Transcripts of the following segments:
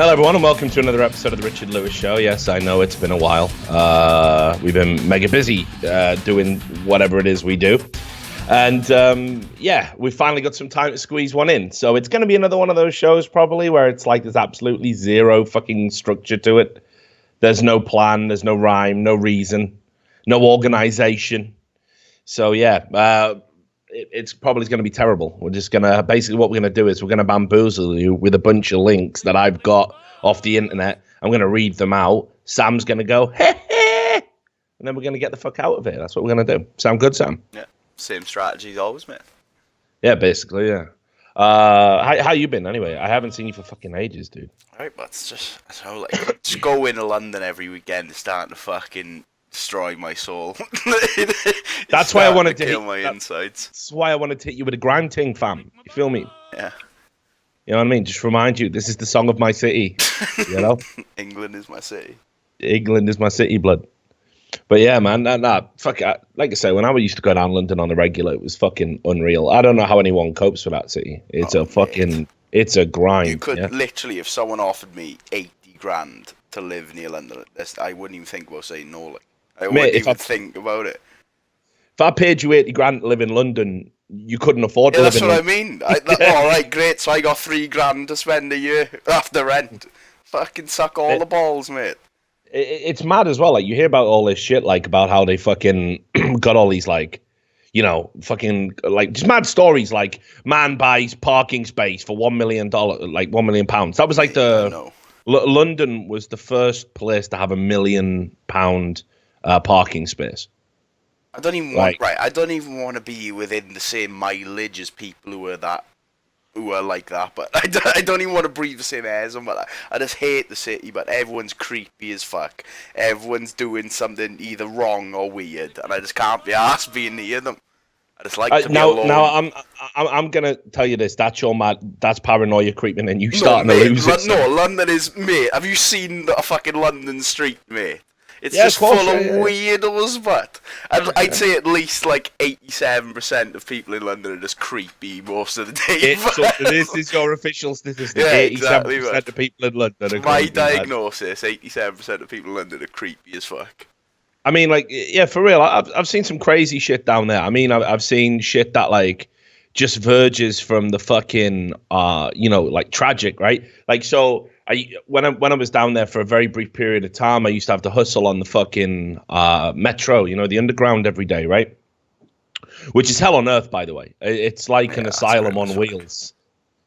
Hello, everyone, and welcome to another episode of the Richard Lewis Show. Yes, I know it's been a while. We've been mega busy doing whatever it is we do. And, we finally got some time to squeeze one in. So it's going to be another one of those shows, probably, where it's like there's absolutely zero fucking structure to it. There's no plan, there's no rhyme, no reason, no organization. So, it's probably going to be terrible. We're just going to, basically what we're going to do is we're going to bamboozle you with a bunch of links that I've got off the internet. I'm going to read them out. Sam's going to go, hey, and then we're going to get the fuck out of it. That's what we're going to do. Sound good, Sam? Yeah, same strategy as always, mate. Yeah, basically, yeah. How you been, anyway? I haven't seen you for fucking ages, dude. Right, but it's just going to London every weekend is starting to fucking destroy my soul. That's why I wanted to kill my insides. That's why I wanted to hit you with a grind ting, fam. You feel me? Yeah. You know what I mean? Just remind you, this is the song of my city. You know? England is my city. England is my city, blood. But yeah, man, fuck it. Like I say, when I used to go down London on the regular, it was fucking unreal. I don't know how anyone copes with that city. It's it's a grind. You could literally, if someone offered me 80 grand to live near London, I wouldn't even think about saying no. Like, I wouldn't even think about it. If I paid you 80 grand to live in London, you couldn't afford to live in London. That's what I mean. All right, great. So I got 3 grand to spend a year after rent. Fucking suck all the balls, mate. It's mad as well. Like, you hear about all this shit, like, about how they fucking got all these, like, you know, fucking, like, just mad stories, like, man buys parking space for $1 million, like, £1 million. That was like London was the first place to have £1 million parking space. I don't even want to be within the same mileage as people who are like that. But I don't even want to breathe the same air as them. But I just hate the city. But everyone's creepy as fuck. Everyone's doing something either wrong or weird, and I just can't be arsed being near them. I just like to be alone. Now I'm gonna tell you this. That's paranoia creeping in. You starting to lose it. No, London is, mate. Have you seen a fucking London street, mate? It's just full of weirdos, but I'd say at least like 87% of people in London are just creepy most of the day. So this is your official statistic. Yeah, 87% of people in London are my diagnosis, 87% of people in London are creepy as fuck. I mean, like, yeah, for real. I've seen some crazy shit down there. I mean, I've seen shit that, like, just verges from the fucking, like, tragic, right? Like, so when I was down there for a very brief period of time, I used to have to hustle on the fucking metro, you know, the underground every day, right? Which is hell on earth, by the way. It's like an asylum on wheels,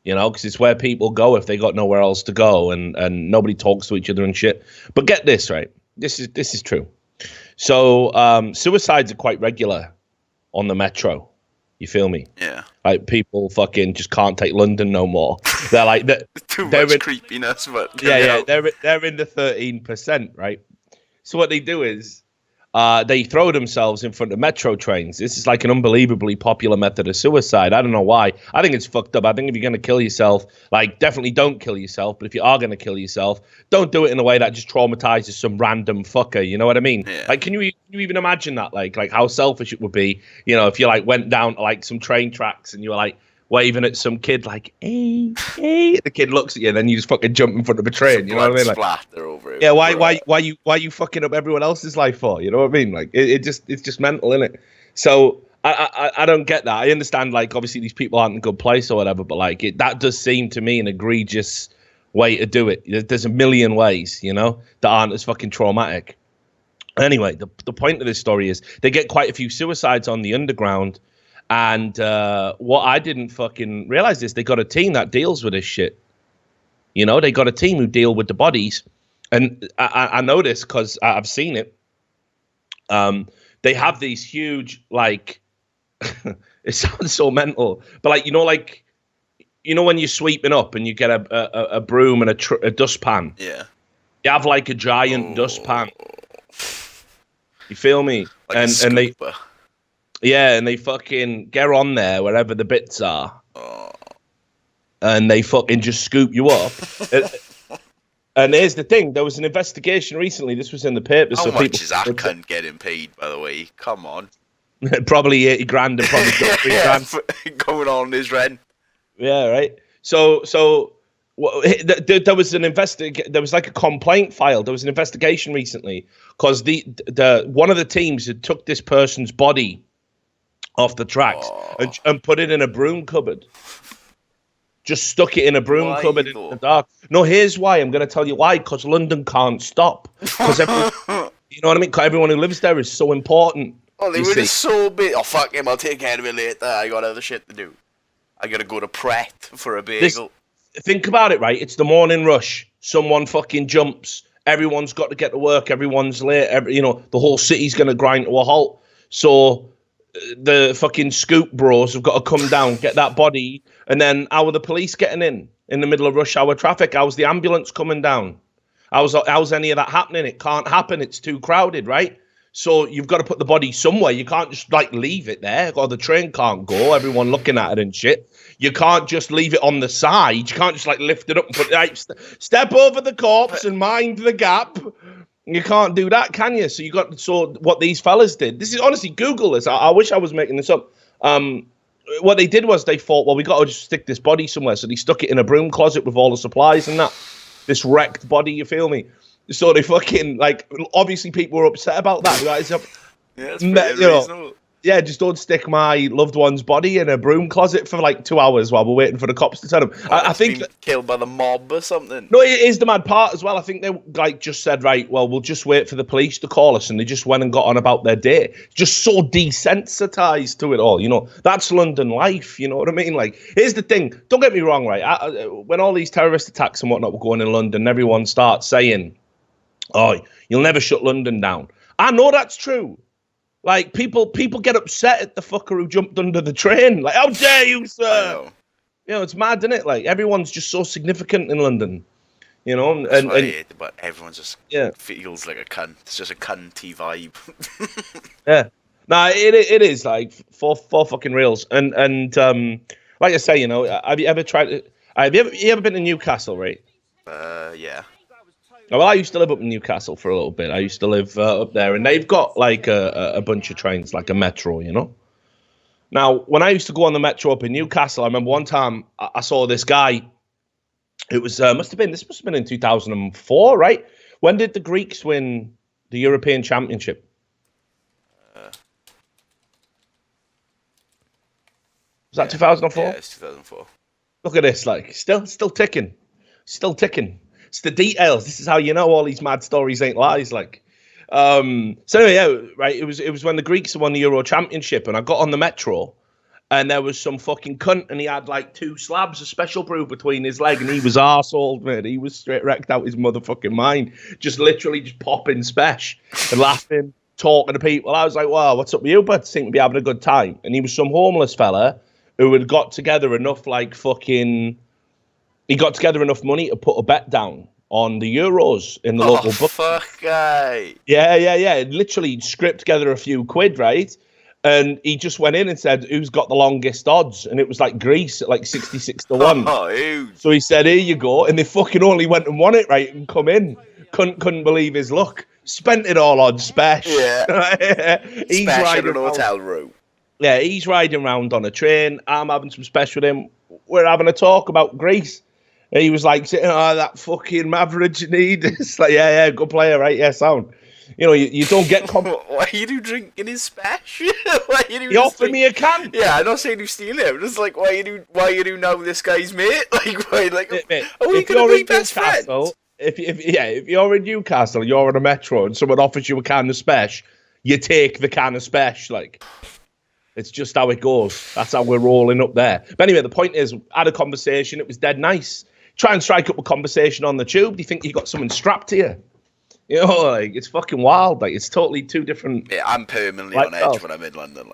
you know, because it's where people go if they got nowhere else to go, and nobody talks to each other and shit. But get this, right? This is true. So suicides are quite regular on the metro. You feel me? Yeah. Like, people fucking just can't take London no more. They're like too much creepiness, but they're in the 13%, right? So what they do is they throw themselves in front of metro trains. This is like an unbelievably popular method of suicide. I don't know why. I think it's fucked up. I think if you're going to kill yourself, like, definitely don't kill yourself. But if you are going to kill yourself, don't do it in a way that just traumatizes some random fucker. You know what I mean? Yeah. Like, can you even imagine that? Like how selfish it would be, you know, if you, like, went down like some train tracks and you were like waving at some kid like, hey, the kid looks at you and then you just fucking jump in front of a train. You know what I mean? Like, splatter over it. Yeah, why you fucking up everyone else's life for? You know what I mean? Like, it's just mental, isn't it? So I don't get that. I understand, like, obviously these people aren't in a good place or whatever, but like that does seem to me an egregious way to do it. There's a million ways, you know, that aren't as fucking traumatic. Anyway, the point of this story is they get quite a few suicides on the underground. And what I didn't fucking realize is they got a team that deals with this shit. You know, they got a team who deal with the bodies. And I know this because I've seen it. They have these huge, like, it sounds so mental, but like, you know when you're sweeping up and you get a broom and a dustpan? Yeah. You have like a giant dustpan. You feel me? Like and they... Yeah, and they fucking get on there wherever the bits are. Oh. And they fucking just scoop you up. And here's the thing. There was an investigation recently. This was in the papers. How much is that cunt getting paid, by the way? Come on. Probably 80 grand and probably got 3 grand. Going on his rent. Yeah, right. So Well, there was there was like a complaint filed. There was an investigation recently because the one of the teams had took this person's body off the tracks and put it in a broom cupboard. Just stuck it in a broom cupboard in the dark. No, here's why. I'm going to tell you why. Because London can't stop. Because you know what I mean? Cause everyone who lives there is so important. Oh, they were just so big. Oh, fuck him. I'll take care of it later. I got other shit to do. I got to go to Pret for a bagel. Think about it, right? It's the morning rush. Someone fucking jumps. Everyone's got to get to work. Everyone's late. The whole city's going to grind to a halt. So the fucking scoop bros have got to come down, get that body, and then how are the police getting in the middle of rush hour traffic? How's the ambulance coming down? How's any of that happening? It can't happen. It's too crowded, right? So you've got to put the body somewhere. You can't just leave it there, or the train can't go. Everyone looking at it and shit. You can't just leave it on the side. You can't just lift it up and put it. Step over the corpse and mind the gap. You can't do that, can you? So what these fellas did. This is honestly, Google this. I wish I was making this up. What they did was they thought, well, we got to just stick this body somewhere. So they stuck it in a broom closet with all the supplies and that. This wrecked body, you feel me? So they fucking obviously people were upset about that. Right? Yeah, it's pretty reasonable. Yeah, just don't stick my loved one's body in a broom closet for 2 hours while we're waiting for the cops to tell them. I think killed by the mob or something. No, it is the mad part as well. I think they just said, right, well, we'll just wait for the police to call us, and they just went and got on about their day. Just so desensitized to it all, That's London life, you know what I mean? Here's the thing. Don't get me wrong, right? When all these terrorist attacks and whatnot were going in London, everyone starts saying, oh, you'll never shut London down. I know that's true. People get upset at the fucker who jumped under the train. How dare you, sir? It's mad, isn't it? Everyone's just so significant in London, That's what I hate, but everyone just feels like a cunt. It's just a cunty vibe. Yeah. Nah, it is for fucking reals. And like I say, have you ever tried to? Have you ever been to Newcastle, right? Yeah. Well, I used to live up in Newcastle for a little bit. I used to live up there, and they've got a bunch of trains, like a metro, Now, when I used to go on the metro up in Newcastle, I remember one time I saw this guy. It was must have been in 2004, right? When did the Greeks win the European Championship? Was that 2004? Yeah, it's 2004. Look at this, still ticking, still ticking. It's the details. This is how you know all these mad stories ain't lies. So anyway, yeah, right. It was when the Greeks won the Euro Championship, and I got on the metro, and there was some fucking cunt, and he had 2 slabs of special brew between his leg, and he was arseholed, mate. He was straight wrecked out his motherfucking mind, just popping spesh and laughing, talking to people. I was like, wow, what's up with you? But seem to be having a good time. And he was some homeless fella who had got together enough He got together enough money to put a bet down on the Euros in the local book. Fuck, guy. Yeah. Literally scraped together a few quid, right? And he just went in and said, who's got the longest odds? And it was Greece at 66-1. Oh, so he said, here you go. And they fucking only went and won it, right? And come in. Couldn't believe his luck. Spent it all on Spesh. Yeah. He's riding in a hotel room. Yeah, he's riding around on a train. I'm having some Spesh with him. We're having a talk about Greece. He was sitting, that fucking maverick you need. It's yeah, good player, right? Yeah, sound. You don't get... Why are you drinking his Spesh? He offered me a can. Yeah, I'm not saying you steal it. I'm just why you do know this guy's mate? Mate, are we going to be best friends? If you're in Newcastle, you're on a metro, and someone offers you a can of Spesh, you take the can of Spesh, It's just how it goes. That's how we're rolling up there. But anyway, the point is, I had a conversation. It was dead nice. Try and strike up a conversation on the tube. Do you think you got someone strapped to you? It's fucking wild. It's totally two different... Yeah, I'm permanently on edge when I'm in London.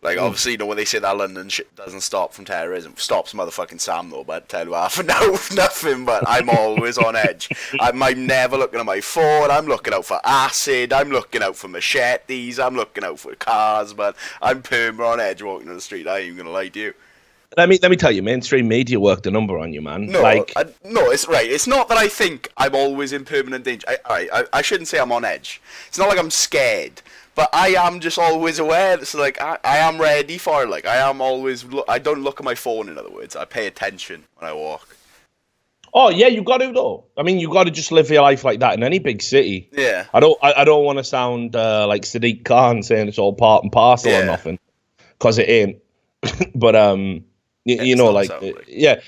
Obviously, when they say that London shit doesn't stop from terrorism, stops motherfucking Sam, though, but tell you what, for nothing, but I'm always on edge. I'm never looking at my phone. I'm looking out for acid. I'm looking out for machetes. I'm looking out for cars, but I'm permanently on edge walking on the street. I ain't even going to lie to you. Let me tell you, mainstream media worked a number on you, man. No, no, it's right. It's not that I think I'm always in permanent danger. I shouldn't say I'm on edge. It's not like I'm scared, but I am just always aware. So I am ready for it. I am always. I don't look at my phone. In other words, I pay attention when I walk. Oh yeah, you got to though. I mean, you got to just live your life like that in any big city. Yeah. I don't want to sound like Sadiq Khan saying it's all part and parcel or nothing, because it ain't. But you know, like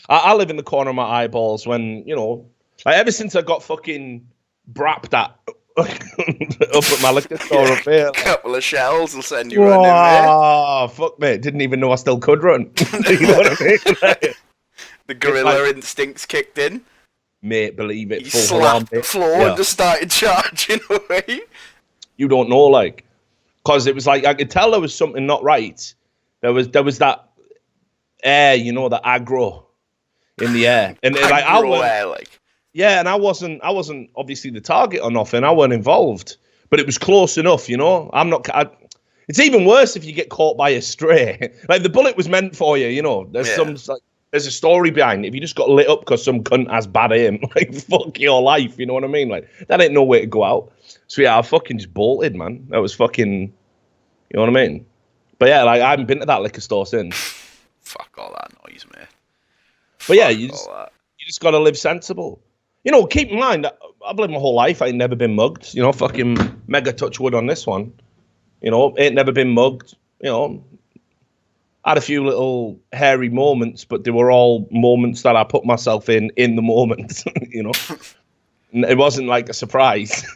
I live in the corner of my eyeballs when like ever since I got fucking brapped at up at my liquor store up here. A couple of shells will send you running, mate. Oh fuck, mate! Didn't even know I still could run. You know what I mean? Like, the gorilla instincts kicked in. Mate, believe it. He slapped the floor and just started charging away. You don't know, like, because it was like I could tell there was something not right. There was that air, the aggro in the air, and like and I wasn't obviously the target or nothing. I wasn't involved, but it was close enough, I'm not. It's even worse if you get caught by a stray. Like the bullet was meant for you, There's a story behind it. If you just got lit up because some cunt has bad aim, like, fuck your life, you know what I mean? Like, that ain't no way to go out. So, yeah, I fucking just bolted, man. That was fucking, you know what I mean? But, yeah, like, I haven't been to that liquor store since. Fuck all that noise, mate. But, yeah, you just got to live sensible. Keep in mind, I've lived my whole life. I ain't never been mugged. Fucking mega touch wood on this one. Ain't never been mugged. I had a few little hairy moments, but they were all moments that I put myself in the moment, It wasn't like a surprise,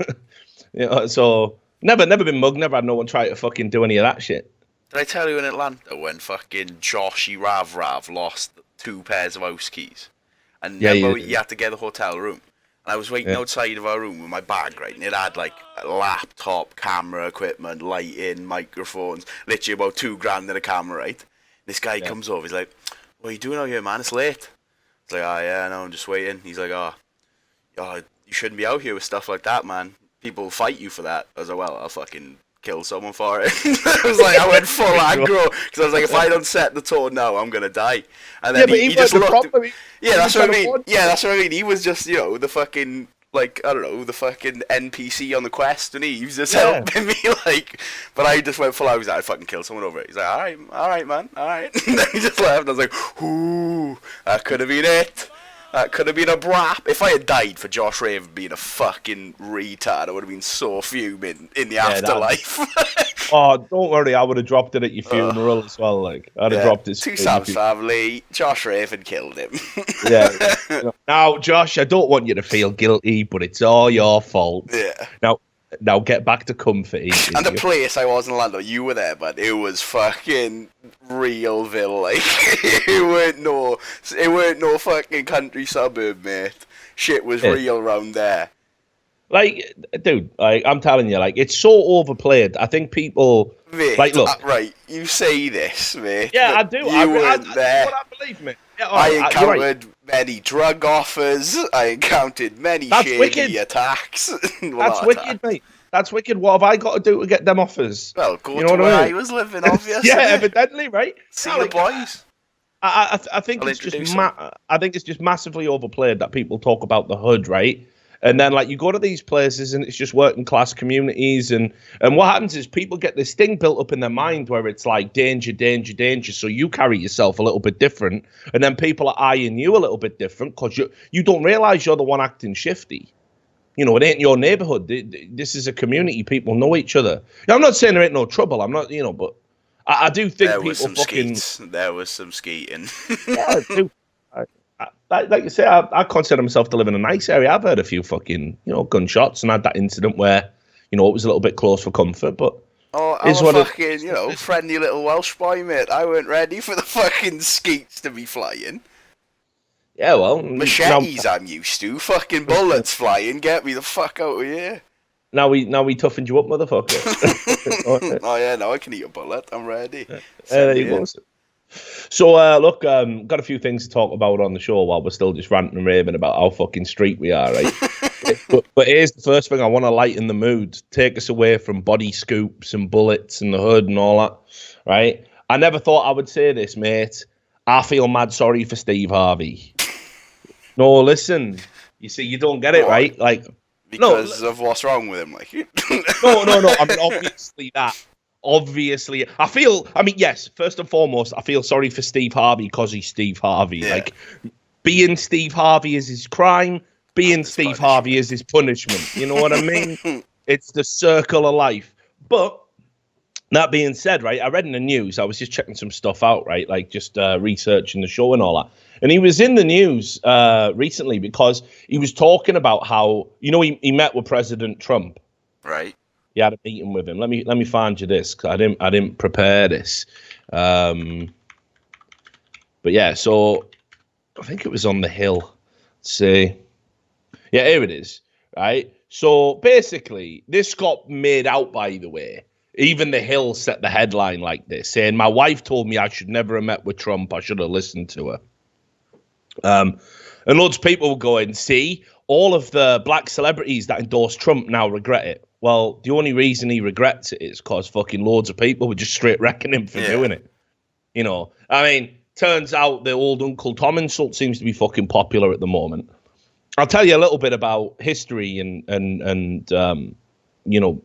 so never been mugged, never had no one try to fucking do any of that shit. Did I tell you in Atlanta when fucking Joshy Rav lost 2 pairs of house keys? And you had to get a hotel room. And I was waiting outside of our room with my bag, right? And it had like a laptop, camera equipment, lighting, microphones, literally about $2,000 in a camera, right? This guy comes over, he's like, what are you doing out here, man? It's late. It's like, oh, yeah, no, I'm just waiting. He's like, oh, you shouldn't be out here with stuff like that, man. People fight you for that. I was like, well, I'll fucking kill someone for it. I went full aggro, because I was like, if I don't set the tone now, I'm going to die. And then he just looked. That's what I mean. Yeah, that's what I mean. He was just, the fucking, like, I don't know, the fucking NPC on the quest, and he was just helping me, like, but I just went full out. He's like, I'd fucking kill someone over it. He's like, all right, man, all right. And then he just left, and I was like, ooh, that could have been it. That could have been a brap. If I had died for Josh Raven being a fucking retard, I would have been so fuming in the afterlife. Oh, don't worry, I would have dropped it at your funeral as well. Like, I'd have dropped it. Two Sam's family, Josh Raven killed him. Now, Josh, I don't want you to feel guilty, but it's all your fault. Yeah. Now get back to comfort. And the place I was in Orlando, you were there, but it was fucking realville. Like, it weren't no fucking country suburb, mate. Shit was real around there. Like, dude, like, I'm telling you, like, it's so overplayed. I think people, mate, like, look, right, you say this, mate. Yeah, I do. You weren't there. I believe me. Yeah, I encountered many drug offers. I encountered many shady attacks. That's wicked, mate. That's wicked. What have I got to do to get them offers? Well, go to where I was living, obviously. Yeah, evidently, right? See the boys. I think it's just I think it's just massively overplayed that people talk about the hood, right? And then, like, you go to these places and it's just working class communities. And what happens is people get this thing built up in their mind where it's like danger, danger, danger. So you carry yourself a little bit different. And then people are eyeing you a little bit different because you don't realize you're the one acting shifty. It ain't your neighborhood. This is a community. People know each other. Now, I'm not saying there ain't no trouble. I'm not, but I do think there people was some fucking... There was some skeeting. Yeah, I do. Like you say, I consider myself to live in a nice area. I've heard a few fucking, gunshots and had that incident where, it was a little bit close for comfort, but... Oh, I'm a fucking, friendly little Welsh boy, mate. I weren't ready for the fucking skeets to be flying. Yeah, well... Machetes I'm used to. Fucking bullets flying. Get me the fuck out of here. Now we toughened you up, motherfucker. Oh, yeah, now I can eat a bullet. I'm ready. There you go. So, look, got a few things to talk about on the show while we're still just ranting and raving about how fucking street we are, right? but here's the first thing. I want to lighten the mood. Take us away from body scoops and bullets and the hood and all that, right? I never thought I would say this, mate. I feel mad sorry for Steve Harvey. No, listen. You see, you don't get it, right? Like, because of what's wrong with him, like. No. I mean, obviously that. Obviously, yes, first and foremost, I feel sorry for Steve Harvey because he's Steve Harvey. Yeah. Like, Being Steve Harvey is his crime. Being Steve Harvey is his punishment. You know what I mean? It's the circle of life. But that being said, right, I read in the news, I was just checking some stuff out, right, like just researching the show and all that. And he was in the news recently because he was talking about how, you know, he met with President Trump. Right. He had a meeting with him. Let me find you this, because I didn't prepare this. But yeah, so I think it was on the Hill. Let's see. Yeah, here it is, right? So basically, this got made out, by the way. Even the Hill set the headline like this, saying, "My wife told me I should never have met with Trump. I should have listened to her." And loads of people were going, see, all of the black celebrities that endorsed Trump now regret it. Well, the only reason he regrets it is because fucking loads of people were just straight wrecking him for doing it. You know, I mean, turns out the old Uncle Tom insult seems to be fucking popular at the moment. I'll tell you a little bit about history and you know,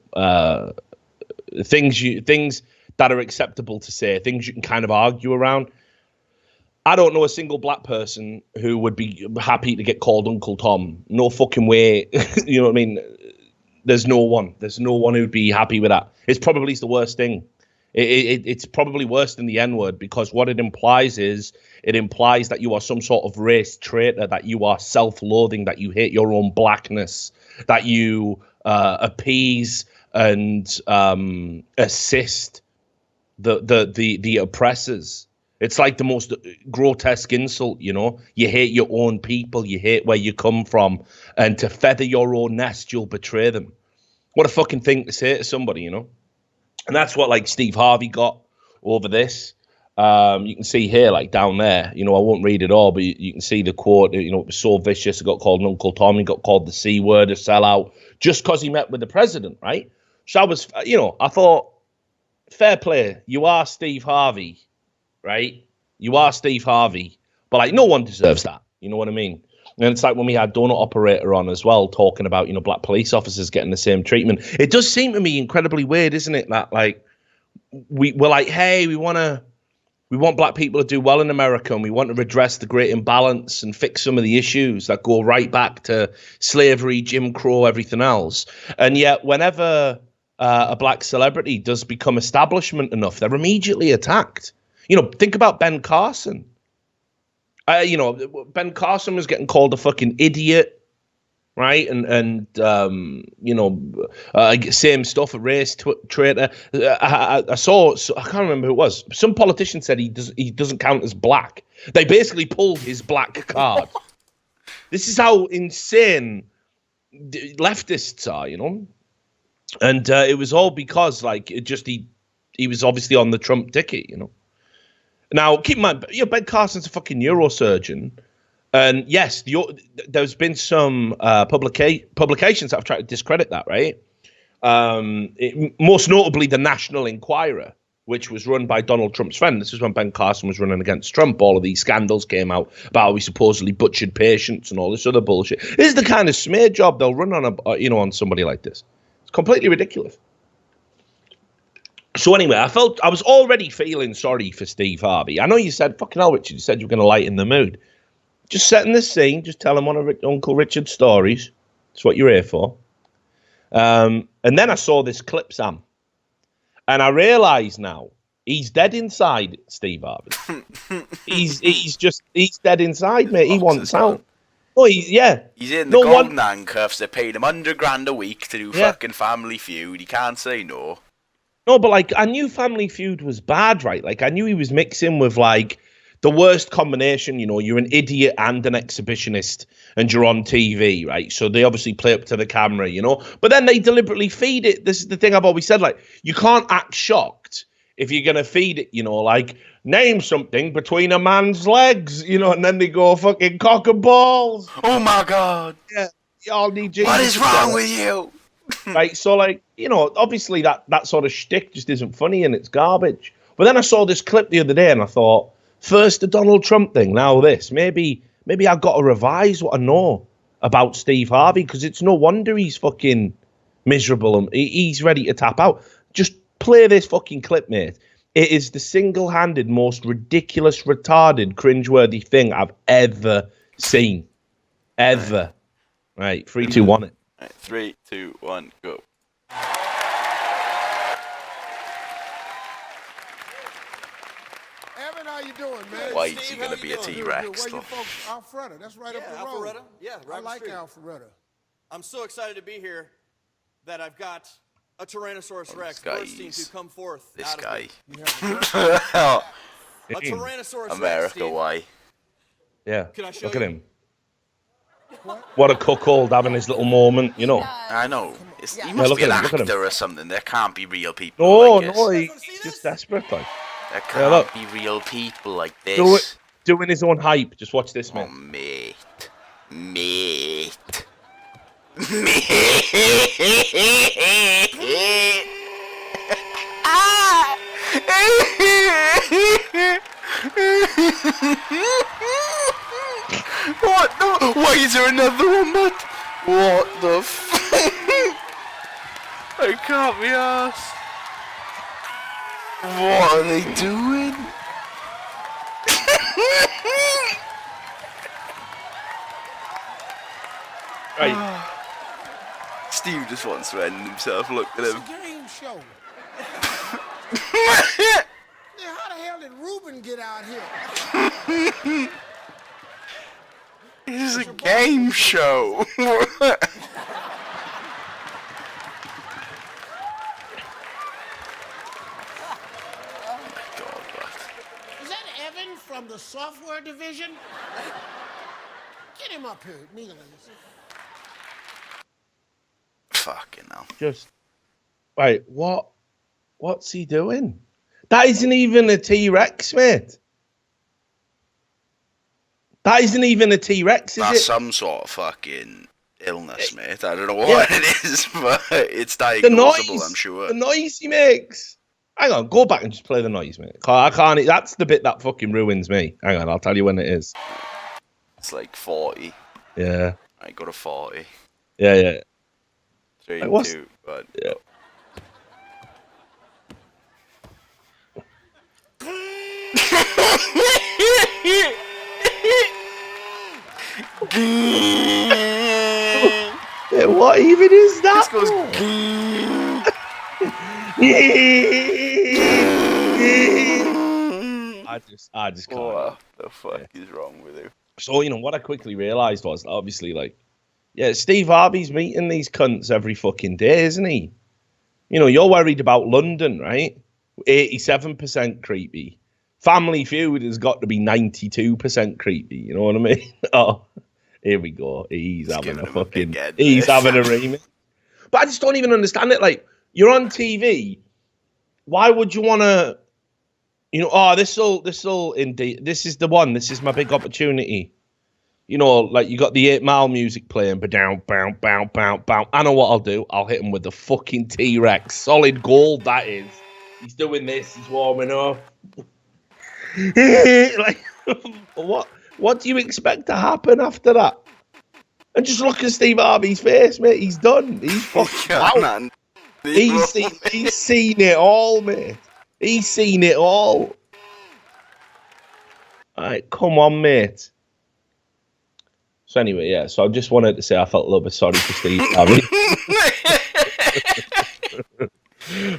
things that are acceptable to say, things you can kind of argue around. I don't know a single black person who would be happy to get called Uncle Tom. No fucking way. You know what I mean? There's no one who'd be happy with that. It's probably the worst thing. It's probably worse than the N-word, because what it implies that you are some sort of race traitor, that you are self-loathing, that you hate your own blackness, that you appease and assist the oppressors. It's like the most grotesque insult, you know. You hate your own people, you hate where you come from, and to feather your own nest, you'll betray them. What a fucking thing to say to somebody, you know. And that's what, like, Steve Harvey got over this. You can see here, like, down there, you know, I won't read it all, but you can see the quote, you know, it was so vicious, it got called an Uncle Tom, he got called the C word, a sellout, just because he met with the president, right? So I was, you know, I thought, fair play, you are Steve Harvey, right? You are Steve Harvey, but, like, no one deserves that, you know what I mean? And it's like when we had Donut Operator on as well, talking about, you know, black police officers getting the same treatment. It does seem to me incredibly weird, isn't it? That, like, we're like, hey, we want black people to do well in America, and we want to redress the great imbalance and fix some of the issues that go right back to slavery, Jim Crow, everything else. And yet, whenever a black celebrity does become establishment enough, they're immediately attacked. You know, think about Ben Carson. You know, Ben Carson was getting called a fucking idiot, right? And you know, same stuff, a race traitor. I saw, I can't remember who it was. Some politician said he doesn't count as black. They basically pulled his black card. This is how insane leftists are, you know? And it was all because, like, he was obviously on the Trump ticket, you know? Now, keep in mind, you know, Ben Carson's a fucking neurosurgeon. And yes, there's been some publications that have tried to discredit that, right? Most notably, the National Enquirer, which was run by Donald Trump's friend. This is when Ben Carson was running against Trump. All of these scandals came out about how he supposedly butchered patients and all this other bullshit. This is the kind of smear job they'll run on on somebody like this. It's completely ridiculous. So anyway, I was already feeling sorry for Steve Harvey. I know you said, fucking hell, Richard, you said you were going to lighten the mood. Just setting the scene, just tell him one of Uncle Richard's stories. That's what you're here for. And then I saw this clip, Sam. And I realised now, he's dead inside, Steve Harvey. he's dead inside, mate. He wants out. Oh, he's in the golden handcuffs. They're paying him $100,000 a week to do fucking Family Feud. He can't say no. No, but, like, I knew Family Feud was bad, right? Like, I knew he was mixing with, like, the worst combination. You know, you're an idiot and an exhibitionist, and you're on TV, right? So they obviously play up to the camera, you know? But then they deliberately feed it. This is the thing I've always said, like, you can't act shocked if you're going to feed it, you know? Like, name something between a man's legs, you know? And then they go fucking cock and balls. Oh, my God. Yeah, y'all need Jesus. What is wrong with you? Right, so, like, you know, obviously that sort of shtick just isn't funny and it's garbage. But then I saw this clip the other day and I thought, first the Donald Trump thing, now this. Maybe I've got to revise what I know about Steve Harvey, because it's no wonder he's fucking miserable and he's ready to tap out. Just play this fucking clip, mate. It is the single-handed most ridiculous, retarded, cringeworthy thing I've ever seen ever. Right, 3, 2, 1 it. Right, 3, 2, 1, go. Evan, how you doing, man? Why is he gonna be a T-Rex? Where you folks? Alpharetta. That's right up the road. Alpharetta. Yeah, right. I like Alpharetta. I'm so excited to be here that I've got a Tyrannosaurus Rex bursting to come forth. This guy. A Tyrannosaurus America, Rex. Steve. why? Yeah, Can I show look you? at him. What a cuckold having his little moment, you know. I know. He must look be an at him, look at him. actor or something. There can't be real people No, like this. no, he's just desperate, like. There can't be real people like this. Doing his own hype. Just watch this, Oh, mate. mate. What the? Why is there another one, man? What the f? I can't be arsed. What are they doing? Right. Steve just wants to end himself. Look at It's him. a game show. Yeah, how the hell did Ruben get out here? This is a game show. Is that Evan from the software division? Get him up here immediately. Fucking hell. Just right. What's he doing? That isn't even a T-Rex, mate. That isn't even a T-Rex, is That's it? some sort of fucking illness, mate. I don't know what it is, but it's The diagnosable, noise. I'm sure. The noise he makes. Hang on, go back and just play the noise, mate. I can't. That's the bit that fucking ruins me. Hang on, I'll tell you when it is. It's like 40. Yeah. I got a 40. Yeah. 3, Like, what's- 2, 1. Yeah. Yeah, what even is that? This goes. I just can't. What the fuck is wrong with you? So, what I quickly realised was, obviously, like, yeah, Steve Harvey's meeting these cunts every fucking day, isn't he? You're worried about London, right? 87% creepy. Family Feud has got to be 92% creepy, you know what I mean? Oh, here we go. He's having a fucking... He's having a remix. But I just don't even understand it. Like, you're on TV. Why would you want to... this'll indeed... This is the one. This is my big opportunity. Like, you got the 8 Mile music playing, but down, bow, bow, bow, bow. I know what I'll do. I'll hit him with the fucking T-Rex. Solid gold, that is. He's doing this. He's warming up. Like, what do you expect to happen after that? And just look at Steve Harvey's face, mate. He's done. He's fucking out. He's seen it all, mate. He's seen it all. All right, come on, mate. So anyway, yeah. So I just wanted to say I felt a little bit sorry for Steve Harvey.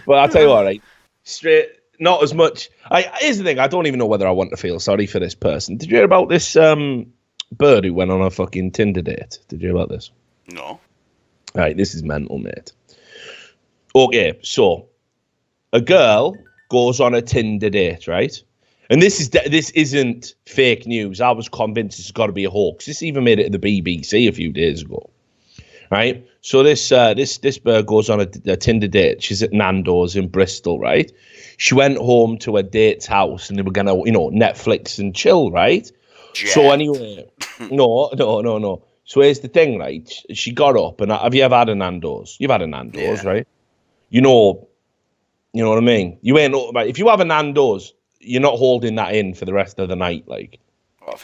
But I'll tell you what, right? Straight, not as much. Here's the thing. I don't even know whether I want to feel sorry for this person. Did you hear about this bird who went on a fucking Tinder date? Did you hear about this? No. All right, this is mental, mate. Okay, so a girl goes on a Tinder date, right? And this isn't fake news. I was convinced it's got to be a hoax. This even made it to the BBC a few days ago, right? So this bird goes on a Tinder date. She's at Nando's in Bristol, right? She went home to her date's house, and they were gonna, Netflix and chill, right? Jet. So anyway, no. So here's the thing, right? She got up, and have you ever had a Nando's? You've had a Nando's, right? You know what I mean? You ain't if you have a Nando's, you're not holding that in for the rest of the night, like.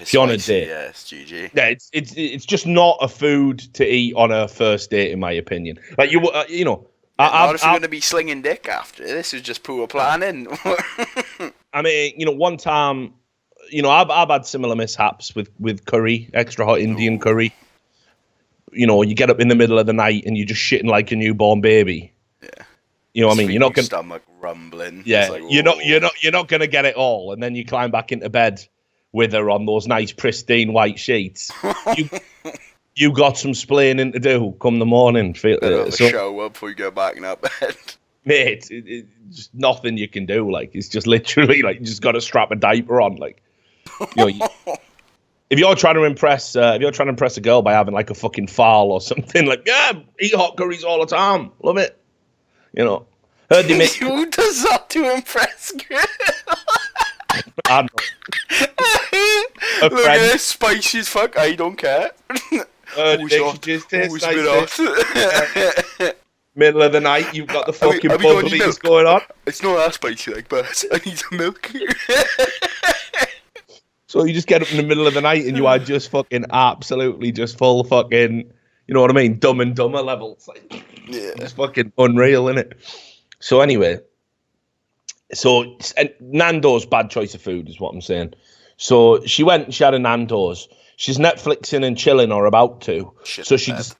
If you're on a date, yeah, it's GG. Yeah, it's just not a food to eat on a first date, in my opinion. Like not if you're going to be slinging dick after. This is just poor planning. I mean, one time, you know, I've had similar mishaps with curry, extra hot Indian curry. You know, you get up in the middle of the night and you're just shitting like a newborn baby. Yeah. You know what I mean? You're not gonna stomach rumbling. Yeah, like, you're not gonna get it all, and then you climb back into bed with her on those nice pristine white sheets. You got some splaining to do come the morning. Show up before you go back in that bed. Mate, it's just nothing you can do. Like, it's just literally like you just got to strap a diaper on. Like, you know, if you're trying to impress a girl by having like a fucking fowl or something, like, yeah, eat hot curries all the time, love it. You know, heard they make. Who does that to impress girls? I Look at this, spicy as fuck. I don't care. Middle of the night, you've got the fucking bubblies going on. It's not that spicy, like, but I need some milk. So you just get up in the middle of the night and you are just fucking absolutely just full fucking, you know what I mean, Dumb and Dumber levels. Like, yeah. It's fucking unreal, isn't it? So anyway, Nando's bad choice of food is what I'm saying. So she went and she had a Nando's. She's Netflixing and chilling or about to. So she's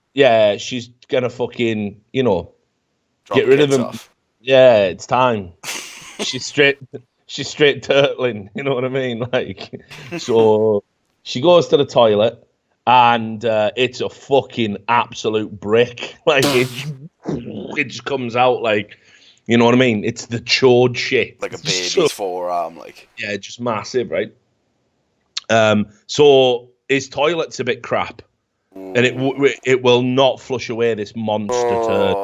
gonna fucking, you know, get rid of him. Off. Yeah, it's time. she's straight turtling, you know what I mean? Like, so she goes to the toilet and it's a fucking absolute brick. Like it just comes out like, you know what I mean? It's the chode shit. Like a baby's forearm, like. Yeah, just massive, right? So his toilet's a bit crap. And it will not flush away this monster turd.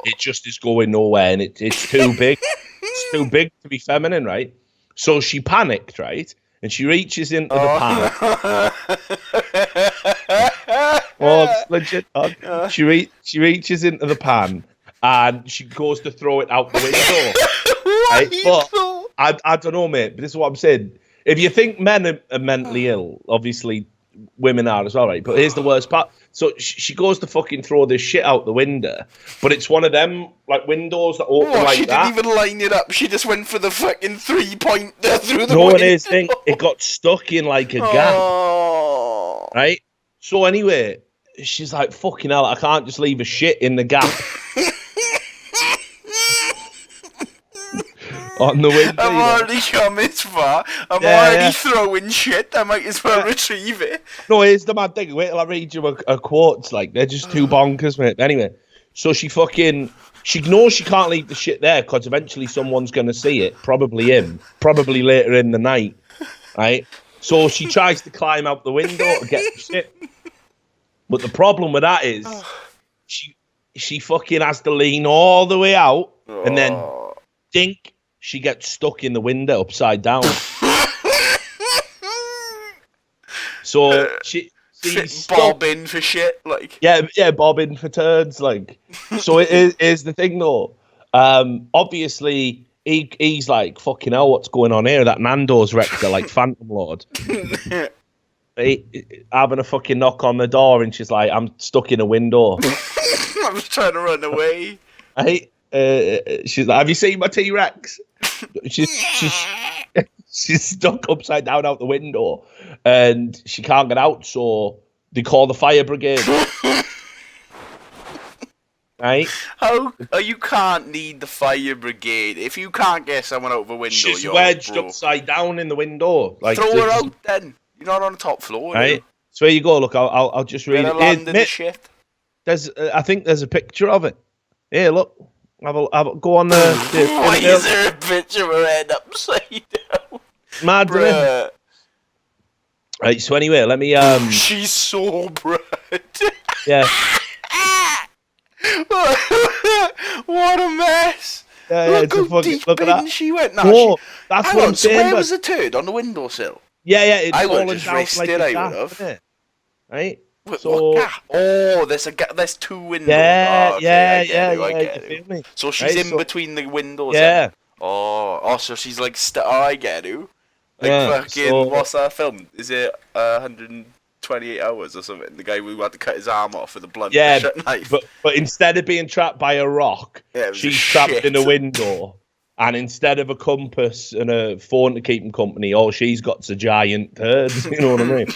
It just is going nowhere, and it's too big. It's too big to be feminine, right? So she panicked, right? And she reaches into the pan. It's legit. She reaches into the pan, and she goes to throw it out the window. Right? But I don't know, mate. But this is what I'm saying. If you think men are mentally ill, obviously women are as well, right? But here's the worst part. So she goes to fucking throw this shit out the window, but it's one of them like windows that open like that. She didn't even line it up. She just went for the fucking 3-pointer through the window. No, and here's the thing. It got stuck in like a gap, right? So anyway, she's like, fucking hell, I can't just leave a shit in the gap. On the window. I've already come this far. I'm already throwing shit. I might as well retrieve it. No, here's the mad thing. Wait till I read you a quotes. Like, they're just too bonkers, mate. Anyway, so she knows she can't leave the shit there because eventually someone's going to see it. Probably him. Probably later in the night. Right? So she tries to climb out the window to get the shit. But the problem with that is she fucking has to lean all the way out and then dink. She gets stuck in the window upside down. So she's bobbing for shit, like. Yeah, bobbing for turds, like. So it is the thing though. Obviously he's like, fucking hell, what's going on here? That Nando's rector, like Phantom Lord. Having a fucking knock on the door, and she's like, I'm stuck in a window. I was trying to run away. She's like, have you seen my T-Rex? She's stuck upside down out the window and she can't get out, so they call the fire brigade. Right? You can't need the fire brigade. If you can't get someone out of a window, she's wedged upside down in the window. Like, throw her out then. You're not on the top floor, right? So here you go. Look, I'll just read it. I think there's a picture of it. Here, look. Go on there. Why is there a picture of her head upside down? Mad, isn't it? Right, so anyway, let me... She's so bright. Yeah. What a mess. Yeah, look how deep look at that. She went. No, that's what I'm saying. Where was the turd? On the windowsill? Yeah, I would have just risked it, I would have. Right? There's two windows. Yeah, I get it. So she's in between the windows. Yeah. So she's like, I get you. Like fucking, what's that film? Is it 128 hours or something? The guy who had to cut his arm off with a blunt knife. But instead of being trapped by a rock, she's trapped in a window. And instead of a compass and a phone to keep him company, all she's got's a giant turd. You know what I mean?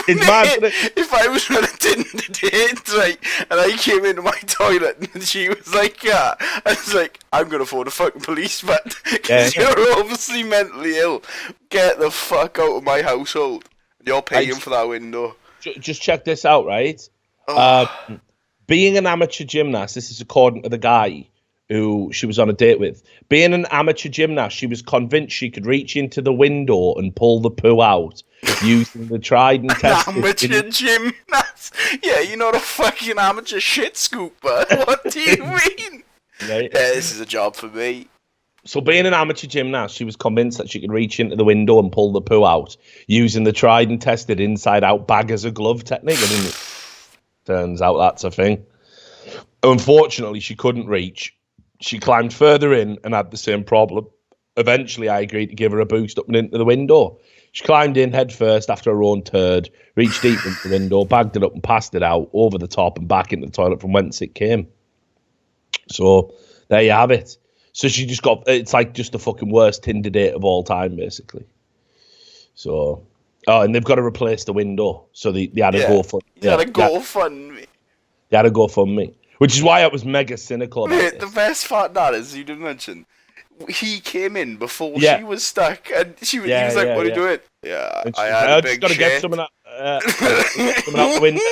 It's mad. If I was on a Tinder date, right, and I came into my toilet and she was like, yeah, I was like, I'm gonna phone a fucking policeman because you're obviously mentally ill. Get the fuck out of my household. You're paying for that window. Just check this out, right? Being an amateur gymnast, this is according to the guy who she was on a date with. Being an amateur gymnast, she was convinced she could reach into the window and pull the poo out using the tried and tested... Amateur gymnast? Yeah, you're not a fucking amateur shit scooper. What do you mean? Right. Yeah, this is a job for me. So being an amateur gymnast, she was convinced that she could reach into the window and pull the poo out using the tried and tested inside-out bag as a glove technique. I mean, turns out that's a thing. Unfortunately, she couldn't reach. She climbed further in and had the same problem. Eventually, I agreed to give her a boost up and into the window. She climbed in head first after her own turd, reached deep into the window, bagged it up and passed it out over the top and back into the toilet from whence it came. So there you have it. So she just got, it's like just the fucking worst Tinder date of all time, basically. So, and they've got to replace the window. So they had a GoFundMe. They had a GoFundMe. They had a GoFundMe. Which is why I was mega cynical about it. The best part of that is, you didn't mention, he came in before she was stuck, and he was like, what are you doing? Yeah, I had a big shit. Get something out the window.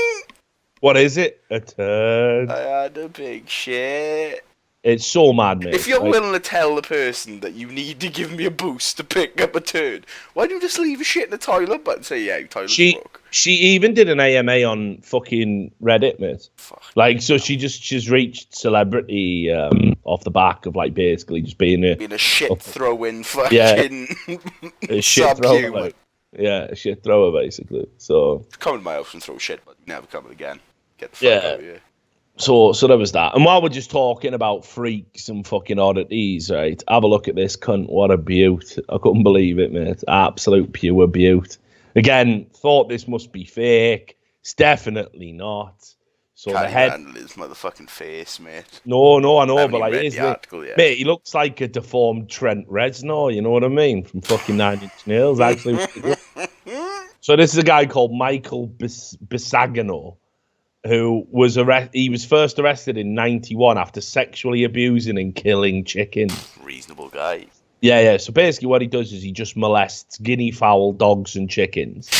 What is it? A turd. I had a big shit. It's so mad, mate. If you're willing to tell the person that you need to give me a boost to pick up a turd, why don't you just leave a shit in the toilet but say, yeah, toilet's broke? She even did an AMA on fucking Reddit, mate. Like, so she's reached celebrity off the back of, like, basically just being a shit throwing fucking a shit thrower. Like, a shit thrower, basically. So come to my house and throw shit, but never come again. Get the fuck out of here. So there was that. And while we're just talking about freaks and fucking oddities, right, have a look at this cunt. What a beaut. I couldn't believe it, mate. Absolute pure beaut. Again, thought this must be fake. It's definitely not. So can't the head... handle his motherfucking face, mate. No, I know, but like, mate, he looks like a deformed Trent Reznor, you know what I mean? From fucking 9 Inch Nails, actually. So this is a guy called Michael Bisagano, who was he was first arrested in 1991 after sexually abusing and killing chickens. Reasonable guy. Yeah. So basically what he does is he just molests guinea fowl, dogs and chickens.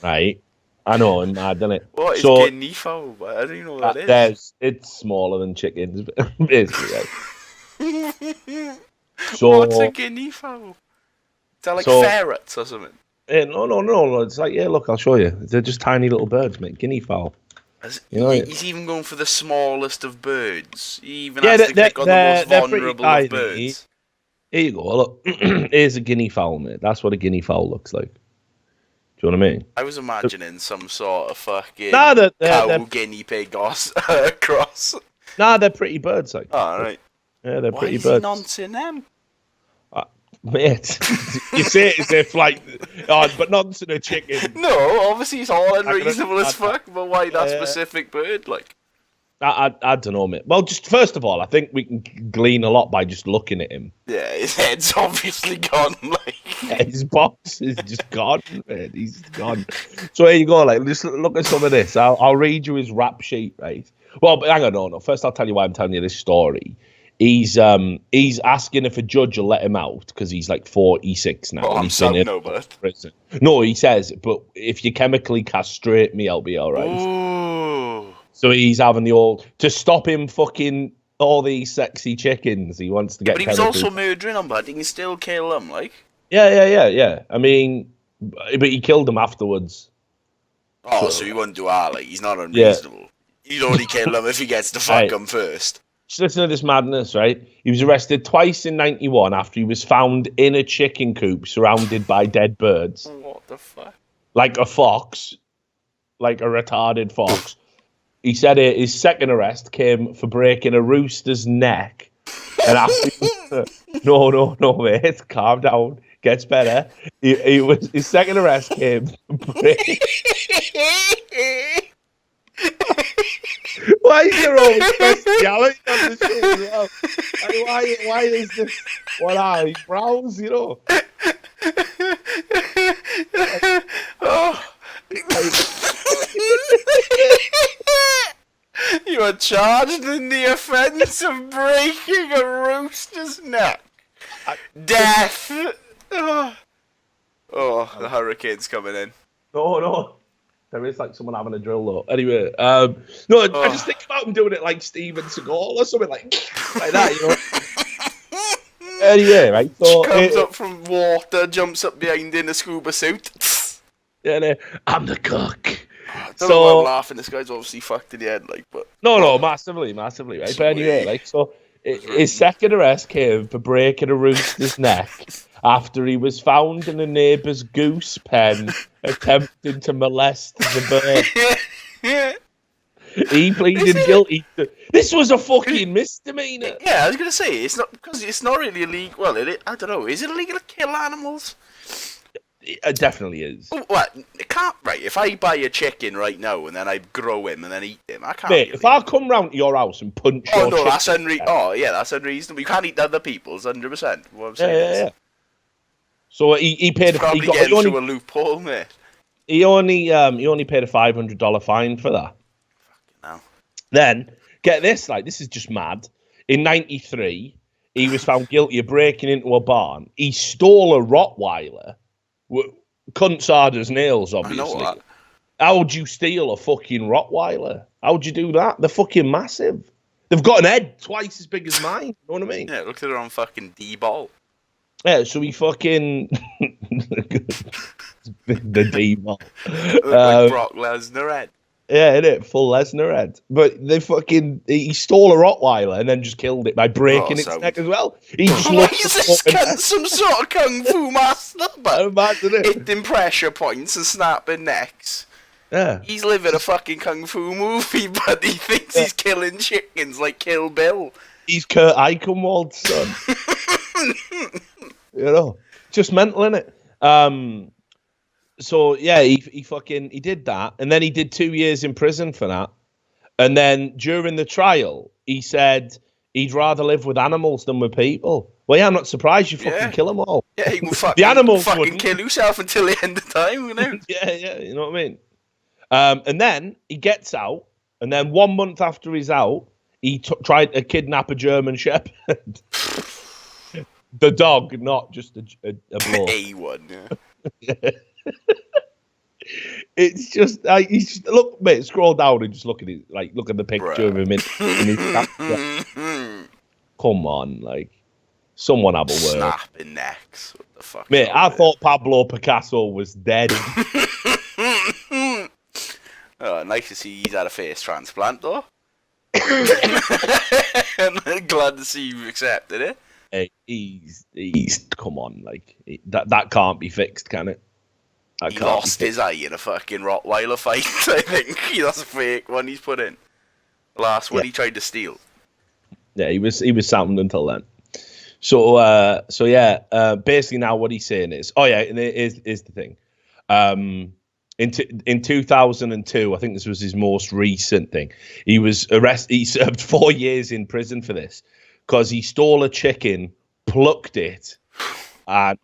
Right? I know, and mad, isn't it? What is guinea fowl? I don't even know what that is. It's smaller than chickens, basically. Right? So, what's a guinea fowl? Is that like ferrets or something? No. It's like, look, I'll show you. They're just tiny little birds, mate. Guinea fowl. He's even going for the smallest of birds. He even has to click on the most vulnerable of birds. Here you go. Look, here's a guinea fowl, mate. That's what a guinea fowl looks like. Do you know what I mean? I was imagining some sort of fucking they're guinea pig cross. Nah, they're pretty birds, like. Oh, right. Yeah, they're pretty birds. Why is he noncing them? Mate, you say it as if like, but noncing a chicken. No, obviously it's all unreasonable as fuck, but why that specific bird, like? I don't know, mate. Well, just first of all, I think we can glean a lot by just looking at him. Yeah, his head's obviously gone, like. Yeah, his box is just gone, man. He's gone. So here you go, like, just look at some of this. I'll read you his rap sheet, right? Well, but hang on, no. First, I'll tell you why I'm telling you this story. He's asking if a judge will let him out because he's like 46 now. Oh, I'm so no, but prison. No, he says, but if you chemically castrate me, I'll be all right. Ooh. So he's having the old to stop him fucking all these sexy chickens. He wants to get. But he was also murdering them, but he can still kill them, like. Yeah. I mean, but he killed them afterwards. Oh, so he wouldn't do that. Like, he's not unreasonable. Yeah. He'd only kill them if he gets to fuck them first. Just listen to this madness, right? He was arrested twice in 1991 after he was found in a chicken coop surrounded by dead birds. What the fuck? Like a fox. Like a retarded fox. He said his second arrest came for breaking a rooster's neck. And after no, mate. Calm down. Gets better. His second arrest came for breaking... Why is there always bestiality on the show as well? Like, why is this? What are these brows, you know? Oh. You are charged in the offence of breaking a rooster's neck. Death! Oh, the hurricane's coming in. No. There is like someone having a drill though. Anyway, I just think about him doing it like Steven Seagal or something like that, you know. Anyway, right? So comes up from water, jumps up behind in a scuba suit. Yeah, no, I'm the cook. I don't know why I'm laughing. This guy's obviously fucked in the head, like, but no, massively, right? Sweet. But anyway, like, so his second arrest came for breaking a rooster's neck after he was found in a neighbour's goose pen attempting to molest the bird. He pleaded guilty. This was a fucking misdemeanor. Yeah, I was gonna say it's not because it's not really illegal. Well, I don't know. Is it illegal to kill animals? It definitely is. What? It can't. Right. If I buy a chicken right now and then I grow him and then eat him, I can't. Mate, if I come round to your house and punch your chicken, that's that's unreasonable. You can't eat other people's, 100%. What I'm saying is. Yeah. So he paid. Probably getting through a loophole, mate. He only paid a $500 fine for that. No. Then get this, like this is just mad. In '93, he was found guilty of breaking into a barn. He stole a Rottweiler. Cunts hard as nails, obviously. I know that. How'd you steal a fucking Rottweiler? How'd you do that? They're fucking massive. They've got an head twice as big as mine. You know what I mean? Yeah, look at her on fucking D-ball. Yeah, so he fucking the D-ball. Like Brock Lesnar head. Yeah, innit? Full Lesnar head. But he stole a Rottweiler and then just killed it by breaking its neck as well. He just Why is this cunt some sort of kung fu master? But hitting pressure points and snapping necks. Yeah. He's living a fucking kung fu movie, but he thinks he's killing chickens like Kill Bill. He's Kurt Eichenwald's son. You know? Just mental, innit? So yeah, he did that, and then he did 2 years in prison for that. And then during the trial, he said he'd rather live with animals than with people. Well, yeah, I'm not surprised you fucking kill them all. Yeah, you can the animals fucking kill yourself until the end of time, you know. Yeah, you know what I mean. And then he gets out, and then 1 month after he's out, he tried to kidnap a German Shepherd. The dog, not just a bloke. A1, yeah. It's just look, mate. Scroll down and just look at it. Like, look at the picture of him in his Come on, like, someone have a word. Snapping necks. What the fuck? Mate, I thought Pablo Picasso was dead. Nice to see he's had a face transplant, though. I'm glad to see you've accepted it. Hey, he's come on, like that can't be fixed, can it? He lost his eye in a fucking Rottweiler fight. I think that's a fake one he's put in. The last one he tried to steal. Yeah, he was sound until then. So basically now what he's saying is, and it is the thing. In 2002, I think this was his most recent thing. He was arrested. He served 4 years in prison for this because he stole a chicken, plucked it, and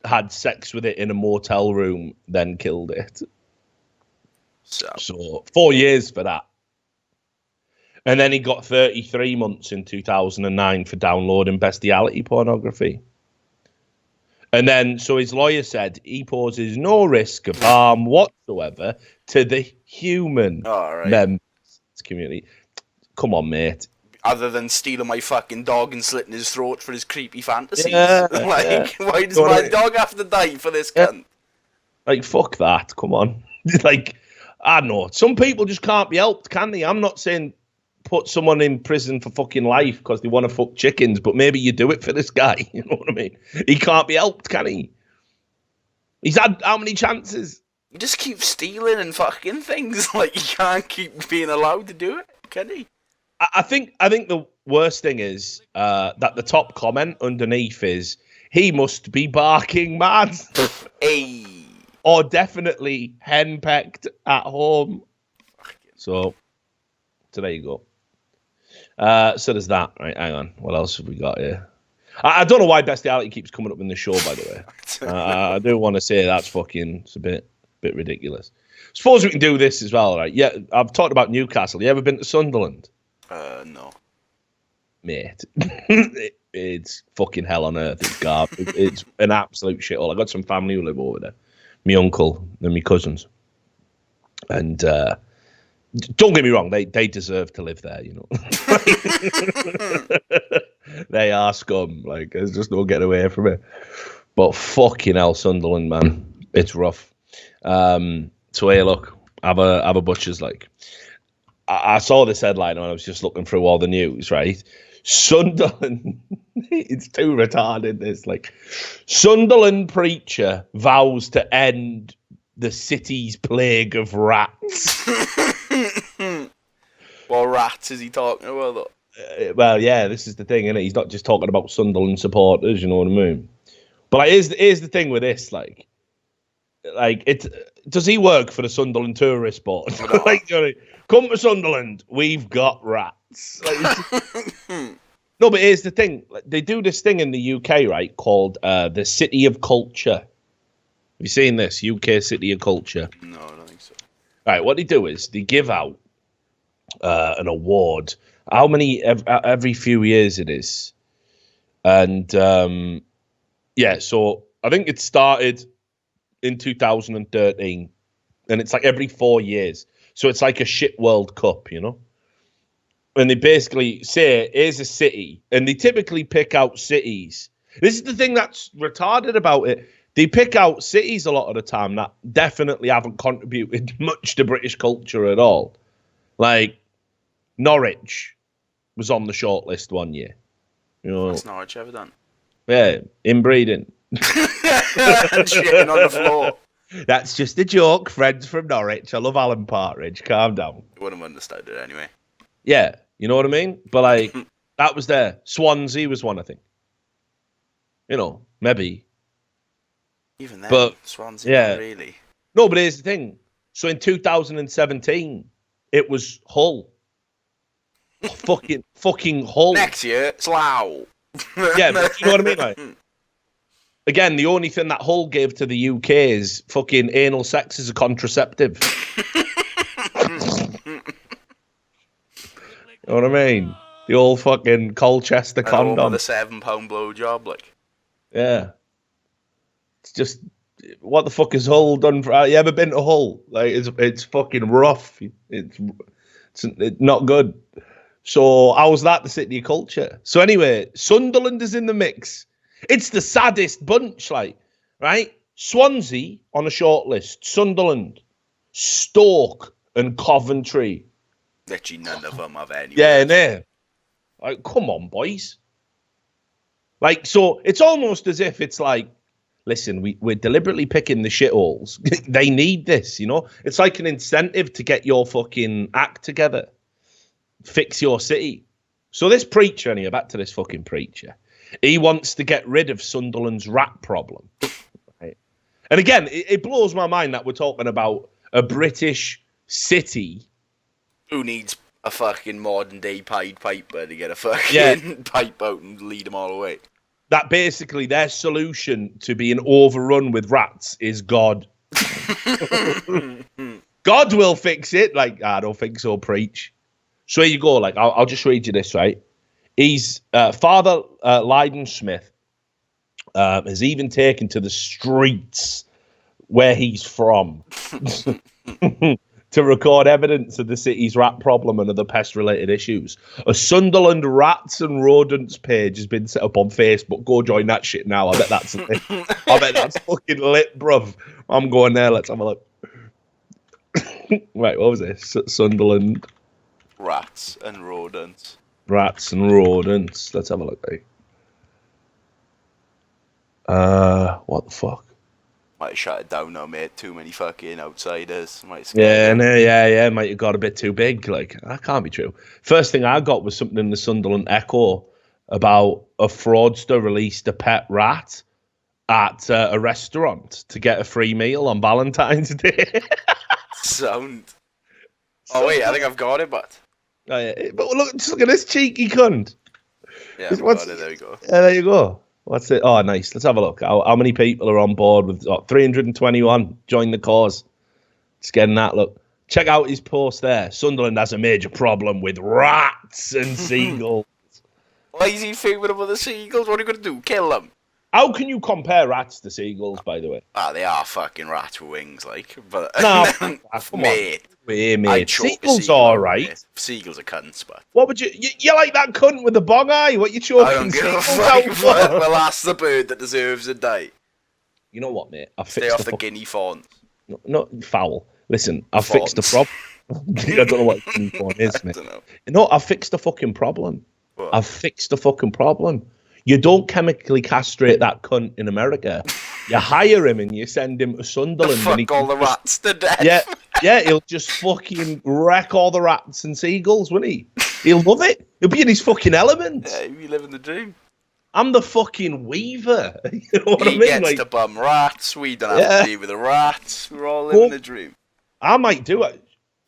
had sex with it in a motel room, then killed it. So 4 years for that. And then he got 33 months in 2009 for downloading bestiality pornography. And then, so his lawyer said he poses no risk of harm whatsoever to the human members of the community. Come on, mate. Other than stealing my fucking dog and slitting his throat for his creepy fantasies. Yeah, why does my dog have to die for this cunt? Like, fuck that. Come on. Like, I don't know. Some people just can't be helped, can they? I'm not saying put someone in prison for fucking life because they want to fuck chickens, but maybe you do it for this guy. You know what I mean? He can't be helped, can he? He's had how many chances? He just keeps stealing and fucking things. Like, he can't keep being allowed to do it, can he? I think the worst thing is that the top comment underneath is, he must be barking mad. Hey. Or definitely henpecked at home. So, So there you go. So there's that. Right, hang on. What else have we got here? I don't know why bestiality keeps coming up in the show, by the way. I do want to say that's fucking, it's a bit ridiculous. Suppose we can do this as well, right? Yeah, I've talked about Newcastle. You ever been to Sunderland? No. Mate, it's fucking hell on earth. It's garbage. It's an absolute shithole. I got some family who live over there. My uncle and my cousins. And don't get me wrong, they deserve to live there, you know. They are scum. Like, there's just no getting away from it. But fucking hell, Sunderland, man. It's rough. So hey, look, have a butcher's. Like, I saw this headline when I was just looking through all the news, right? Sunderland, it's too retarded, this. Like, Sunderland preacher vows to end the city's plague of rats. What rats is he talking about, though? Well, yeah, this is the thing, innit? He's not just talking about Sunderland supporters, you know what I mean? But like, here's the thing with this, like it. Does he work for the Sunderland tourist board? No. Like, you know, come to Sunderland, we've got rats. Like, no, but here's the thing: they do this thing in the UK, right, called the City of Culture. Have you seen this? UK City of Culture. No, I don't think so. Right, what they do is they give out an award. How many every few years it is, and yeah. So I think it started in 2013, and it's like every 4 years. So it's like a shit World Cup, you know. And they basically say, here's a city, and they typically pick out cities. This is the thing that's retarded about it. They pick out cities a lot of the time that definitely haven't contributed much to British culture at all. Like, Norwich was on the shortlist one year. You know, what's Norwich ever done? Yeah, inbreeding. Shitting on the floor. That's just a joke, friends from Norwich. I love Alan Partridge. Calm down. Wouldn't have understood it anyway. Yeah, you know what I mean? But like, that was there. Swansea was one, I think. You know, maybe. Even then, but Swansea, yeah, really. No, but here's the thing. So in 2017, it was Hull. fucking Hull. Next year, Slough. Yeah, but you know what I mean? Like, again, the only thing that Hull gave to the UK is fucking anal sex as a contraceptive. You know what I mean? The old fucking Colchester condom. The £7 blowjob, like. Yeah. It's just, what the fuck has Hull done for? You ever been to Hull? Like, it's fucking rough. It's not good. So how's that the city of culture? So anyway, Sunderland is in the mix. It's the saddest bunch, like, right? Swansea on a short list. Sunderland, Stoke, and Coventry. Literally none of them have any. Yeah, no. Like, come on, boys. Like, so it's almost as if it's like, listen, we're deliberately picking the shitholes. They need this, you know? It's like an incentive to get your fucking act together. Fix your city. So this preacher, and back to this fucking preacher, he wants to get rid of Sunderland's rat problem. Right? And again, it blows my mind that we're talking about a British city who needs a fucking modern day Pied Piper to get a fucking pipe out and lead them all away. That basically their solution to being overrun with rats is God. God will fix it. Like, I don't think so, preach. So here you go. Like, I'll just read you this, right? He's Father Lydon Smith has even taken to the streets where he's from to record evidence of the city's rat problem and other pest-related issues. A Sunderland rats and rodents page has been set up on Facebook. Go join that shit now. I bet that's lit. I bet that's fucking lit, bruv. I'm going there. Let's have a look. Right, what was this? Sunderland. Rats and rodents. Rats and rodents. Let's have a look. What the fuck? Might shut it down now, mate. Too many fucking outsiders. Might yeah. Might have got a bit too big. Like, that can't be true. First thing I got was something in the Sunderland Echo about a fraudster released a pet rat at a restaurant to get a free meal on Valentine's Day. Sound. Oh wait, I think I've got it, but Oh, yeah. But look, just look at this cheeky cunt. Yeah, there we go. There you go. What's it? Oh, nice. Let's have a look. How many people are on board with 321? Join the cause. Just getting that. Look. Check out his post there. Sunderland has a major problem with rats and seagulls. Why is he favourite about the seagulls? What are you going to do? Kill them? How can you compare rats to seagulls, by the way? Ah, they are fucking rats with wings, like. But no, come mate. Hey, mate. Seagulls are alright. Mate. Seagulls are cunts, but. What would you like that cunt with the bong eye? What you choking? I don't give a fuck. Well, that's the bird that deserves a day. You know what, mate? Stay off the guinea fawns. No, foul. Listen, I've fixed the problem. I don't know what guinea fawn is, mate. I don't know. No, I've fixed the fucking problem. What? I've fixed the fucking problem. You don't chemically castrate that cunt in America. You hire him and you send him to Sunderland. Fuck all the rats to death. Yeah, he'll just fucking wreck all the rats and seagulls, won't he? He'll love it. He'll be in his fucking element. Yeah, he'll be living the dream. I'm the fucking weaver. You know what I mean? He gets to bum rats. We don't have to deal with the rats. We're all living the dream. I might do it.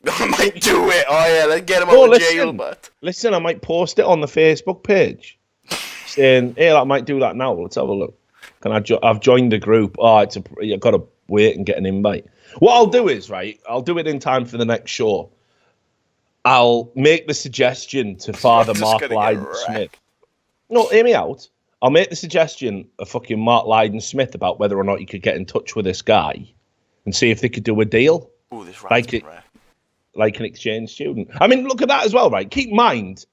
I might do it. Oh, yeah, let's get him out of jail, but. Listen, I might post it on the Facebook page. Saying, hey, I might do that now. Let's have a look. Can I've joined the group. Oh, you've got to wait and get an invite. What I'll do is, right, I'll do it in time for the next show. I'll make the suggestion to Father Mark Lydon Smith. No, hear me out. I'll make the suggestion of fucking Mark Lydon Smith about whether or not you could get in touch with this guy and see if they could do a deal. Ooh, this like an exchange student. I mean, look at that as well, right? Keep in mind,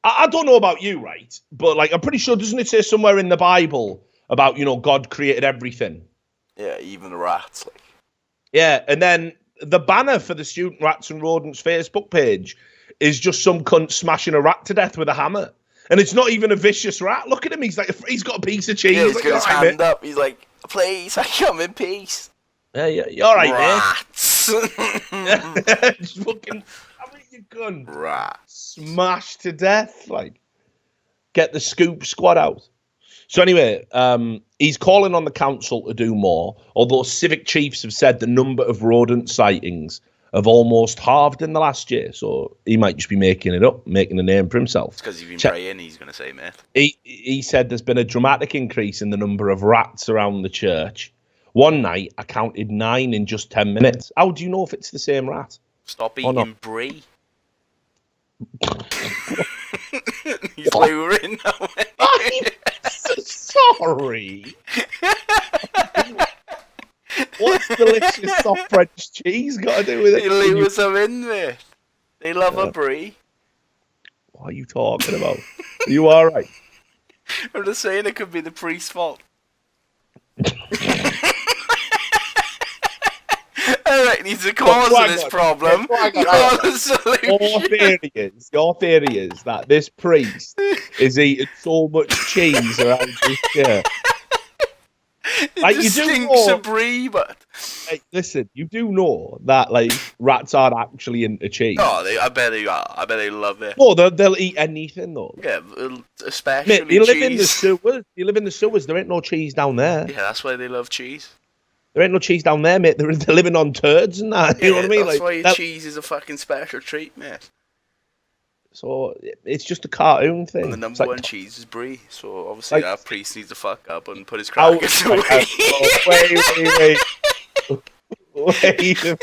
I don't know about you, right? But, like, I'm pretty sure, doesn't it say somewhere in the Bible about, God created everything? Yeah, even the rats. Like. Yeah, and then the banner for the Student Rats and Rodents Facebook page is just some cunt smashing a rat to death with a hammer. And it's not even a vicious rat. Look at him. He's got a piece of cheese. Yeah, he's got his hand up. He's like, please, I come in peace. Yeah, you're all right, rats. Just fucking, I mean, you gun. Rats. Smashed to death. Like, get the scoop squad out. So anyway, he's calling on the council to do more, although civic chiefs have said the number of rodent sightings have almost halved in the last year. So he might just be making it up, making a name for himself. It's because he's been praying, he's going to say, mate. He said there's been a dramatic increase in the number of rats around the church. One night, I counted 9 in just 10 minutes. How do you know if it's the same rat? Stop eating brie. He's luring away. I'm sorry. What's delicious soft French cheese got to do with it? He lures them in there. They love a brie. What are you talking about? Are you all right? I'm just saying it could be the priest's fault. Alright, needs a cause of this problem. Not a solution. Your theory is that this priest is eating so much cheese around this chair. Like, you do know, of brie, but like, listen, you do know that like rats aren't actually into cheese. Oh, I bet they are. I bet they love it. No, they'll eat anything though. Yeah, especially Mate, you live in the sewers. You live in the sewers. There ain't no cheese down there. Yeah, that's why they love cheese. There ain't no cheese down there, mate. They're living on turds and that. You know what I mean? That's why cheese is a fucking special treat, mate. So it's just a cartoon thing. And the number one cheese is brie. So obviously that priest needs to fuck up and put his crackers away. Wait a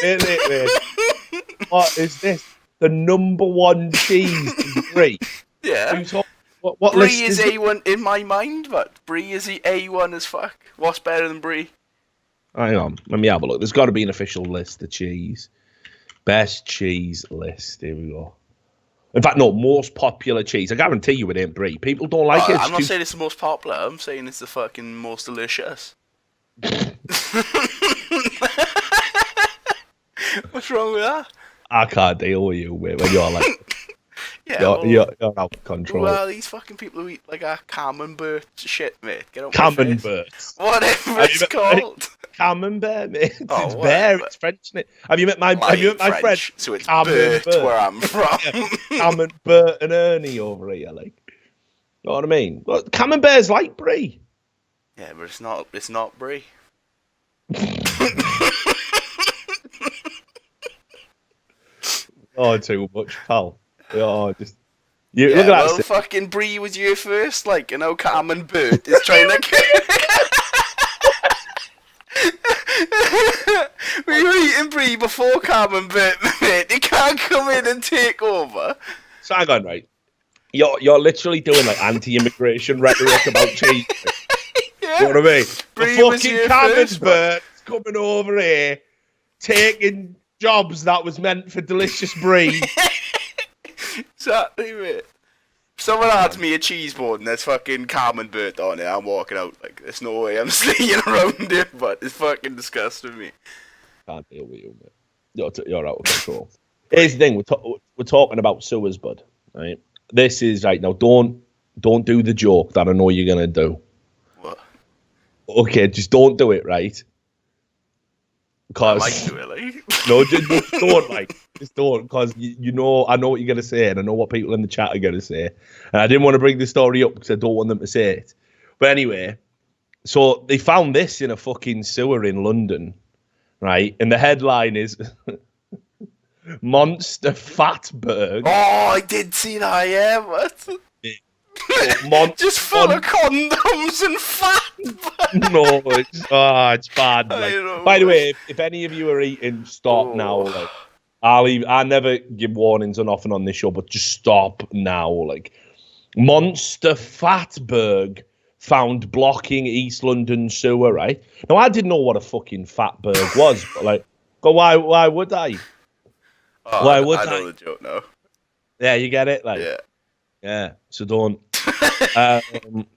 minute, mate. What is this? The number one cheese is brie. Yeah. What brie is A1 in my mind, but brie is the A1 as fuck. What's better than brie? Hang on, let me have a look. There's got to be an official list of cheese. Best cheese list. Here we go. In fact, no, most popular cheese. I guarantee you it ain't brie. People don't like it. I'm not saying it's the most popular. I'm saying it's the fucking most delicious. What's wrong with that? I can't deal with you, mate, when you're like... you're out of control. Well, these fucking people who eat like a camembert shit, mate. Get up Camembert. Whatever it's called. Camembert, mate. It's bear. It's French, isn't it? Have you met my friend? So it's Bert where I'm from. Camembert and Ernie over here, like. You know what I mean? Well, Camembert's like brie. Yeah, but it's not brie. Oh, too much, pal. Oh, just you look at that. Well, fucking Bree was you first, like, you know, Carmen Burt is trying to. We were eating Brie before Carmen Burt, mate. You can't come in and take over. So hang on, right? You're literally doing like anti-immigration rhetoric about cheese. Yeah. You know what I mean? Brie The was fucking here Carmen first, Burt coming over here, taking jobs that was meant for delicious Brie. Exactly, mate. If someone hands me a cheese board and there's fucking Carmen Burt on it, I'm walking out like, there's no way I'm staying around it, but it's fucking disgusting me. Can't deal with you, mate. You're out of control. Here's the thing: we're talking about sewers, bud. Right? This is right now. Don't do the joke that I know you're gonna do. What? Okay, just don't do it, right? Because I might do it, like. No, just don't, like. Just don't, because you know, I know what you're going to say, and I know what people in the chat are going to say. And I didn't want to bring the story up because I don't want them to say it. But anyway, so they found this in a fucking sewer in London, right? And the headline is Monster Fatberg. Oh, I did see that, yeah. What? Just full of condoms and fat. No, it's bad. Like. By the way, if any of you are eating, stop now. Like, I never give warnings or nothing on this show, but just stop now. Like, Monster Fatberg found blocking East London sewer. Right now, I didn't know what a fucking fatberg was, but like, but why would I? Why would I? I know the joke now. Yeah, you get it. Like, yeah. So don't.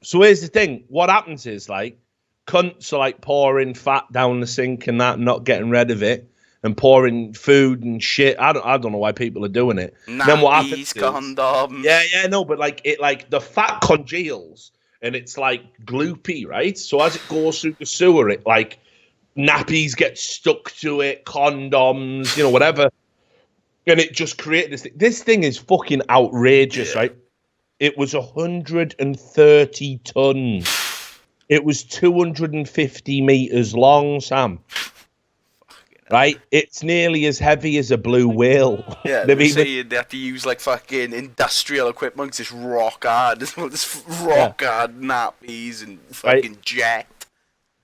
So here's the thing. What happens is, like, cunts are like pouring fat down the sink and that, and not getting rid of it, and pouring food and shit. I don't know why people are doing it. Then what happens? Condoms. Yeah, no, but like the fat congeals and it's like gloopy, right? So as it goes through the sewer, it like nappies get stuck to it, condoms, you know, whatever, and it just created this thing. This thing is fucking outrageous, right? It was 130 tons. It was 250 meters long, Sam. Right? It's nearly as heavy as a blue whale. Yeah, they have to use like fucking industrial equipment. It's rock hard. This rock hard nappies and fucking jet.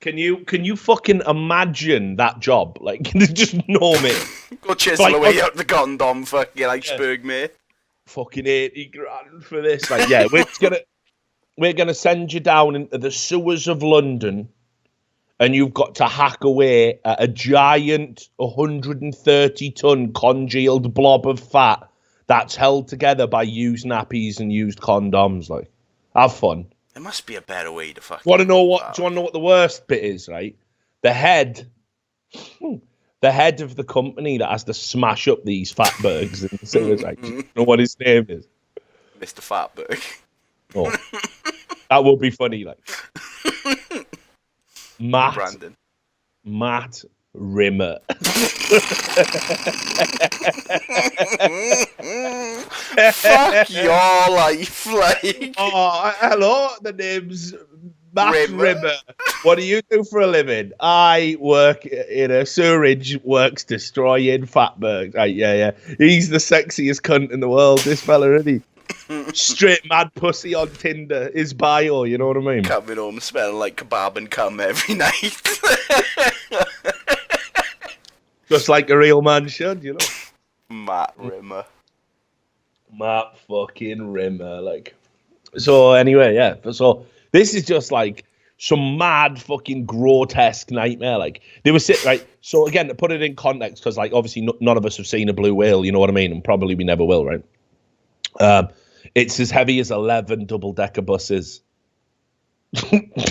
Can you fucking imagine that job? Like, just know me. Go chisel away out the condom, fucking iceberg, mate. Fucking 80 grand for this. Like, yeah, we're gonna send you down into the sewers of London, and you've got to hack away at a giant 130-ton congealed blob of fat that's held together by used nappies and used condoms. Like, have fun. There must be a better way to fucking. Do you want to know what the worst bit is? Right, the head of the company that has to smash up these fatbergs and sewers. Like, do you know what his name is? Mr. Fatberg. Oh, that would be funny. Like. Matt Rimmer. Fuck your life, like. Oh, hello. The name's Matt Rimmer. What do you do for a living? I work in a sewerage works destroying fatbergs. Right, yeah. He's the sexiest cunt in the world, this fella, isn't he? Straight mad pussy on Tinder, his bio, you know what I mean? Coming home smelling like kebab and cum every night. Just like a real man should, you know? Matt Rimmer. Matt fucking Rimmer, like. So anyway, yeah. So this is just like some mad fucking grotesque nightmare. Like, they were sitting, right? So again, to put it in context, because like obviously none of us have seen a blue whale, you know what I mean? And probably we never will, right? It's as heavy as 11 double-decker buses.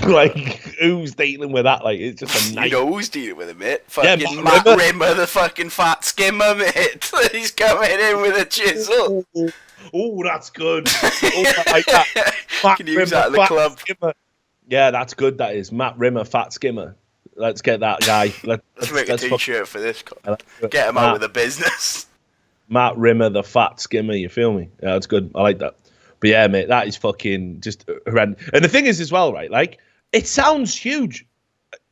Like, who's dealing with that? Like, it's just a night. You know who's dealing with it, mate? Fucking Matt Rimmer, the fucking fat skimmer, mate. He's coming in with a chisel. Oh, that's good. I like that. Can you use that at the club? Skimmer. Yeah, that's good, that is. Matt Rimmer, fat skimmer. Let's get that guy. Let's make a t-shirt for this. Get him out with a business. Matt Rimmer, the fat skimmer, you feel me? Yeah, that's good. I like that. But yeah, mate, that is fucking just horrendous. And the thing is as well, right, like, it sounds huge.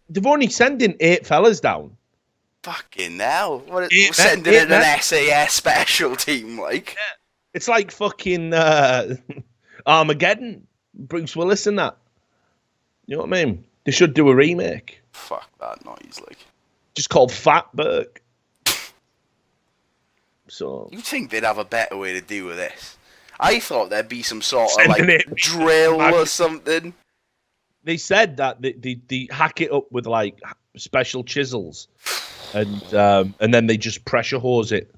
They've only sending 8 fellas down. Fucking hell. We're sending in an SAS special team, like. It's like fucking Armageddon. Bruce Willis in that. You know what I mean? They should do a remake. Fuck that noise, like. Just called Fatberg. So you'd think they'd have a better way to deal with this. I thought there'd be some sort of like drill or something. They said that they hack it up with like special chisels, and then they just pressure hose it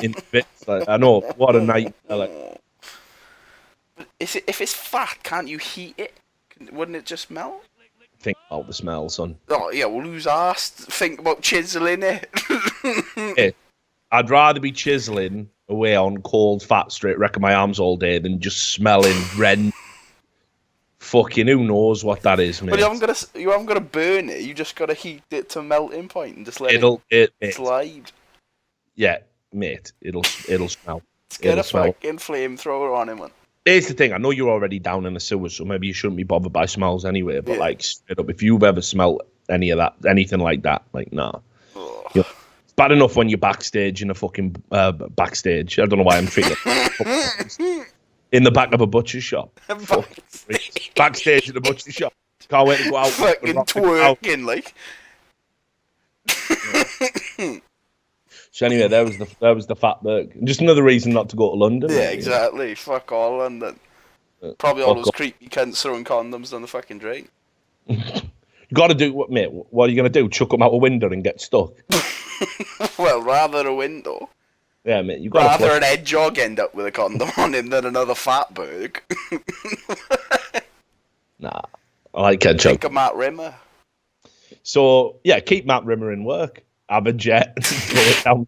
in bits. Like, I know, what a nightmare. Like. But if it's fat, can't you heat it? Wouldn't it just melt? Think about the smell, son. Oh yeah, well, who's asked? Think about chiseling it. Yeah. I'd rather be chiseling away on cold, fat, straight wreck of my arms all day than just smelling red. Fucking who knows what that is, mate. But you haven't got to burn it. You just got to heat it to melting point and just let it slide. Yeah, mate. It'll smell. Let's get a fucking flamethrower on him, man. Here's the thing. I know you're already down in the sewers, so maybe you shouldn't be bothered by smells anyway. But like, straight up, if you've ever smelled any of that, anything like that, like, nah. It's bad enough when you're backstage in a fucking backstage. I don't know why I'm treating it. In the back of a butcher's shop. Backstage in a butcher's shop. Can't wait to go out. Fucking twerking, like. So anyway, there was the Fatberg. Just another reason not to go to London. Yeah, exactly. Fuck all London. Probably all those creepy cunts throwing condoms down the fucking drain. You got to do what, mate? What are you gonna do? Chuck them out a window and get stuck? Well, rather a window. Yeah, mate. You got rather an hedgehog end up with a condom on him than another Fatberg. Nah, I like hedgehog. Think of Matt Rimmer. So yeah, keep Matt Rimmer in work. Have a jet, throw it down.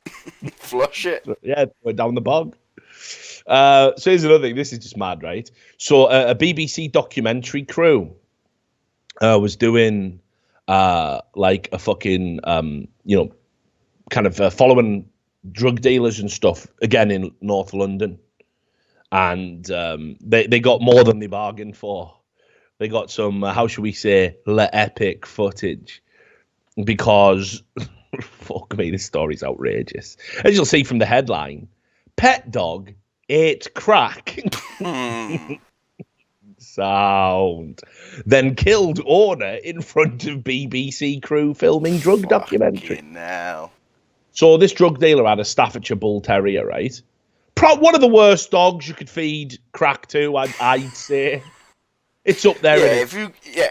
Flush it. Yeah, throw it down the bog. So here's another thing. This is just mad, right? So a BBC documentary crew was doing like a fucking kind of following drug dealers and stuff again in North London, and they got more than they bargained for. They got some how should we say epic footage because. Fuck me, this story's outrageous. As you'll see from the headline, pet dog ate crack. Sound. Then killed owner in front of BBC crew filming drug documentary. Now. So this drug dealer had a Staffordshire Bull Terrier, right? One of the worst dogs you could feed crack to, I'd say. It's up there.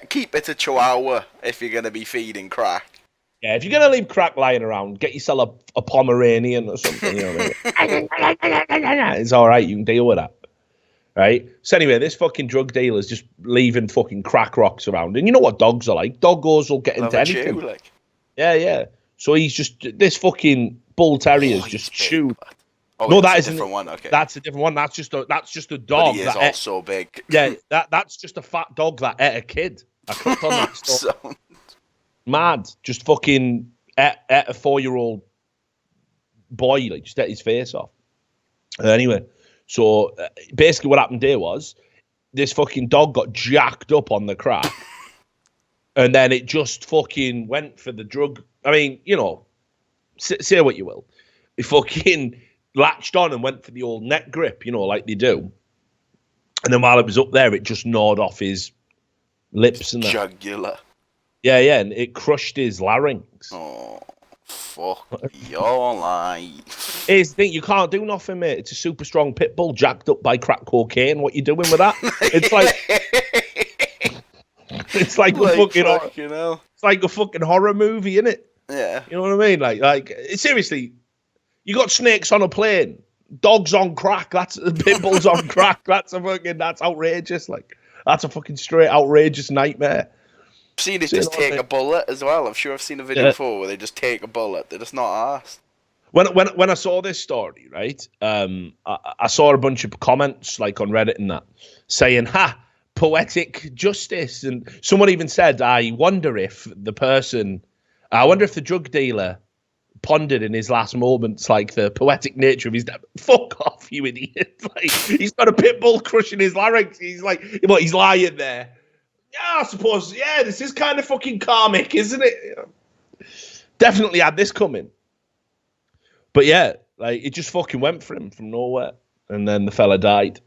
Keep it a Chihuahua if you're going to be feeding crack. Yeah, if you're going to leave crack lying around, get yourself a Pomeranian or something. You know what I mean? It's all right. You can deal with that. Right? So anyway, this fucking drug dealer's just leaving fucking crack rocks around. And you know what dogs are like? Doggos will get into anything. Like. Yeah. So he's just... This fucking bull terrier's just chewed. Oh, no, that isn't a different one. Okay. That's a different one. That's just a dog. But he is also big. Yeah, that's just a fat dog that ate a kid. I clicked on that stuff. Mad, just fucking ate a 4-year-old boy, like just ate his face off. Anyway, so basically what happened there was this fucking dog got jacked up on the crack and then it just fucking went for the drug. I mean, you know, say what you will. It fucking latched on and went for the old neck grip, you know, like they do. And then while it was up there, it just gnawed off his lips and that. Jugular. Yeah, and it crushed his larynx. Oh, fuck your life. Here's the thing, you can't do nothing, mate. It's a super strong pit bull jacked up by crack cocaine. What you doing with that? It's like... it's like a fucking... It's like a fucking horror movie, innit? Yeah. You know what I mean? Like seriously, you got snakes on a plane, dogs on crack, pit bulls on crack. That's outrageous. Like, that's a fucking straight outrageous nightmare. I've seen it just take a bullet as well. I'm sure I've seen a video before where they just take a bullet. They're just not asked. When I saw this story, right, I saw a bunch of comments like on Reddit and that saying, poetic justice. And someone even said, I wonder if the drug dealer pondered in his last moments like the poetic nature of his death. Fuck off, you idiot. Like, he's got a pit bull crushing his larynx. He's like, he's lying there. Yeah, I suppose, this is kind of fucking karmic, isn't it? Definitely had this coming. But yeah, like, it just fucking went for him from nowhere. and then the fella died.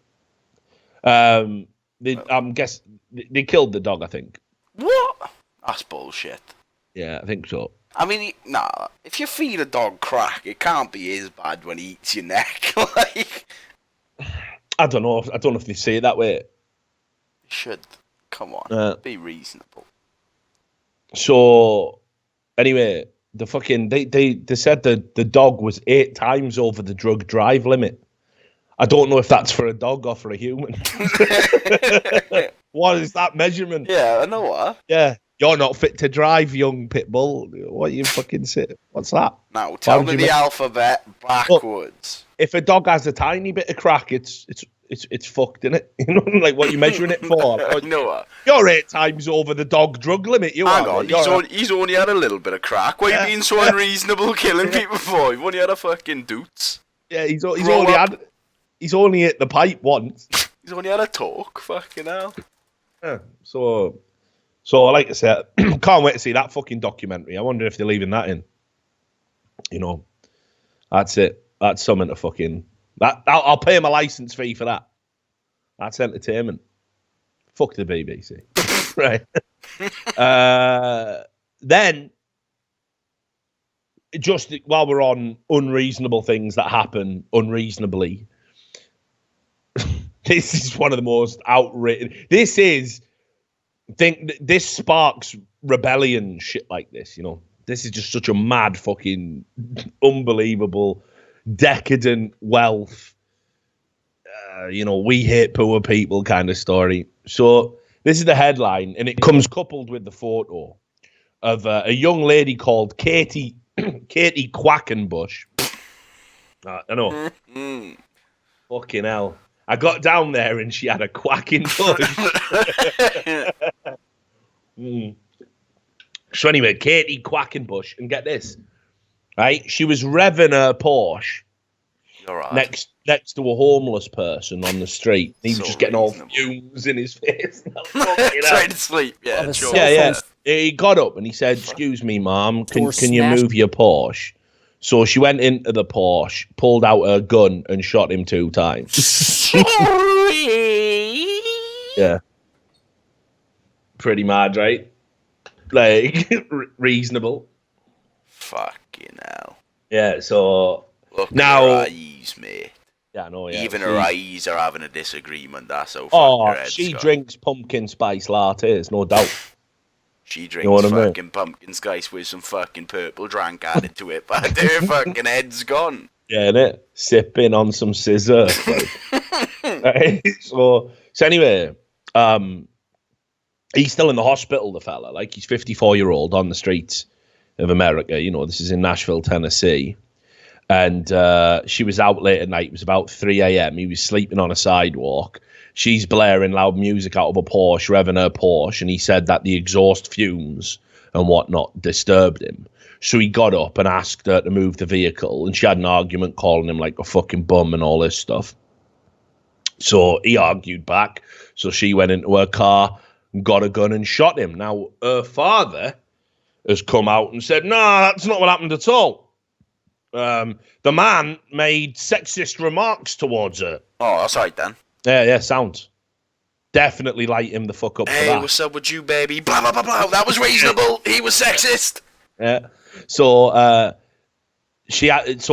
I'm guess they killed the dog, I think. What? That's bullshit. Yeah, I think so. I mean, if you feed a dog crack, it can't be as bad when he eats your neck. Like, I don't know if they say it that way. Should. Come on. Be reasonable. So, anyway, they said that the dog was 8 times over the drug drive limit. I don't know if that's for a dog or for a human. What is that measurement? Yeah, I know what. Yeah. You're not fit to drive, young pit bull. What you fucking say? What's that? Now, tell me the alphabet backwards. Well, if a dog has a tiny bit of crack, it's fucked, innit? You know, like what you're measuring it for. You know what? You're 8 times over the dog drug limit. Hang on, he's only had a little bit of crack. Why are you being so unreasonable, killing people for? You've only had a fucking doots. Yeah, he's only hit the pipe once. He's only had a talk. Fucking hell. Yeah. So like I said, can't wait to see that fucking documentary. I wonder if they're leaving that in. You know, that's it. That's something to fucking. I'll pay him a license fee for that. That's entertainment. Fuck the BBC. Right. Then, just while we're on unreasonable things that happen unreasonably, this is one of the most outrageous. This sparks rebellion shit like this, you know. This is just such a mad fucking unbelievable decadent wealth, you know, we hate poor people kind of story. So this is the headline, and it comes coupled with the photo of a young lady called Katie Quackenbush. I know. Fucking hell. I got down there and she had a quacking bush. So anyway, Katie Quackenbush, and get this, right? She was revving her Porsche next to a homeless person on the street. He was just getting all fumes in his face. Trying to sleep, yeah. Sure. Yeah. He got up and he said, "Excuse me, ma'am, can you move your Porsche?" So she went into the Porsche, pulled out her gun, and shot him 2 times. Sorry. Yeah. Pretty mad, right? Like, reasonable. Fucking hell. Yeah, so... Look now, at her eyes, mate. Yeah, I know, yeah. Even her eyes are having a disagreement. That's how fucked her head's she gone. drinks pumpkin spice lattes, no doubt. She drinks fucking pumpkin spice with some fucking purple drink added to it, but her fucking head's gone. Yeah, innit? Sipping on some scissor. Right? So anyway, he's still in the hospital, the fella. Like, he's 54-year-old on the streets of America. You know, this is in Nashville, Tennessee. And she was out late at night. It was about 3 a.m. He was sleeping on a sidewalk. She's blaring loud music out of a Porsche, revving her Porsche, and he said that the exhaust fumes and whatnot disturbed him. So he got up and asked her to move the vehicle, and she had an argument calling him like a fucking bum and all this stuff. So he argued back. So she went into her car, got a gun, and shot him. Now, her father has come out and said, "No, that's not what happened at all. The man made sexist remarks towards her." Oh, that's right then. Yeah, sound. Definitely light him the fuck up for that. Hey, what's up with you, baby? Blah, blah, blah, blah. That was reasonable. He was sexist. Yeah. So,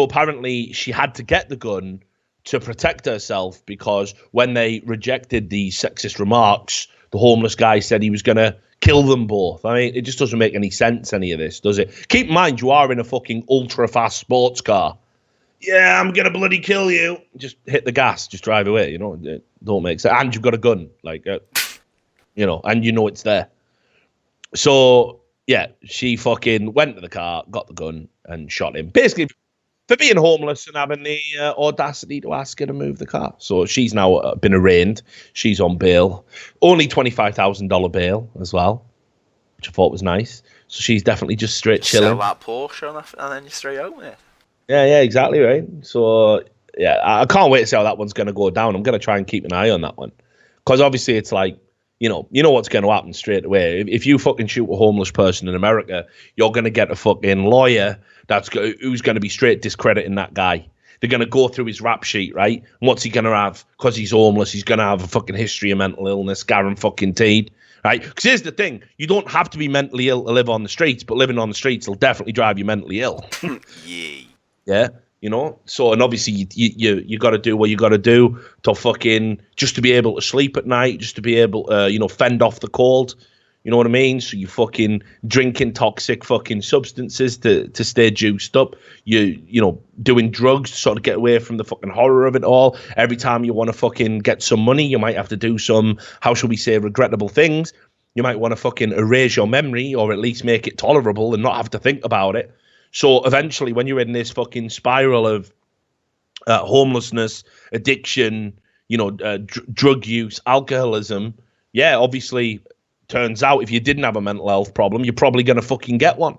apparently she had to get the gun to protect herself, because when they rejected the sexist remarks, the homeless guy said he was going to kill them both. I mean, it just doesn't make any sense, any of this, does it? Keep in mind, you are in a fucking ultra-fast sports car. Yeah, I'm going to bloody kill you. Just hit the gas. Just drive away, you know. It don't make sense. And you've got a gun, like, you know, and you know it's there. So, yeah, she fucking went to the car, got the gun, and shot him. Basically, for being homeless and having the audacity to ask her to move the car. So she's now been arraigned. She's on bail. Only $25,000 bail as well, which I thought was nice. So she's definitely just straight chilling. Sell that Porsche and then you're straight home there. Yeah, exactly, right? So, yeah, I can't wait to see how that one's going to go down. I'm going to try and keep an eye on that one. Because obviously it's like, you know what's going to happen straight away. If you fucking shoot a homeless person in America, you're going to get a fucking lawyer who's going to be straight discrediting that guy. they're going to go through his rap sheet, right? And what's he going to have? Because he's homeless, he's going to have a fucking history of mental illness, guaranteed, right? Because here's the thing, you don't have to be mentally ill to live on the streets, but living on the streets will definitely drive you mentally ill. Yeah. You know, so, and obviously you got to do what you got to do to fucking, just to be able to sleep at night, just to be able, fend off the cold. You know what I mean? So you fucking drinking toxic fucking substances to stay juiced up. You know, doing drugs to sort of get away from the fucking horror of it all. Every time you want to fucking get some money, you might have to do some, how shall we say, regrettable things. You might want to fucking erase your memory, or at least make it tolerable and not have to think about it. So eventually, when you're in this fucking spiral of homelessness, addiction, drug use, alcoholism, yeah, obviously, turns out if you didn't have a mental health problem, you're probably going to fucking get one.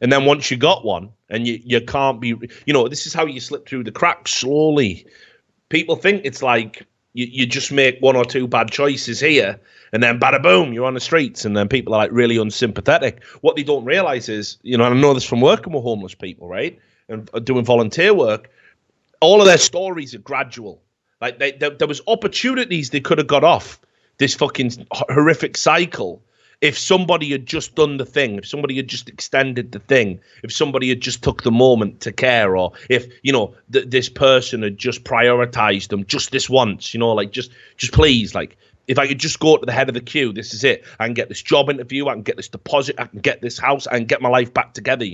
And then once you got one, and you can't be, this is how you slip through the cracks slowly. People think it's like you just make one or two bad choices here, and then bada boom, you're on the streets, and then people are like really unsympathetic. What they don't realize is, and I know this from working with homeless people, right, and doing volunteer work, all of their stories are gradual. Like there was opportunities they could have got off this fucking horrific cycle if somebody had just done the thing, if somebody had just extended the thing, if somebody had just took the moment to care, or if, this person had just prioritized them just this once, like just please, like, if I could just go to the head of the queue, this is it. I can get this job interview, I can get this deposit, I can get this house, I can get my life back together,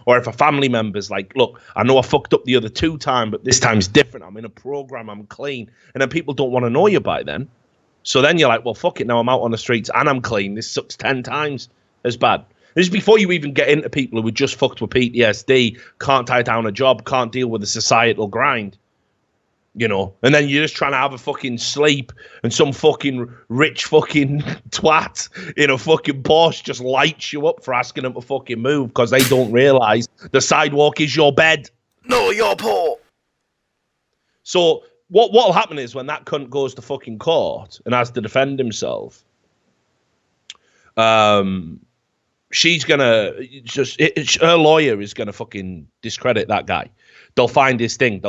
Or if a family member's like, look, I know I fucked up the other 2 times, but this time's different. I'm in a program, I'm clean. And then people don't want to know you by then. So then you're like, well, fuck it, now I'm out on the streets and I'm clean. This sucks 10 times as bad. This is before you even get into people who are just fucked with PTSD, can't tie down a job, can't deal with the societal grind. And then you're just trying to have a fucking sleep, and some fucking rich fucking twat in a fucking Porsche just lights you up for asking them to fucking move because they don't realize the sidewalk is your bed. No, you're poor. So what'll happen is when that cunt goes to fucking court and has to defend himself, she's gonna her lawyer is gonna fucking discredit that guy. They'll find his thing.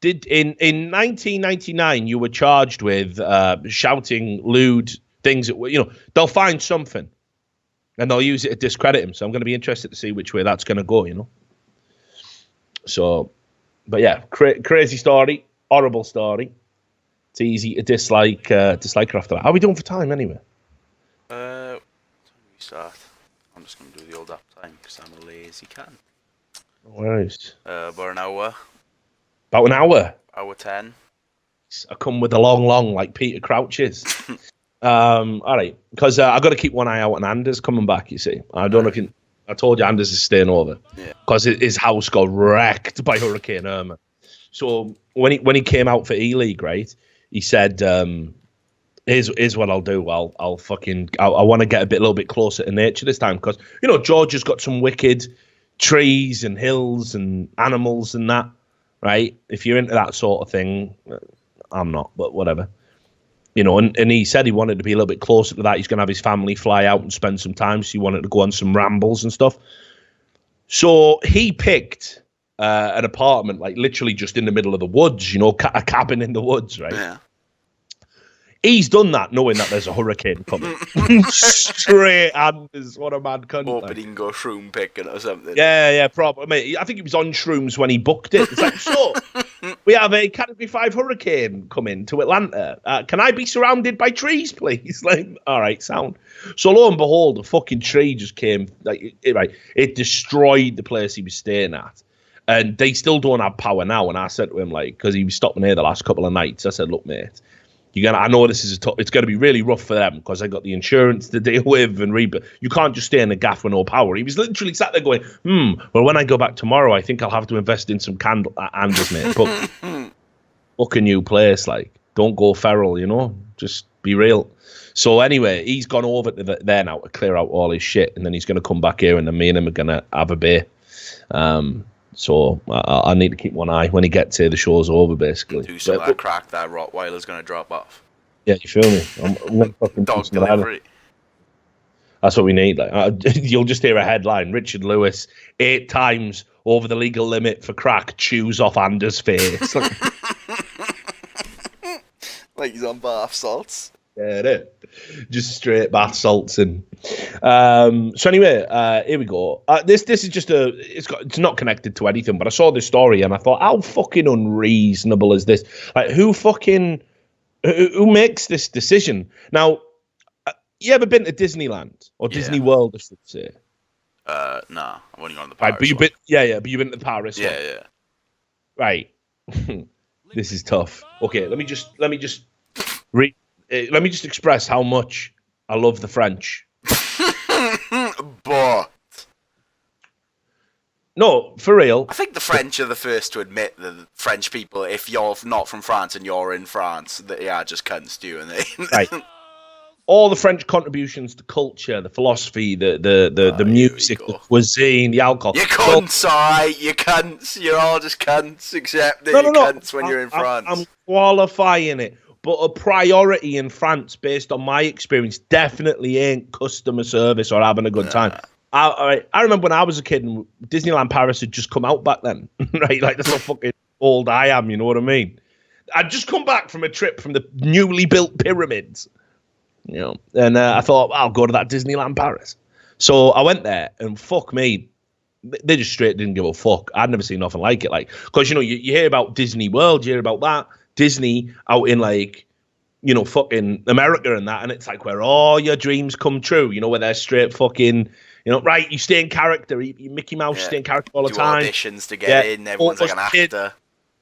In 1999 you were charged with shouting lewd things at, they'll find something and they'll use it to discredit him. So I'm going to be interested to see which way that's going to go, So, but yeah, crazy story, horrible story. It's easy to dislike her after that. How are we doing for time anyway? Time we start. I'm just going to do the old up time because I'm a lazy can. No worries. About an hour. About an hour? Hour 10. I come with a long, like Peter Crouch is. All right, because I've got to keep one eye out on Anders coming back, you see. I don't know if I told you Anders is staying over. Yeah. Because his house got wrecked by Hurricane Irma. So when he came out for E-League, right, he said, here's what I'll do. I want to get a little bit closer to nature this time because, Georgia's got some wicked trees and hills and animals and that. Right, if you're into that sort of thing, I'm not, but whatever, And he said he wanted to be a little bit closer to that. He's going to have his family fly out and spend some time, so he wanted to go on some rambles and stuff. So he picked an apartment, like literally just in the middle of the woods, a cabin in the woods, right? Yeah. He's done that knowing that there's a hurricane coming. Straight Anders, what a mad cunt. Hoping he can go shroom picking or something. Yeah, probably. I mean, I think he was on shrooms when he booked it. It's like, so, we have a Category 5 hurricane coming to Atlanta. Can I be surrounded by trees, please? Like, all right, sound. So lo and behold, a fucking tree just came. Like, it destroyed the place he was staying at. And they still don't have power now. And I said to him, like, because he was stopping here the last couple of nights, I said, look, mate, I know this is it's going to be really rough for them because I got the insurance to deal with and rebuild. You can't just stay in a gaff with no power. He was literally sat there going, well, when I go back tomorrow, I think I'll have to invest in some candle Anders, mate. But book a new place, like, don't go feral, just be real. So anyway, he's gone over to there now to clear out all his shit, and then he's going to come back here, and then me and him are going to have a beer. So I need to keep one eye when he gets here. The show's over, basically. Do some of that crack that Rottweiler's going to drop off. Yeah, you feel me? I'm gonna fucking dog delivery. That's what we need. Like, you'll just hear a headline: Richard Lewis 8 times over the legal limit for crack chews off Anders' face. Like he's on bath salts. Yeah, it is. Just straight bath salts and so anyway, here we go. This is just it's not connected to anything, but I saw this story and I thought, how fucking unreasonable is this? Like, who makes this decision? Now, you ever been to Disneyland or Disney World, I should say? Nah, I've only gone to the Paris. Right, but you've been, but you've been to the Paris. Yeah. Right. This is tough. Okay, let me just express how much I love the French. But no, for real. I think the French are the first to admit that the French people, if you're not from France and you're in France, that they are just cunts to you, and they right. All the French contributions to culture, the philosophy, the music, the cuisine, the alcohol. You cunts, alright, you cunts. You're all just cunts, except that you're cunts when you're in France. I'm qualifying it. But a priority in France, based on my experience, definitely ain't customer service or having a good time. I remember when I was a kid and Disneyland Paris had just come out back then, right? Like, that's how fucking old I am, you know what I mean? I'd just come back from a trip from the newly built pyramids, you know, and I thought, I'll go to that Disneyland Paris. So I went there, and fuck me, they just straight didn't give a fuck. I'd never seen nothing like it. Like, because, you know, you hear about Disney World, you hear about that. Disney out in, like, you know, fucking America and that, and it's like where all your dreams come true, you know, where they're straight fucking, you know, right, you stay in character, you Mickey Mouse, stay in character all the time. Auditions to get in, everyone's like an actor.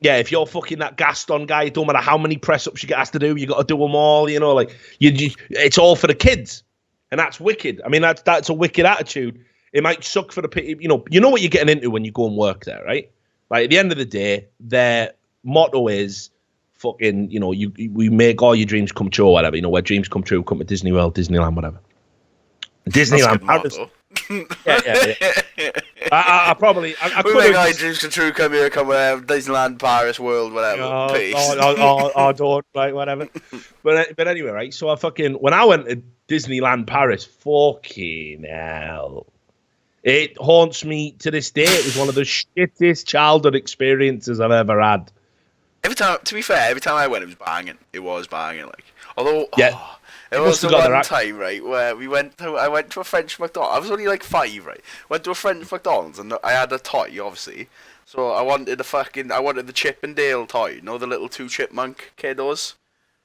Yeah, if you're fucking that Gaston guy, it don't matter how many press-ups you get asked to do, you got to do them all, you know, like, it's all for the kids, and that's wicked. I mean, that's a wicked attitude. It might suck for the, you know what you're getting into when you go and work there, right? Like, at the end of the day, their motto is, fucking, you know, we make all your dreams come true or whatever. You know, where dreams come true, come to Disney World, Disneyland, whatever. Disneyland Paris. Yeah. I probably we make all your dreams come true. Come here, come wherever. Disneyland, Paris, World, whatever. Peace. Or don't, right, whatever. But anyway, right. So when I went to Disneyland Paris, fucking hell, it haunts me to this day. It was one of the shittest childhood experiences I've ever had. Every time, to be fair, every time I went, it was banging. It was banging, like. Although, it was the one time, right, where I went to a French McDonald's. I was only like 5, right. Went to a French McDonald's and I had a toy, obviously. So I wanted the Chip and Dale toy. You know, the little 2 chipmunk kiddos.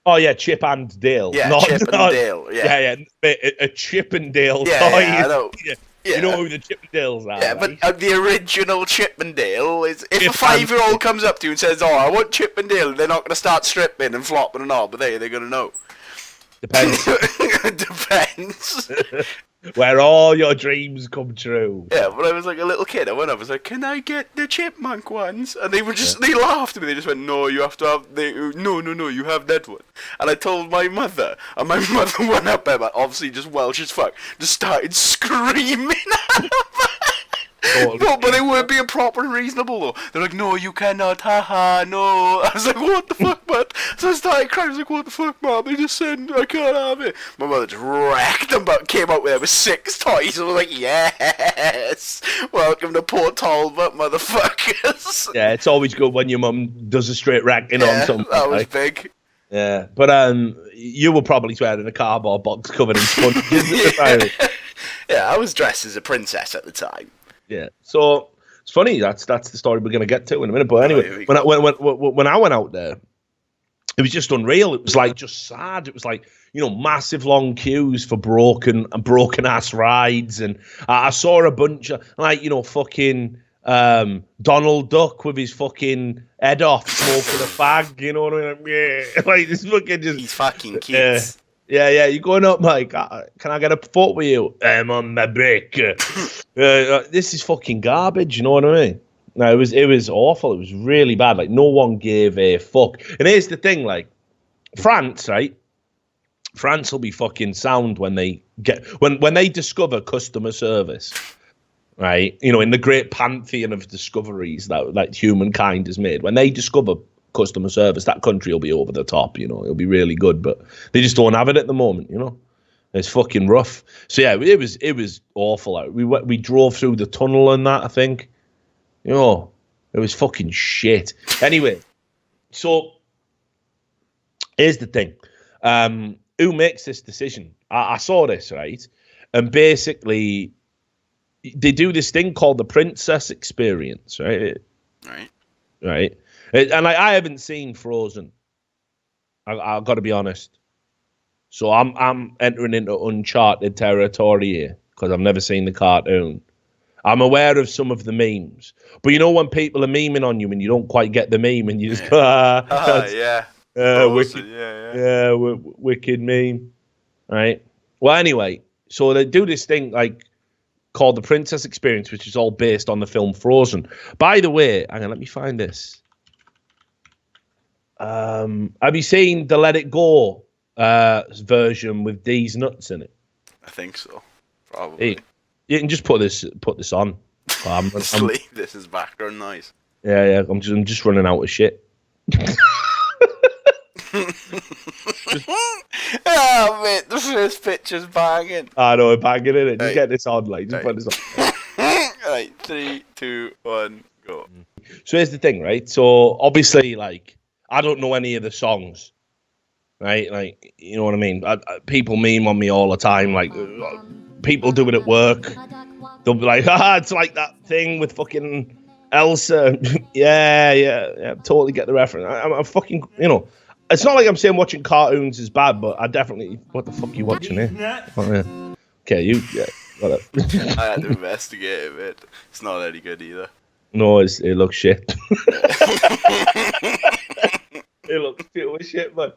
Oh yeah, Chip and Dale. Yeah, Chip and Dale. Yeah, a Chip and Dale toy. Yeah, I know. Yeah. You know who the Chippendales are. Yeah, right? But the original Chippendale is, if a 5-year-old comes up to you and says, "Oh, I want Chippendale," they're not going to start stripping and flopping and all, but they're going to know. Depends. Depends. Where all your dreams come true. Yeah, when I was like a little kid, I went up, I was like, "Can I get the chipmunk ones?" And they laughed at me. They just went, "No, you have to have no, you have that one." And I told my mother, and my mother went up there, but obviously just Welsh as fuck, just started screaming at them. No, but they weren't being proper and reasonable though. They're like, "No, you cannot, haha, no." I was like, "What the fuck, man?" So I started crying. I was like, "What the fuck, mom? They just said I can't have it." My mother just wrecked them, but came out with 6 toys. I was like, "Yes, welcome to Port Talbot, motherfuckers." Yeah, it's always good when your mum does a straight racking on something. That was big. Yeah, but you were probably wearing a cardboard box covered in sponges. Yeah, I was dressed as a princess at the time. Yeah, so it's funny. That's the story we're gonna get to in a minute. But anyway, when I went out there, it was just unreal. It was like just sad. It was like, you know, massive long queues for broken ass rides, and I saw a bunch of, like, you know, fucking Donald Duck with his fucking head off smoking a fag. You know what I mean? Yeah, like this fucking just. He's fucking cute. Yeah, you're going up, like, can I get a photo with you? I'm on my break. This is fucking garbage, you know what I mean? No, it was awful. It was really bad. Like, no one gave a fuck. And here's the thing, like, France, right? France will be fucking sound when they discover customer service, right? You know, in the great pantheon of discoveries that humankind has made, when they discover customer service, that country will be over the top, you know, it'll be really good, but they just don't have it at the moment, you know. It's fucking rough. So yeah, it was awful. We drove through the tunnel and that, I think, You know, it was fucking shit. Anyway, so here's the thing. Who makes this decision? I saw this, right? And basically, they do this thing called the princess experience, right? Right. And I haven't seen Frozen. I've got to be honest. So I'm entering into uncharted territory here because I've never seen the cartoon. I'm aware of some of the memes, but you know when people are memeing on you and you don't quite get the meme and you just go, wicked meme, right? Well, anyway, so they do this thing like called the Princess Experience, which is all based on the film Frozen. By the way, hang on, let me find this. Have you seen the Let It Go version with D's nuts in it? I think so, probably. You can just put this on. This is background noise. Yeah. I'm just running out of shit. Oh mate, the first picture's banging. I know, banging in it. Just get this on, like, just put this on. Right, 3, 2, 1, go. So here's the thing, right? So obviously, like, I don't know any of the songs, right? Like, you know what I mean? People meme on me all the time, like, people do it at work. They'll be like, it's like that thing with fucking Elsa. yeah, totally get the reference. I'm fucking, you know, it's not like I'm saying watching cartoons is bad, but I definitely, what the fuck are you watching here? Oh, yeah. Okay, whatever. I had to investigate it, mate. It's not any good either. No, it looks shit. It looks shit, man.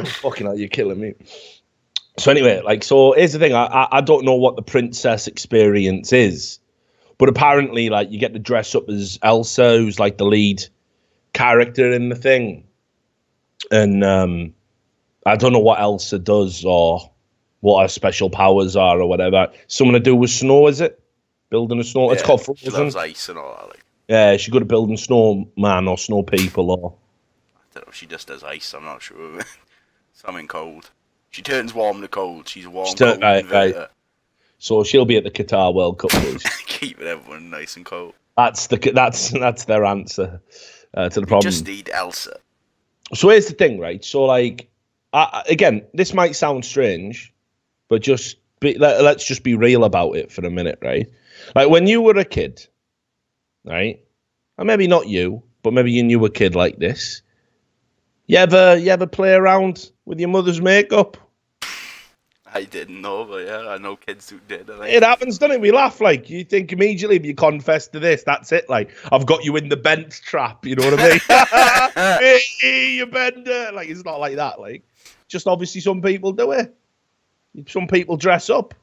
Fucking hell, you're killing me. So anyway, like, so here's the thing. I don't know what the princess experience is, but apparently, like, you get to dress up as Elsa, who's like the lead character in the thing, and I don't know what Elsa does or what her special powers are or whatever. Something to do with snow, is it? Building a snow. Yeah, it's called Frozen. She loves ice and all that. Like. Yeah, she's good at building snowman or snow people or. I don't know if she just does ice. I'm not sure. Something cold. She turns warm to cold. She's warm. Right. So she'll be at the Qatar World Cup, please. Keeping everyone nice and cold. That's their answer to the problem. Just need Elsa. So here's the thing, right? So like, again, this might sound strange, but let's just be real about it for a minute, right? Like when you were a kid, right? Or maybe not you, but maybe you knew a kid like this. You ever play around with your mother's makeup? I didn't know, but yeah, I know kids who did. It happens, doesn't it? We laugh, like, you think immediately if you confess to this, that's it. Like, I've got you in the bench trap, you know what I mean? Hey, you bender. Like, it's not like that. Like, just obviously some people do it. Some people dress up.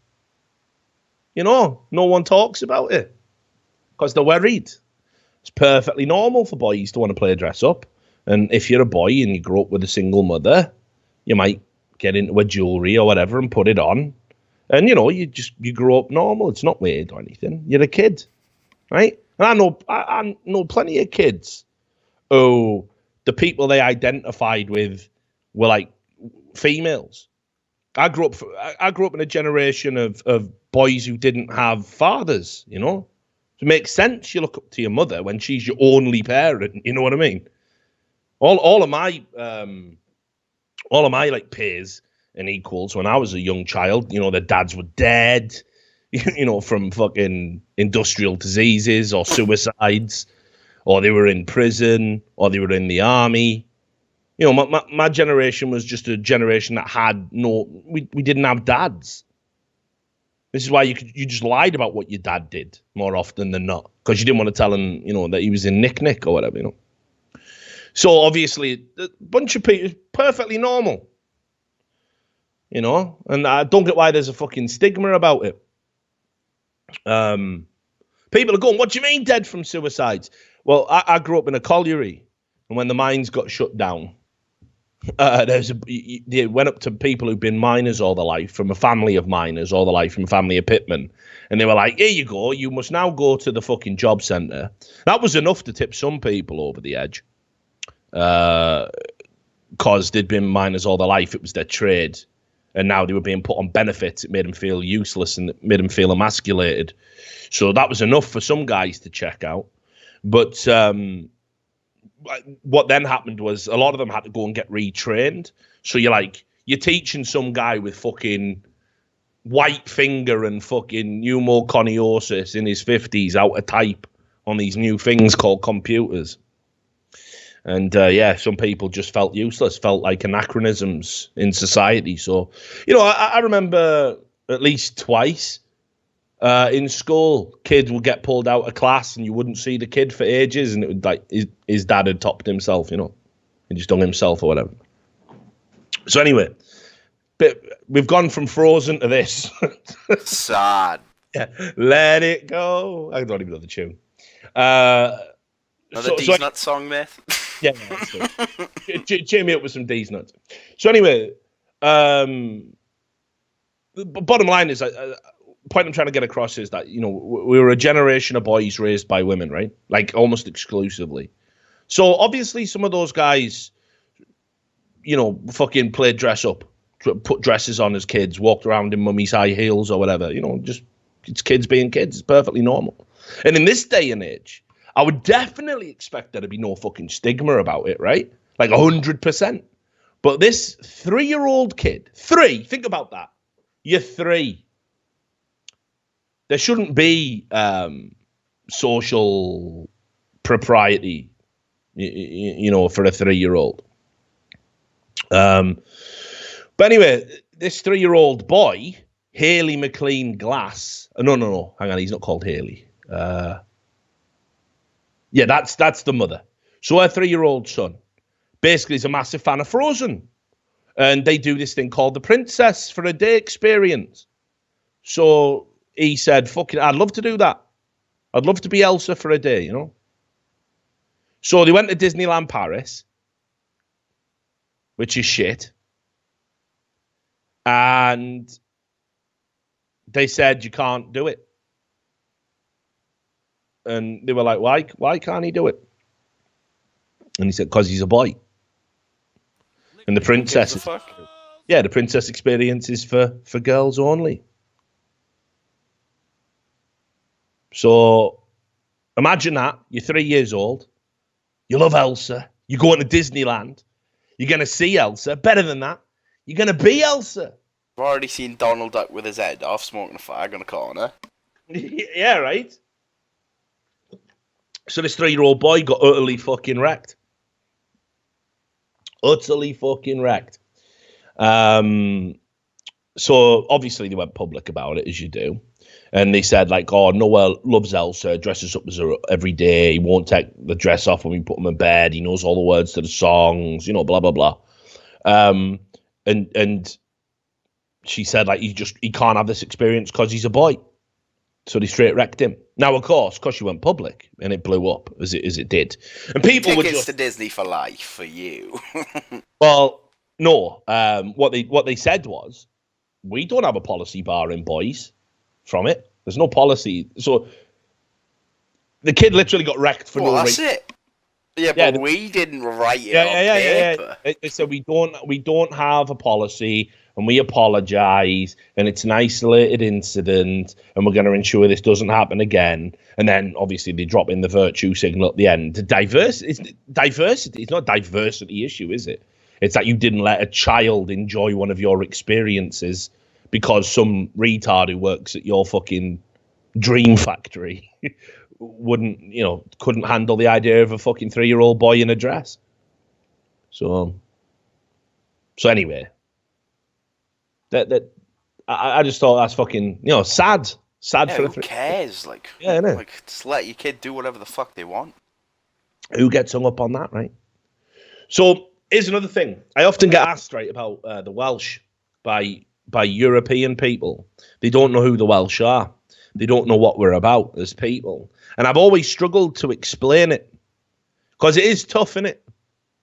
You know, no one talks about it because they're worried. It's perfectly normal for boys to want to play dress up. And if you're a boy and you grow up with a single mother, you might get into a jewelry or whatever and put it on. And, you know, you grow up normal. It's not weird or anything. You're a kid, right? And I know plenty of kids who the people they identified with were like females. I grew up in a generation of boys who didn't have fathers, you know? It makes sense you look up to your mother when she's your only parent, you know what I mean? All of my like peers and equals when I was a young child, you know, their dads were dead, you know, from fucking industrial diseases or suicides, or they were in prison, or they were in the army. You know, my generation was just a generation that had we didn't have dads. This is why you just lied about what your dad did more often than not, because you didn't want to tell him, you know, that he was in Nick or whatever, you know. So obviously, a bunch of people, perfectly normal, you know, and I don't get why there's a fucking stigma about it. People are going, what do you mean dead from suicides? Well, I grew up in a colliery, and when the mines got shut down, they went up to people who've been miners all their life, from a family of miners all their life, from a family of pitmen, and they were like, here you go, you must now go to the fucking job centre. That was enough to tip some people over the edge. Because they'd been miners all their life, it was their trade, and now they were being put on benefits. It made them feel useless and it made them feel emasculated. So that was enough for some guys to check out. But what then happened was a lot of them had to go and get retrained. So you're teaching some guy with fucking white finger and fucking pneumoconiosis in his 50s how to type on these new things called computers. And some people just felt useless, felt like anachronisms in society. So, I remember at least twice in school, kids would get pulled out of class and you wouldn't see the kid for ages, and it would like his dad had topped himself, he just hung himself or whatever. So anyway, we've gone from Frozen to this. Sad. Yeah, let it go. I don't even know the tune. Another D's Nuts song, myth. Yeah, cheer me up with some D's Nuts. So anyway, the bottom line is, the point I'm trying to get across is that, we were a generation of boys raised by women, right? Like almost exclusively. So obviously some of those guys, fucking played dress up, put dresses on as kids, walked around in mummy's high heels or whatever, just it's kids being kids. It's perfectly normal. And in this day and age, I would definitely expect there to be no fucking stigma about it, right? Like 100%. But this 3-year-old kid, think about that. You're 3. There shouldn't be social propriety, for a 3-year-old. But anyway, this 3-year-old boy, Haley McLean Glass. No, hang on, he's not called Haley. Yeah, that's the mother. So her 3-year-old son basically is a massive fan of Frozen. And they do this thing called the Princess for a Day experience. So he said, fuck it, I'd love to do that. I'd love to be Elsa for a day, So they went to Disneyland Paris, which is shit. And they said, you can't do it. And they were like, why can't he do it? And he said, because he's a boy. And the princess, the princess experience is for girls only. So imagine that. You're 3 years old. You love Elsa. You're going to Disneyland. You're going to see Elsa. Better than that, you're going to be Elsa. I've already seen Donald Duck with his head off, smoking a fag on a corner. Yeah, right? So this 3-year-old boy got utterly fucking wrecked. Utterly fucking wrecked. So obviously they went public about it, as you do. And they said, like, Noah loves Elsa, dresses up as her every day. He won't take the dress off when we put him in bed. He knows all the words to the songs, blah, blah, blah. And she said, like, he can't have this experience because he's a boy. So they straight wrecked him. Now, of course, because she went public and it blew up as it did. And people were just to Disney for life for you. Well, no. What they said was, we don't have a policy barring boys from it. There's no policy. So the kid literally got wrecked for no reason. That's it. Yeah, but we didn't write it on paper. Yeah. So we don't have a policy, and we apologise, and it's an isolated incident, and we're going to ensure this doesn't happen again. And then obviously they drop in the virtue signal at the end. Diversity. It's not a diversity issue, is it? It's that you didn't let a child enjoy one of your experiences because some retard who works at your fucking dream factory couldn't handle the idea of a fucking 3-year-old boy in a dress. So anyway, I just thought that's fucking, sad. Sad for who cares? Like, just let your kid do whatever the fuck they want. Who gets hung up on that, right? So here's another thing. I often get asked, right, about the Welsh by European people. They don't know who the Welsh are. They don't know what we're about as people. And I've always struggled to explain it because it is tough, innit?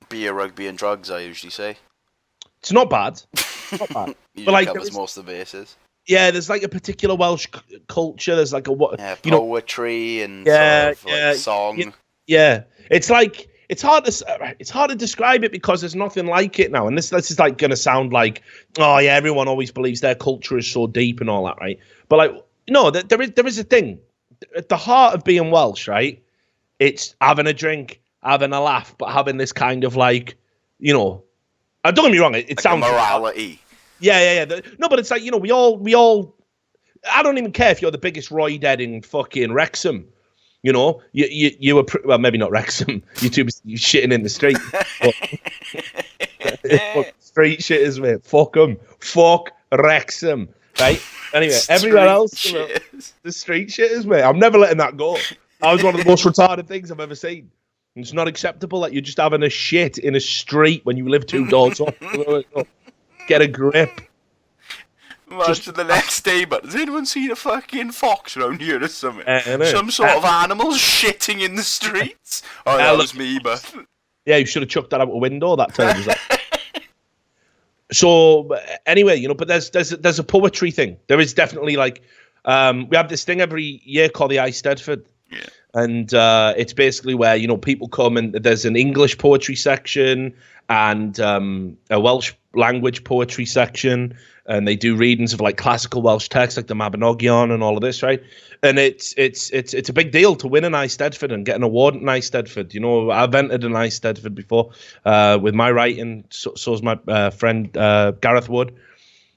Beer, rugby, and drugs, I usually say. It's not bad. Not bad. But like, covers most of the bases. Yeah, there's like a particular Welsh culture. There's like poetry and sort of, song. Yeah, it's like it's hard to describe it because there's nothing like it now. And this is like going to sound like, oh yeah, everyone always believes their culture is so deep and all that, right? But like, no, there is a thing at the heart of being Welsh, right? It's having a drink, having a laugh, but having this kind of like, don't get me wrong, it like sounds morality. Yeah. No, but it's like, we all. I don't even care if you're the biggest roid head in fucking Wrexham. You were well, maybe not Wrexham. You shitting in the street. Street shitters, mate. Fuck them. Fuck Wrexham. Right. Anyway, everywhere else, the street shitters, mate. I'm never letting that go. That was one of the most retarded things I've ever seen. It's not acceptable that you're just having a shit in a street when you live 2 doors up. Get a grip. Just the next day, but has anyone seen a fucking fox around here or something? Some sort of animals shitting in the streets? Oh, that was me, but... Yeah, you should have chucked that out a window that time. So, anyway, but there's a poetry thing. There is definitely, like... we have this thing every year called the Eisteddfod. Yeah. And it's basically where, people come and there's an English poetry section and a Welsh language poetry section. And they do readings of like classical Welsh texts, like the Mabinogion and all of this, right? And it's a big deal to win an Eisteddfod and get an award at an Eisteddfod. I've entered an Eisteddfod before with my writing. So's my friend Gareth Wood.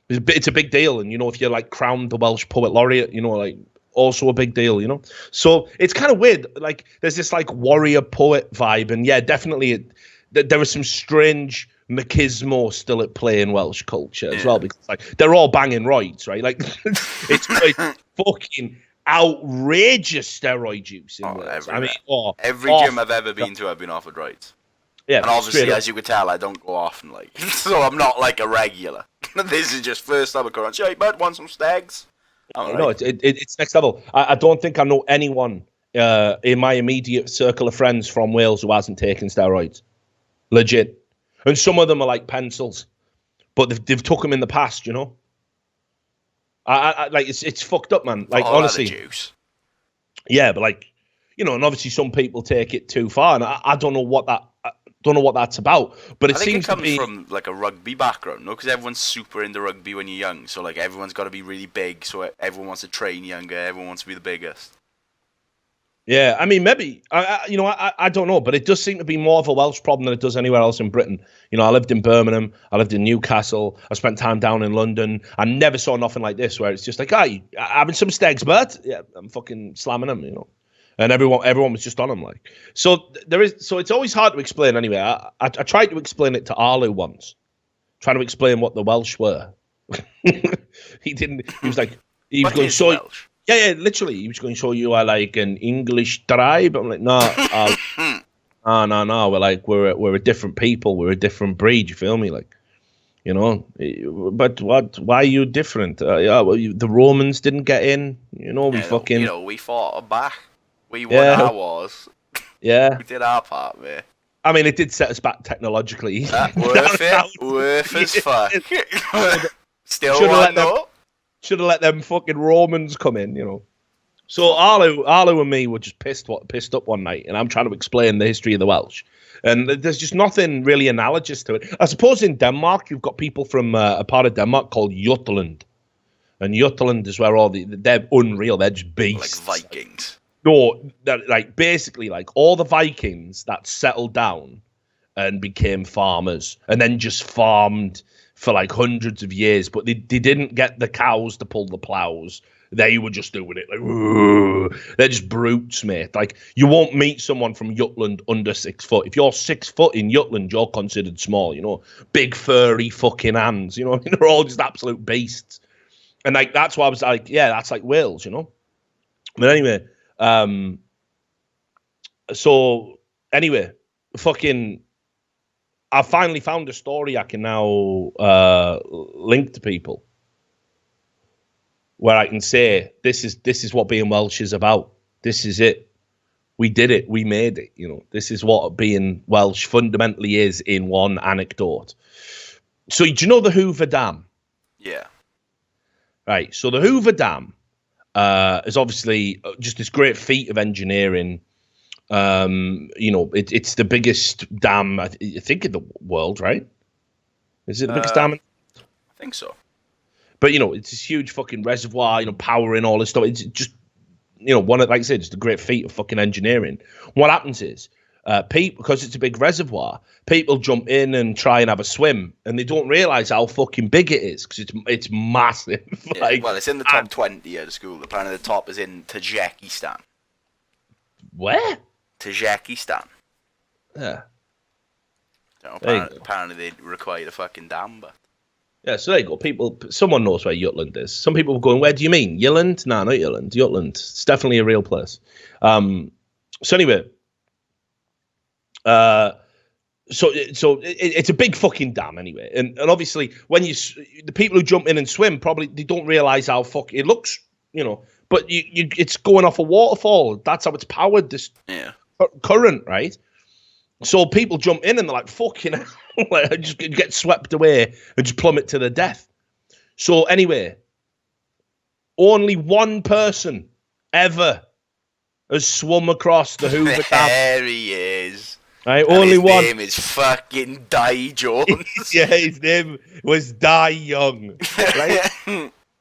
It's a big deal, and if you're like crowned the Welsh Poet Laureate, like also a big deal, So it's kind of weird. Like there's this like warrior poet vibe, and yeah, definitely there was some strange machismo still at play in Welsh culture as well, because like they're all banging roids, right? Like it's fucking outrageous steroid use in Wales. Every gym I've ever been to, I've been offered roids. Yeah, and obviously, as you could tell, I don't go often, like so I'm not like a regular. This is just first time occurrence. Hey, bud, want some stags? No, it's next level. I don't think I know anyone in my immediate circle of friends from Wales who hasn't taken steroids. Legit. And some of them are like pencils, but they've took them in the past, I like it's fucked up, man. Like honestly, juice. Yeah, but like and obviously some people take it too far, and I don't know what that's about. But it seems to be from like a rugby background, no? Because everyone's super into rugby when you're young, so like everyone's got to be really big, so everyone wants to train younger, everyone wants to be the biggest. Yeah, I mean, maybe, I don't know, but it does seem to be more of a Welsh problem than it does anywhere else in Britain. I lived in Birmingham, I lived in Newcastle, I spent time down in London. I never saw nothing like this where it's just like, you having some steaks, bud? Yeah, I'm fucking slamming them, And everyone was just on them, like. So it's always hard to explain anyway. I tried to explain it to Arlo once, trying to explain what the Welsh were. He didn't, he was going, so... Welsh? Yeah, literally. He was going, so you are like an English tribe? I'm like, no. No. We're a different people. We're a different breed. You feel me? Like, But why are you different? The Romans didn't get in. We fucking... we fought back. We won our wars. Yeah. We did our part, man. I mean, it did set us back technologically. Worth as fuck. Still one, though. Should have let them fucking Romans come in, So Arlo and me were just pissed up one night, and I'm trying to explain the history of the Welsh. And there's just nothing really analogous to it. I suppose in Denmark, you've got people from a part of Denmark called Jutland. And Jutland is where they're unreal. They're just beasts. Like Vikings. No, like basically like all the Vikings that settled down and became farmers and then just farmed for like hundreds of years, but they didn't get the cows to pull the plows. They were just doing it like, whoa. They're just brutes, mate. Like you won't meet someone from Jutland under 6 foot. If you're 6 foot in Jutland, you're considered small. Big furry fucking hands. They're all just absolute beasts. And like that's why I was like, yeah, that's like Wales. But anyway, fucking. I finally found a story I can now link to people, where I can say this is what being Welsh is about. This is it. We did it. We made it. This is what being Welsh fundamentally is in one anecdote. So do you know the Hoover Dam? Yeah. Right. So the Hoover Dam is obviously just this great feat of engineering. You know, it's the biggest dam, I think, in the world, right? Is it the biggest dam? I think so. But, you know, it's this huge fucking reservoir, you know, powering all this stuff. It's just, you know, one of, like I said, just a great feat of fucking engineering. What happens is, people, because it's a big reservoir, people jump in and try and have a swim, and they don't realise how fucking big it is, because it's massive. Yeah, like, well, it's in the top 20 at the school. Apparently the top is in Tajikistan. Where? Tajikistan. Yeah. So apparently they require a fucking dam, but... Yeah, so there you go. Someone knows where Jutland is. Some people are going, where do you mean? Jutland? No, not Jutland. Jutland. It's definitely a real place. So anyway, so it's a big fucking dam anyway. And obviously, when the people who jump in and swim, probably they don't realise how it looks, you know, but it's going off a waterfall. That's how it's powered, this current, right? So people jump in and they're like, fucking hell, like, just get swept away and just plummet to their death. So anyway, only one person ever has swum across the Hoover Dam. There he is. Right, and only one. His name is fucking Di Jones. Yeah, his name was Di Young. Right?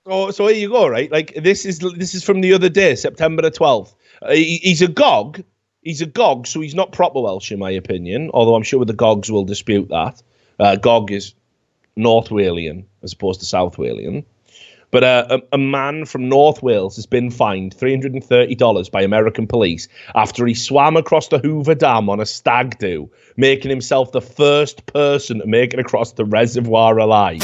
So here you go, right? Like, this is from the other day, September the 12th. He's a gog. He's a gog, so he's not proper Welsh, in my opinion, although I'm sure the gogs will dispute that. Gog is North Walian as opposed to South Walian. But a man from North Wales has been fined $330 by American police after he swam across the Hoover Dam on a stag do, making himself the first person to make it across the reservoir alive.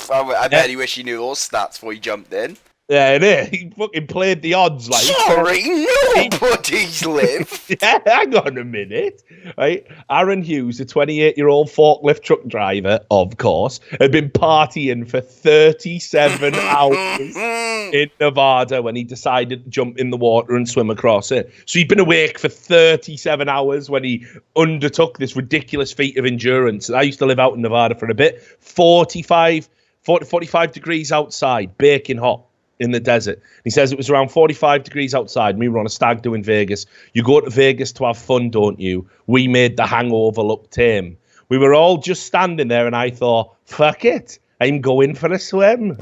I bet he wish he knew those stats before he jumped in. Yeah, innit? He fucking played the odds, like. Sorry, nobody's lived. Yeah, hang on a minute. Right? Aaron Hughes, a 28-year-old forklift truck driver, of course, had been partying for 37 hours in Nevada when he decided to jump in the water and swim across it. So he'd been awake for 37 hours when he undertook this ridiculous feat of endurance. I used to live out in Nevada for a bit. 45 degrees outside, baking hot. In the desert. He says it was around 45 degrees outside. We were on a stag do in Vegas. You go to Vegas to have fun, don't you? We made the hangover look tame. We were all just standing there and I thought, fuck it, I'm going for a swim.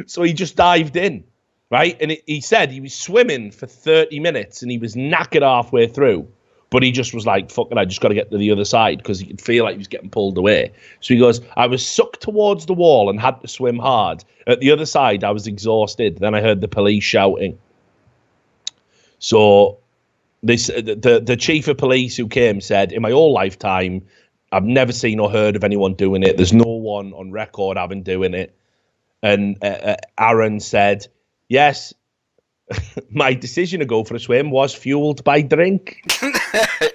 So he just dived in, right? And he said he was swimming for 30 minutes and he was knackered halfway through. But he just was like, fuck it, I just got to get to the other side because he could feel like he was getting pulled away. So he goes, I was sucked towards the wall and had to swim hard. At the other side, I was exhausted. Then I heard the police shouting. So the chief of police who came said, in my whole lifetime, I've never seen or heard of anyone doing it. There's no one on record having doing it. And Aaron said, yes, my decision to go for a swim was fueled by drink.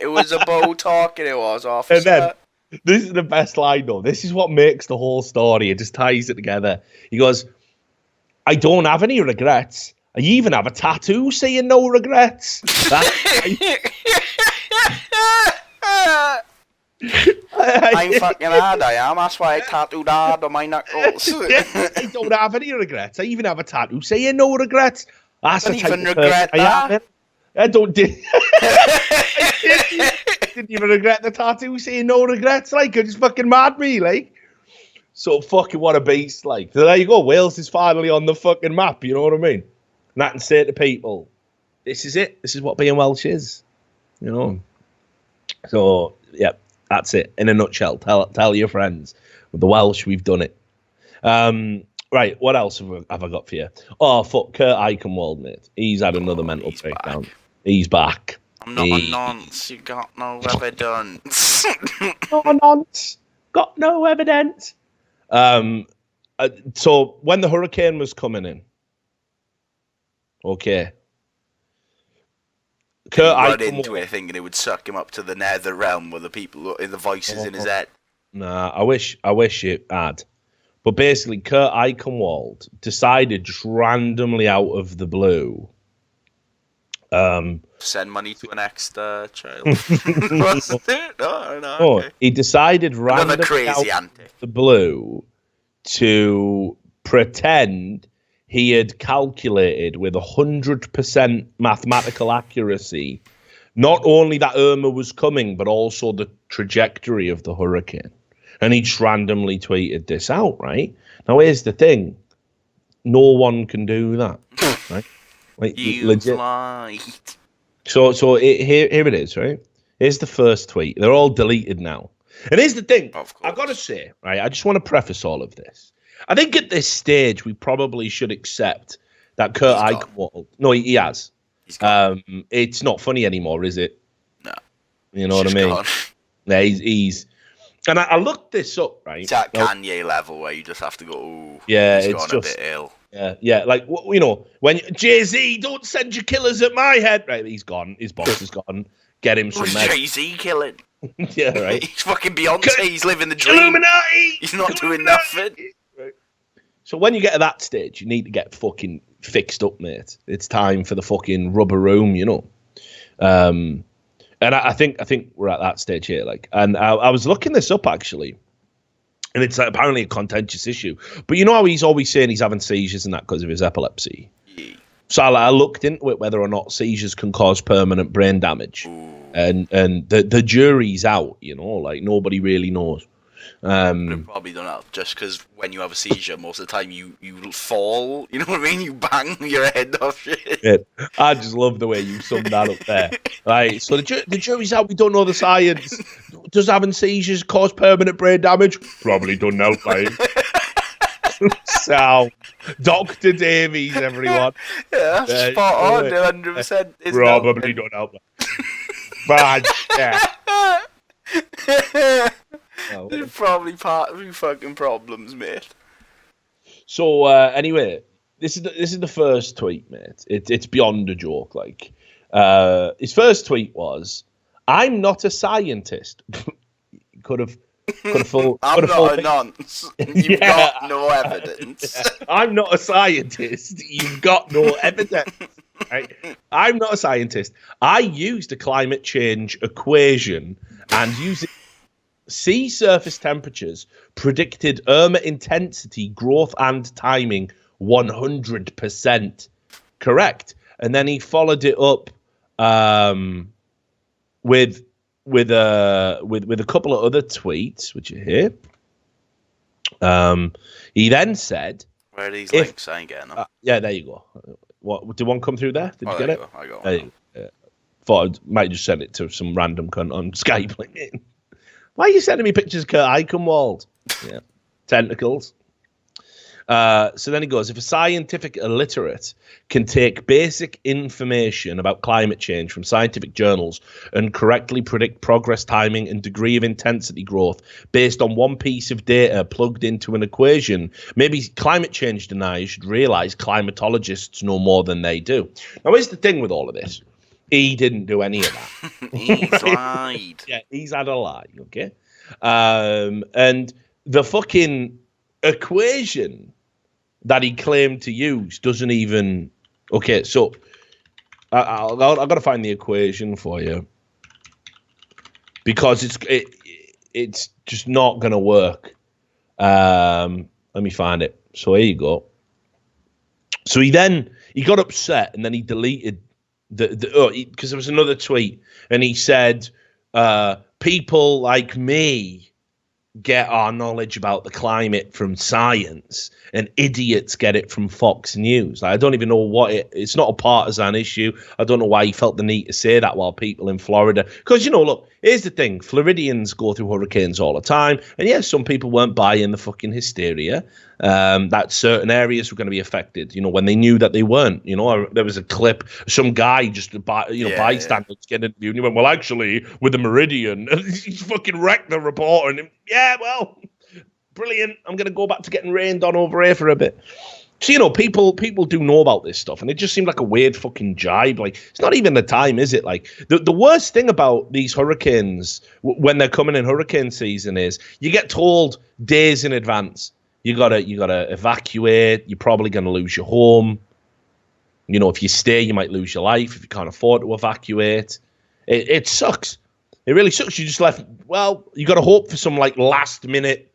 It was a bow talking, it was, officer. And then, this is the best line, though. This is what makes the whole story. It just ties it together. He goes, I don't have any regrets. I even have a tattoo saying no regrets. I'm fucking hard, I am. That's why I tattooed hard on my knuckles. I don't have any regrets. I even have a tattoo saying no regrets. That's don't even regret that. I didn't even regret the tattoo saying no regrets. Like, it just fucking mad me, like. So fucking what a beast, like. So there you go. Wales is finally on the fucking map. You know what I mean? And I can say to people, this is it. This is what being Welsh is. You know. So yeah, that's it in a nutshell. Tell your friends. With the Welsh, we've done it. Right, what else have I got for you? Oh, fuck, Kurt Eichenwald, mate. He's had another mental breakdown. Back. He's back. I'm not a nonce. You got no evidence. Not a nonce. Got no evidence. So when the hurricane was coming in, okay. Kurt Eichenwald into it thinking it would suck him up to the nether realm with the people, the voices in his head. Nah, I wish it had. But basically, Kurt Eichenwald decided just randomly out of the blue. Send money to an extra child. Wasn't it? No, okay. He decided randomly crazy out of the blue to pretend he had calculated with 100% mathematical accuracy not only that Irma was coming, but also the trajectory of the hurricane. And he just randomly tweeted this out, right? Now, here's the thing. No one can do that, right? Like, legit. Lied. So here it is, right? Here's the first tweet. They're all deleted now. And here's the thing. I've got to say, right, I just want to preface all of this. I think at this stage, we probably should accept that Kurt Eichenwald... No, he has. It's not funny anymore, is it? No. You know what I mean? Gone. Yeah, he's... And I looked this up, right? It's at Kanye level where you just have to go, ooh, yeah, he's it's gone just, a bit ill. Yeah, like, you know, when Jay-Z, don't send your killers at my head. Right, he's gone. His boss is gone. Get him some meds. Jay-Z killing? Yeah, right. He's fucking Beyonce. He's living the dream. Illuminati! He's not doing nothing. Right. So when you get to that stage, you need to get fucking fixed up, mate. It's time for the fucking rubber room, you know. And I think we're at that stage here. Like, and I was looking this up actually, and it's apparently a contentious issue. But you know how he's always saying he's having seizures and that because of his epilepsy. Yeah. So I looked into it whether or not seizures can cause permanent brain damage. Ooh. And the jury's out. You know, like nobody really knows. But probably don't know, just because when you have a seizure, most of the time you fall. You know what I mean? You bang your head off shit. Yeah. I just love the way you summed that up there. Right. So the jury's out. We don't know the science. Does having seizures cause permanent brain damage? Probably don't know, mate. So, Dr. Davies, everyone. Yeah, that's spot on. 100%. Probably don't know. Bad. Yeah. There's probably part of your fucking problems, mate. So anyway, this is the first tweet, mate. It's beyond a joke. Like his first tweet was, "I'm not a scientist." could have fooled. I'm not a nonce. You've got no evidence. I'm not a scientist. You've got no evidence. Right? I'm not a scientist. I used a climate change equation and using sea surface temperatures predicted Irma intensity, growth, and timing 100% correct. And then he followed it up with a couple of other tweets, which are here. He then said, "Where are these links? I ain't getting them." Yeah, there you go. What did one come through there? Did you get it? I got one. Thought I might just send it to some random cunt on Skype. Why are you sending me pictures of Kurt Eichenwald? Yeah, tentacles. So then he goes, if a scientific illiterate can take basic information about climate change from scientific journals and correctly predict progress, timing, and degree of intensity growth based on one piece of data plugged into an equation, maybe climate change deniers should realize climatologists know more than they do. Now, here's the thing with all of this. He didn't do any of that. He's lied. Yeah, he's had a lie, okay? And the fucking equation that he claimed to use doesn't even... Okay, so I've got to find the equation for you because it's just not going to work. Let me find it. So here you go. So he got upset and then he deleted because there was another tweet and he said, people like me get our knowledge about the climate from science and idiots get it from Fox News. Like, I don't even know it's not a partisan issue. I don't know why he felt the need to say that while people in Florida, because, you know, look, here's the thing. Floridians go through hurricanes all the time. And yes, some people weren't buying the fucking hysteria that certain areas were going to be affected, you know, when they knew that they weren't. You know, there was a clip, some guy just, bystanders getting interviewed, and he went, well, actually, with the Meridian, and he fucking wrecked the reporter, and yeah, well, brilliant. I'm going to go back to getting rained on over here for a bit. So, you know, people do know about this stuff, and it just seemed like a weird fucking jibe. Like, it's not even the time, is it? Like, the worst thing about these hurricanes, when they're coming in hurricane season, is you get told days in advance, you gotta evacuate, you're probably going to lose your home. You know, if you stay, you might lose your life if you can't afford to evacuate. It sucks. It really sucks. You just left, well, you got to hope for some, like, last-minute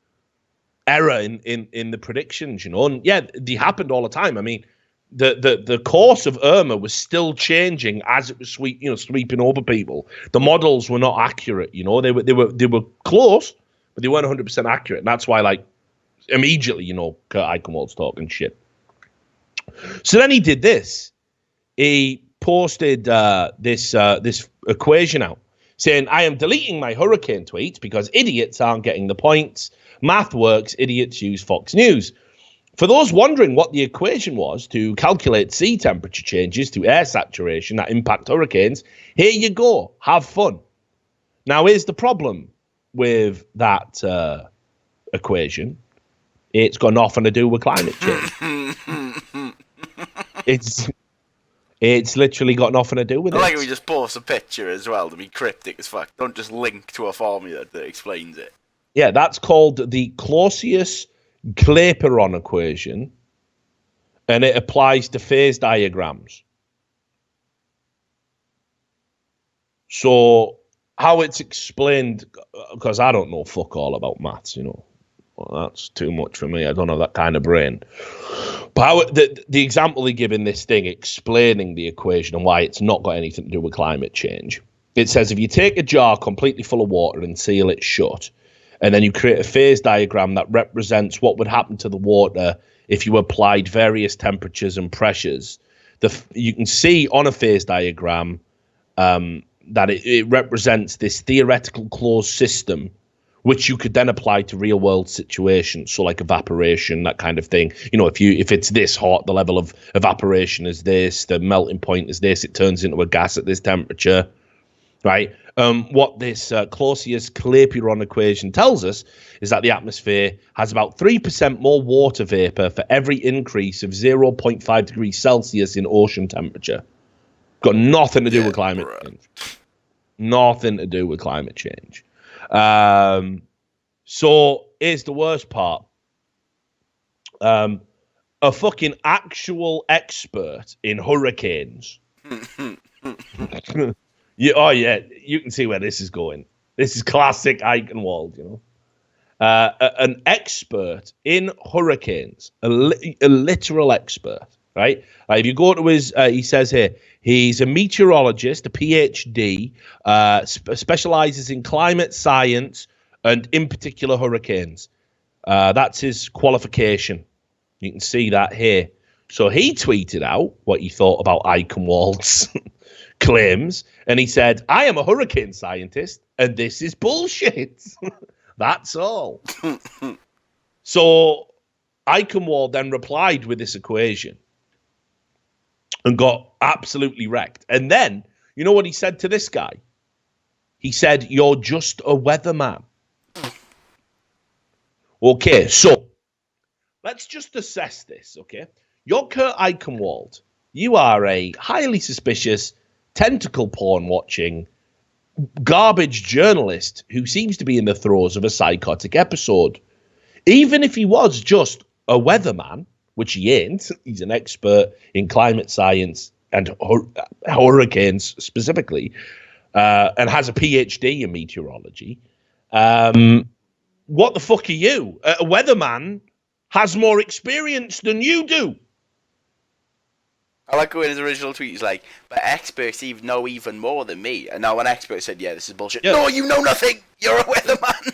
error in the predictions, you know. And yeah, they happened all the time. I mean, the course of Irma was still changing as it was sweeping over people. The models were not accurate, you know. They were close, but they weren't 100% accurate. And that's why, like, immediately, you know, Kurt Eichenwald's talking shit. So then he did this. He posted this equation out, saying, I am deleting my hurricane tweets because idiots aren't getting the points. Math works, idiots use Fox News. For those wondering what the equation was to calculate sea temperature changes to air saturation that impact hurricanes, here you go. Have fun. Now, here's the problem with that equation. It's got nothing to do with climate change. It's literally got nothing to do with it. I like it. We just post a picture as well to be cryptic as fuck. Don't just link to a formula that explains it. Yeah, that's called the Clausius-Clapeyron equation, and it applies to phase diagrams. So how it's explained, because I don't know fuck all about maths, you know. Well, that's too much for me. I don't have that kind of brain. But how the example they give in this thing explaining the equation and why it's not got anything to do with climate change. It says if you take a jar completely full of water and seal it shut, and then you create a phase diagram that represents what would happen to the water if you applied various temperatures and pressures, you can see on a phase diagram that it represents this theoretical closed system, which you could then apply to real world situations. So like evaporation, that kind of thing. You know, if it's this hot, the level of evaporation is this, the melting point is this, it turns into a gas at this temperature, right? What this Clausius-Clapeyron equation tells us is that the atmosphere has about 3% more water vapor for every increase of 0.5 degrees Celsius in ocean temperature. Got nothing to do with climate change. Nothing to do with climate change. So here's the worst part. A fucking actual expert in hurricanes. You can see where this is going. This is classic Eichenwald, you know. An expert in hurricanes, a literal expert, right? If you go to his, he says here, he's a meteorologist, a PhD, specializes in climate science and in particular hurricanes. That's his qualification. You can see that here. So he tweeted out what he thought about Eichenwald's claims, and he said, I am a hurricane scientist, and this is bullshit. That's all. So Eichenwald then replied with this equation and got absolutely wrecked. And then, you know what he said to this guy? He said, you're just a weatherman. Okay, so let's just assess this, okay? You're Kurt Eichenwald. You are a highly suspicious, tentacle porn watching, garbage journalist who seems to be in the throes of a psychotic episode. Even if he was just a weatherman, which he ain't, he's an expert in climate science and hurricanes specifically, and has a PhD in meteorology. What the fuck are you? A weatherman has more experience than you do. I like when his original tweet is like, but experts even know even more than me. And now an expert said, yeah, this is bullshit. Yeah. No, you know nothing. You're a weatherman.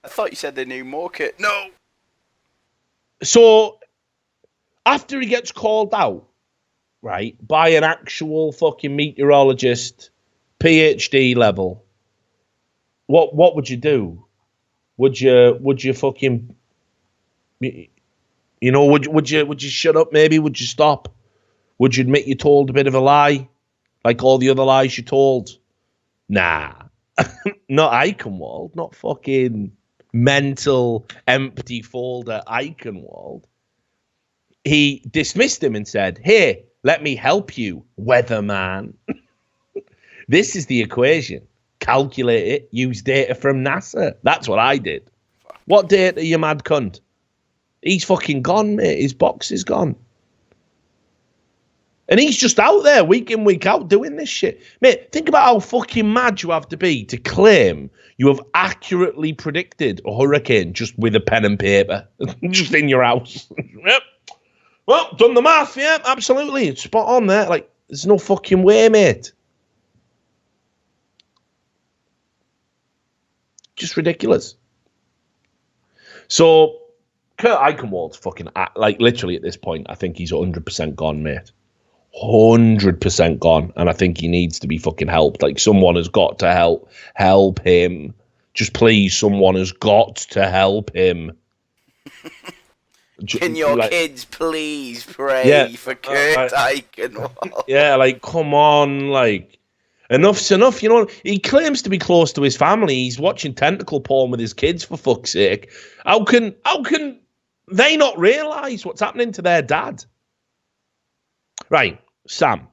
I thought you said they knew more, Kit. No. So, after he gets called out, right, by an actual fucking meteorologist, PhD level, what would you do? Would you fucking, you know, would you shut up maybe? Would you stop? Would you admit you told a bit of a lie? Like all the other lies you told? Nah. Not Eichenwald. Not fucking mental, empty folder Eichenwald. He dismissed him and said, here, let me help you, weatherman. This is the equation. Calculate it. Use data from NASA. That's what I did. What data, you mad cunt? He's fucking gone, mate. His box is gone. And he's just out there week in, week out doing this shit. Mate, think about how fucking mad you have to be to claim you have accurately predicted a hurricane just with a pen and paper, just in your house. Yep. Well, done the math, yeah, absolutely. It's spot on there. Like, there's no fucking way, mate. Just ridiculous. So, Kurt Eichenwald's fucking, like, literally at this point, I think he's 100% gone, mate. 100% gone, and I think he needs to be fucking helped. Like, someone has got to help him. Just please, someone has got to help him. Can your kids please pray for Kurt Eichenwald? Yeah, like, come on, like, enough's enough, you know. He claims to be close to his family. He's watching tentacle porn with his kids, for fuck's sake. How can they not realise what's happening to their dad? Right, Sam.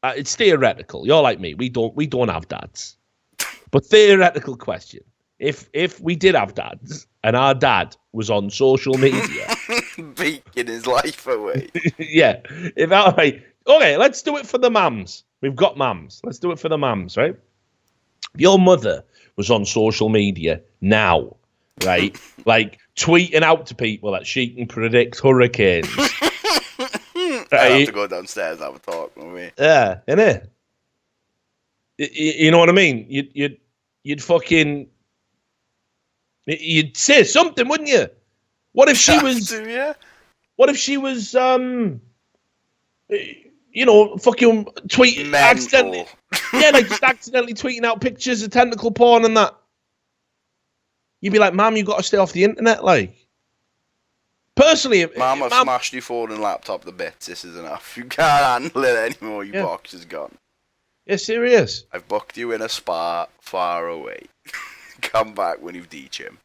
It's theoretical. You're like me. We don't have dads. But theoretical question: if we did have dads and our dad was on social media, beaking his life away. Yeah. Okay, let's do it for the mams. We've got mams. Let's do it for the mams, right? If your mother was on social media now, right, like tweeting out to people that she can predict hurricanes. I have to go downstairs and have a talk with me. Yeah, innit? You know what I mean? You'd fucking... You'd say something, wouldn't you? What if she was... Yeah. What if she was, fucking tweeting... Accidentally, yeah, like just accidentally tweeting out pictures of tentacle porn and that. You'd be like, Mum, you got to stay off the internet, like. Personally, Mum, I've smashed your phone and laptop to bits. This is enough. You can't handle it anymore. Your box is gone. Yeah, serious. I've booked you in a spa far away. Come back when you've him.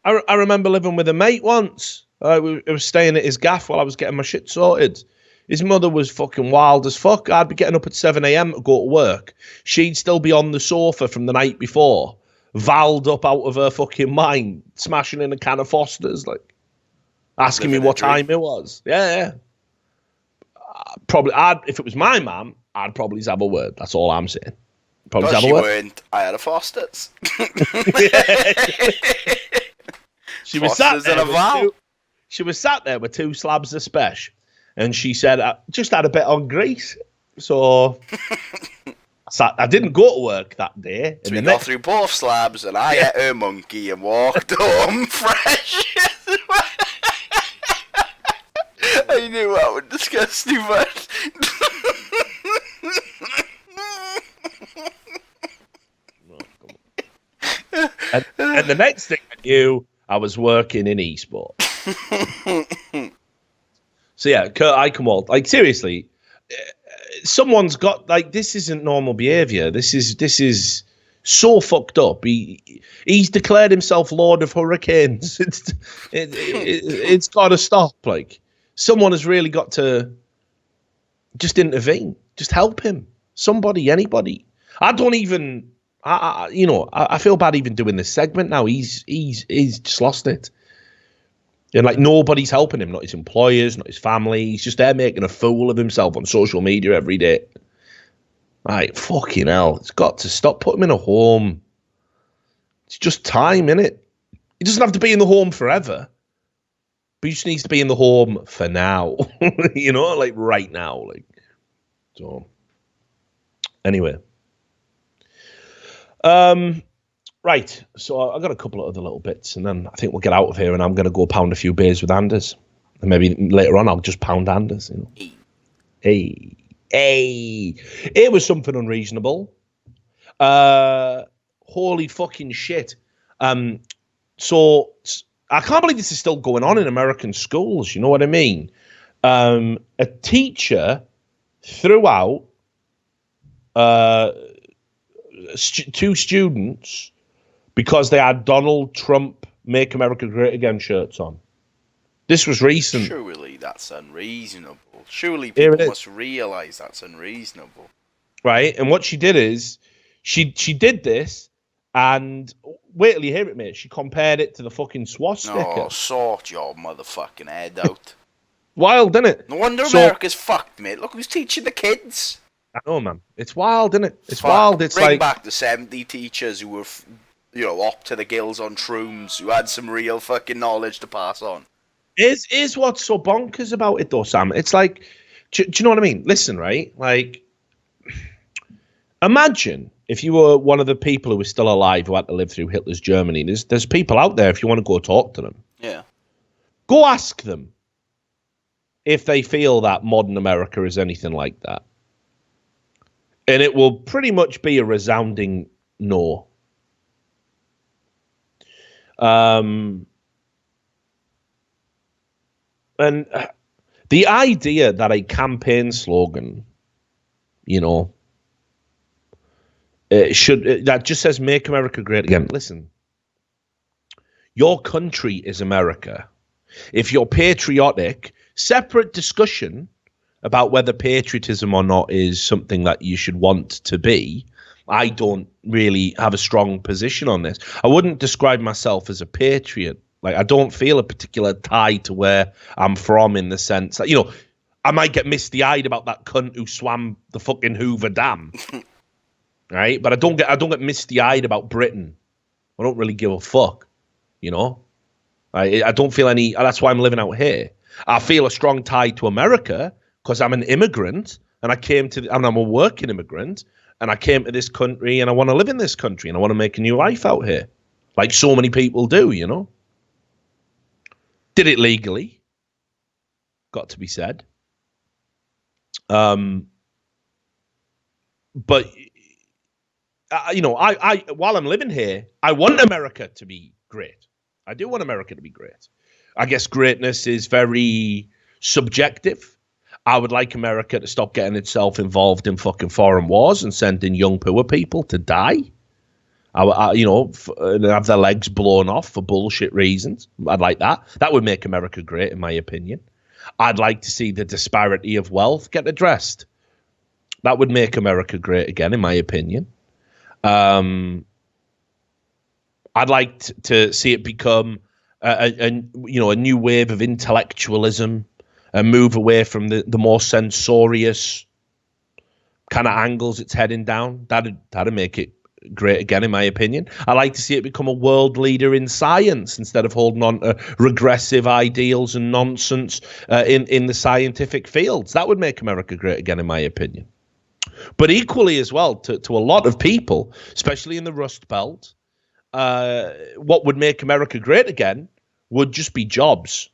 I remember living with a mate once. I was staying at his gaff while I was getting my shit sorted. His mother was fucking wild as fuck. I'd be getting up at 7 a.m. to go to work. She'd still be on the sofa from the night before, valed up out of her fucking mind, smashing in a can of Foster's, like. Asking me what time it was. Yeah. If it was my mum, I'd probably have a word. That's all I'm saying. Probably have a word. Weren't. I had a Foster's. She was sat there. She was sat there with 2 slabs of spesh, and she said, "I just had a bit on grease." So I didn't go to work that day. So we got through both slabs, and I ate her monkey and walked home fresh. I knew that would disgust you, but and the next thing I knew, I was working in eSport. So yeah, Kurt Eichenwald, like seriously, someone's got like this isn't normal behavior. This is so fucked up. He's declared himself Lord of Hurricanes. It's got to stop. Like. Someone has really got to just intervene, just help him. Somebody, anybody. I don't even, I feel bad even doing this segment now. He's just lost it. And like nobody's helping him, not his employers, not his family. He's just there making a fool of himself on social media every day. Like, fucking hell. It's got to stop. Put him in a home. It's just time, innit? He doesn't have to be in the home forever. But he just needs to be in the home for now, like right now, like. So, anyway, right. So I got a couple of other little bits, and then I think we'll get out of here, and I'm going to go pound a few beers with Anders, and maybe later on I'll just pound Anders. Hey, it was something unreasonable. Holy fucking shit. So. I can't believe this is still going on in American schools. You know what I mean? A teacher threw out 2 students because they had Donald Trump Make America Great Again shirts on. This was recent. Surely that's unreasonable. Surely people must realise that's unreasonable. Right? And what she did is she did this. And wait till you hear it, mate. She compared it to the fucking swastika. Oh, sort your motherfucking head out. Wild, isn't it? No wonder America's fucked, mate. Look who's teaching the kids. I know, man. It's wild, isn't it? It's wild. It's Bring like back the 70 teachers who were, up to the gills on shrooms, who had some real fucking knowledge to pass on. Is what's so bonkers about it, though, Sam? It's like, do you know what I mean? Listen, right? Like, imagine if you were one of the people who was still alive who had to live through Hitler's Germany. There's people out there if you want to go talk to them. Yeah. Go ask them if they feel that modern America is anything like that. And it will pretty much be a resounding no. And the idea that a campaign slogan, that just says "Make America Great Again." Listen, your country is America. If you're patriotic, separate discussion about whether patriotism or not is something that you should want to be. I don't really have a strong position on this. I wouldn't describe myself as a patriot. Like, I don't feel a particular tie to where I'm from, in the sense that, I might get misty-eyed about that cunt who swam the fucking Hoover Dam. Right? But I don't get misty-eyed about Britain. I don't really give a fuck, I don't feel any. That's why I'm living out here. I feel a strong tie to America because I'm an immigrant and I'm a working immigrant, and I came to this country and I want to live in this country and I want to make a new life out here, like so many people do. Did it legally. Got to be said. But I while I'm living here, I want America to be great. I do want America to be great. I guess greatness is very subjective. I would like America to stop getting itself involved in fucking foreign wars and sending young poor people to die. And have their legs blown off for bullshit reasons. I'd like that. That would make America great, in my opinion. I'd like to see the disparity of wealth get addressed. That would make America great again, in my opinion. I'd like to see it become a new wave of intellectualism and move away from the more censorious kind of angles it's heading down. That'd make it great again, in my opinion. I like to see it become a world leader in science instead of holding on to regressive ideals and nonsense in the scientific fields. That would make America great again, in my opinion. But equally as well, to a lot of people, especially in the Rust Belt, what would make America great again would just be jobs.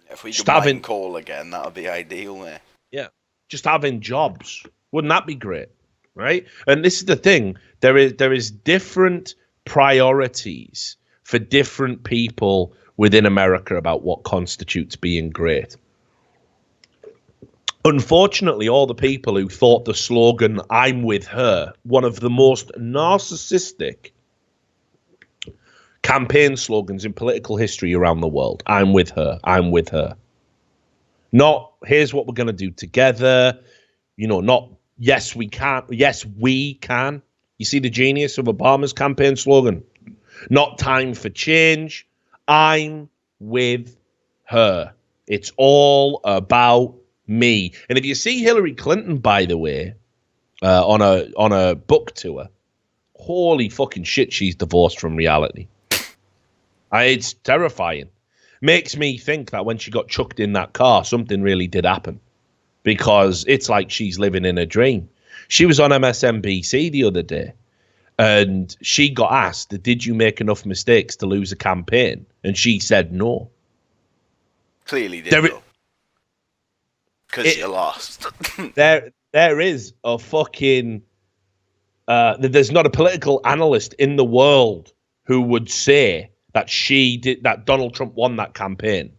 If we could mine coal again, that would be ideal, mate. Yeah, just having jobs. Wouldn't that be great? Right? And this is the thing. There is different priorities for different people within America about what constitutes being great. Unfortunately, all the people who thought the slogan "I'm with her," one of the most narcissistic campaign slogans in political history around the world. I'm with her. I'm with her. Not, here's what we're going to do together. Not, yes, we can. Yes, we can. You see the genius of Obama's campaign slogan? Not time for change. I'm with her. It's all about me. And if you see Hillary Clinton, by the way, on a book tour, holy fucking shit, she's divorced from reality. It's terrifying. Makes me think that when she got chucked in that car, something really did happen, because it's like she's living in a dream. She was on MSNBC the other day, and she got asked, did you make enough mistakes to lose a campaign? And she said no. Clearly did, because you lost. there is a fucking... there's not a political analyst in the world who would say that Donald Trump won that campaign.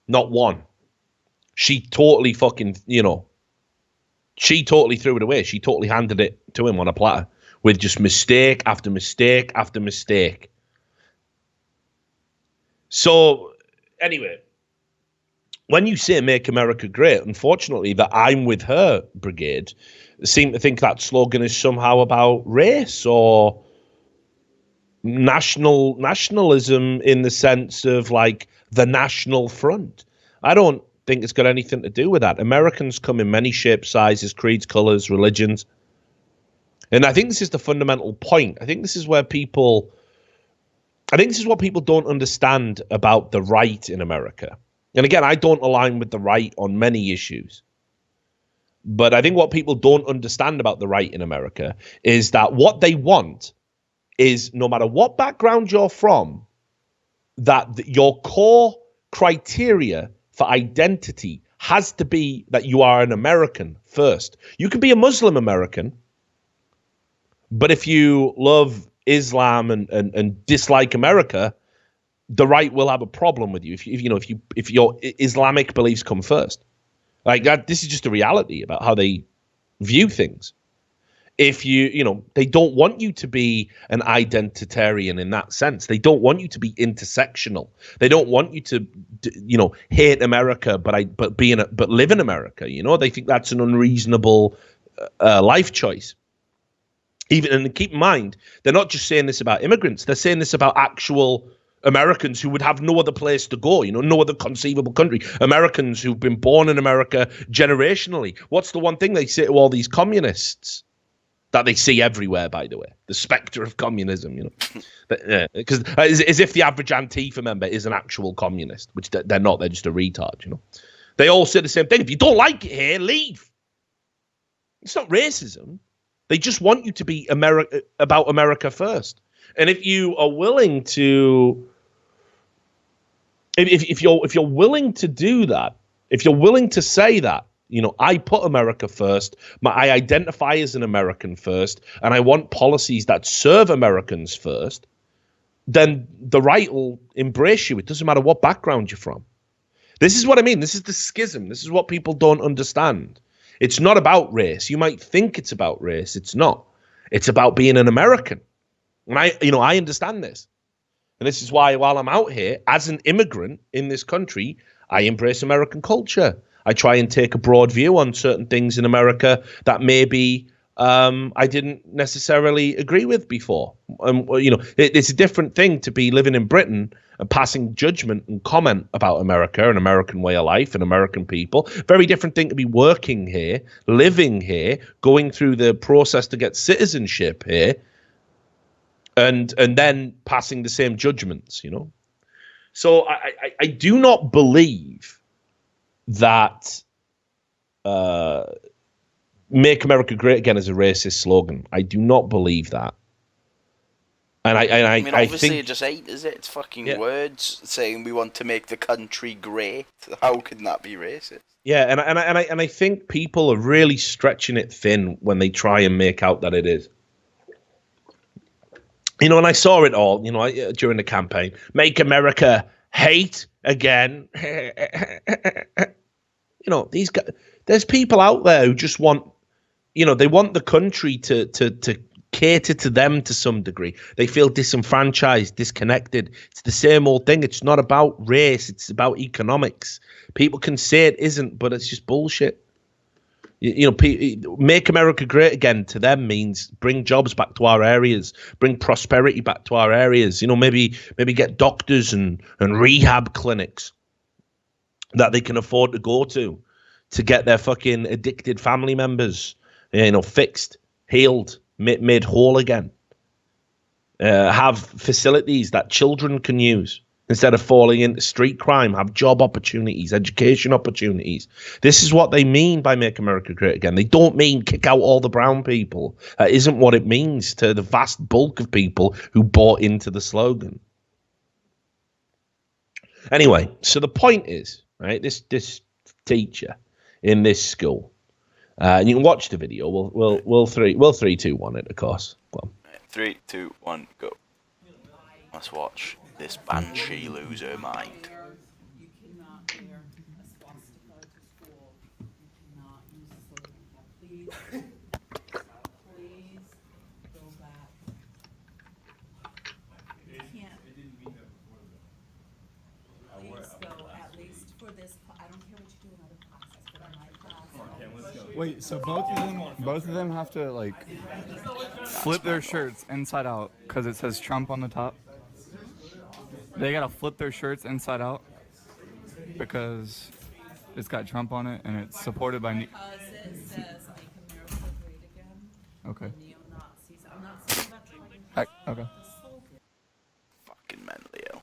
Not one. She totally fucking, she totally threw it away. She totally handed it to him on a platter with just mistake after mistake after mistake. So, anyway, when you say "Make America Great," unfortunately, the "I'm with her" brigade seem to think that slogan is somehow about race or nationalism in the sense of like the national front. I don't think it's got anything to do with that. Americans come in many shapes, sizes, creeds, colors, religions. And I think this is the fundamental point. I think this is what people don't understand about the right in America. And again, I don't align with the right on many issues. But I think what people don't understand about the right in America is that what they want is, no matter what background you're from, that your core criteria for identity has to be that you are an American first. You can be a Muslim American, but if you love Islam and dislike America, the right will have a problem with you if your Islamic beliefs come first. Like that, this is just a reality about how they view things. If they don't want you to be an identitarian in that sense. They don't want you to be intersectional. They don't want you to, hate America, but live in America. They think that's an unreasonable life choice. And keep in mind, they're not just saying this about immigrants. They're saying this about actual Americans who would have no other place to go, no other conceivable country. Americans who've been born in America generationally. What's the one thing they say to all these communists that they see everywhere, by the way? The specter of communism, because as if the average Antifa member is an actual communist, which they're not. They're just a retard, They all say the same thing. If you don't like it here, leave. It's not racism. They just want you to be about America first. And if you are willing to, if you're willing to do that, if you're willing to say that, I put America first, I identify as an American first, and I want policies that serve Americans first, then the right will embrace you. It doesn't matter what background you're from. This is what I mean. This is the schism. This is what people don't understand. It's not about race. You might think it's about race. It's not. It's about being an American. And I understand this. And this is why while I'm out here as an immigrant in this country, I embrace American culture. I try and take a broad view on certain things in America that maybe I didn't necessarily agree with before. It's a different thing to be living in Britain and passing judgment and comment about America, an American way of life, and American people. Very different thing to be working here, living here, going through the process to get citizenship here, and then passing the same judgments, So I do not believe that Make America Great Again is a racist slogan. I do not believe that. And I mean, obviously it just ain't, is it? It's fucking words saying we want to make the country great. How can that be racist? Yeah, and I think people are really stretching it thin when they try and make out that it is. And I saw it all, during the campaign. Make America hate again. These guys, there's people out there who just want, they want the country to cater to them to some degree. They feel disenfranchised, disconnected. It's the same old thing. It's not about race. It's about economics. People can say it isn't, but it's just bullshit. Make America Great Again to them means bring jobs back to our areas, bring prosperity back to our areas. Maybe get doctors and rehab clinics that they can afford to go to get their fucking addicted family members, fixed, healed, made whole again. Have facilities that children can use instead of falling into street crime. Have job opportunities, education opportunities. This is what they mean by Make America Great Again. They don't mean kick out all the brown people. That isn't what it means to the vast bulk of people who bought into the slogan. Anyway, so the point is, right, this teacher in this school, and you can watch the video. We'll 3, 2, 1 it, of course. Go on. 3, 2, 1, go. Let's watch this banshee lose her mind. You cannot wear a swastika to school. You cannot use the slogan. Please go back. You can't. Please go, at least for this. I don't care what you do in other classes, but in my class. Wait, so both of them have to like flip their shirts inside out because it says Trump on the top. They gotta flip their shirts inside out because it's got Trump on it and it's supported by. Because it says I can never read again. Okay. Neo-Nazis. I'm not saying about trying Okay. Fucking mentally ill.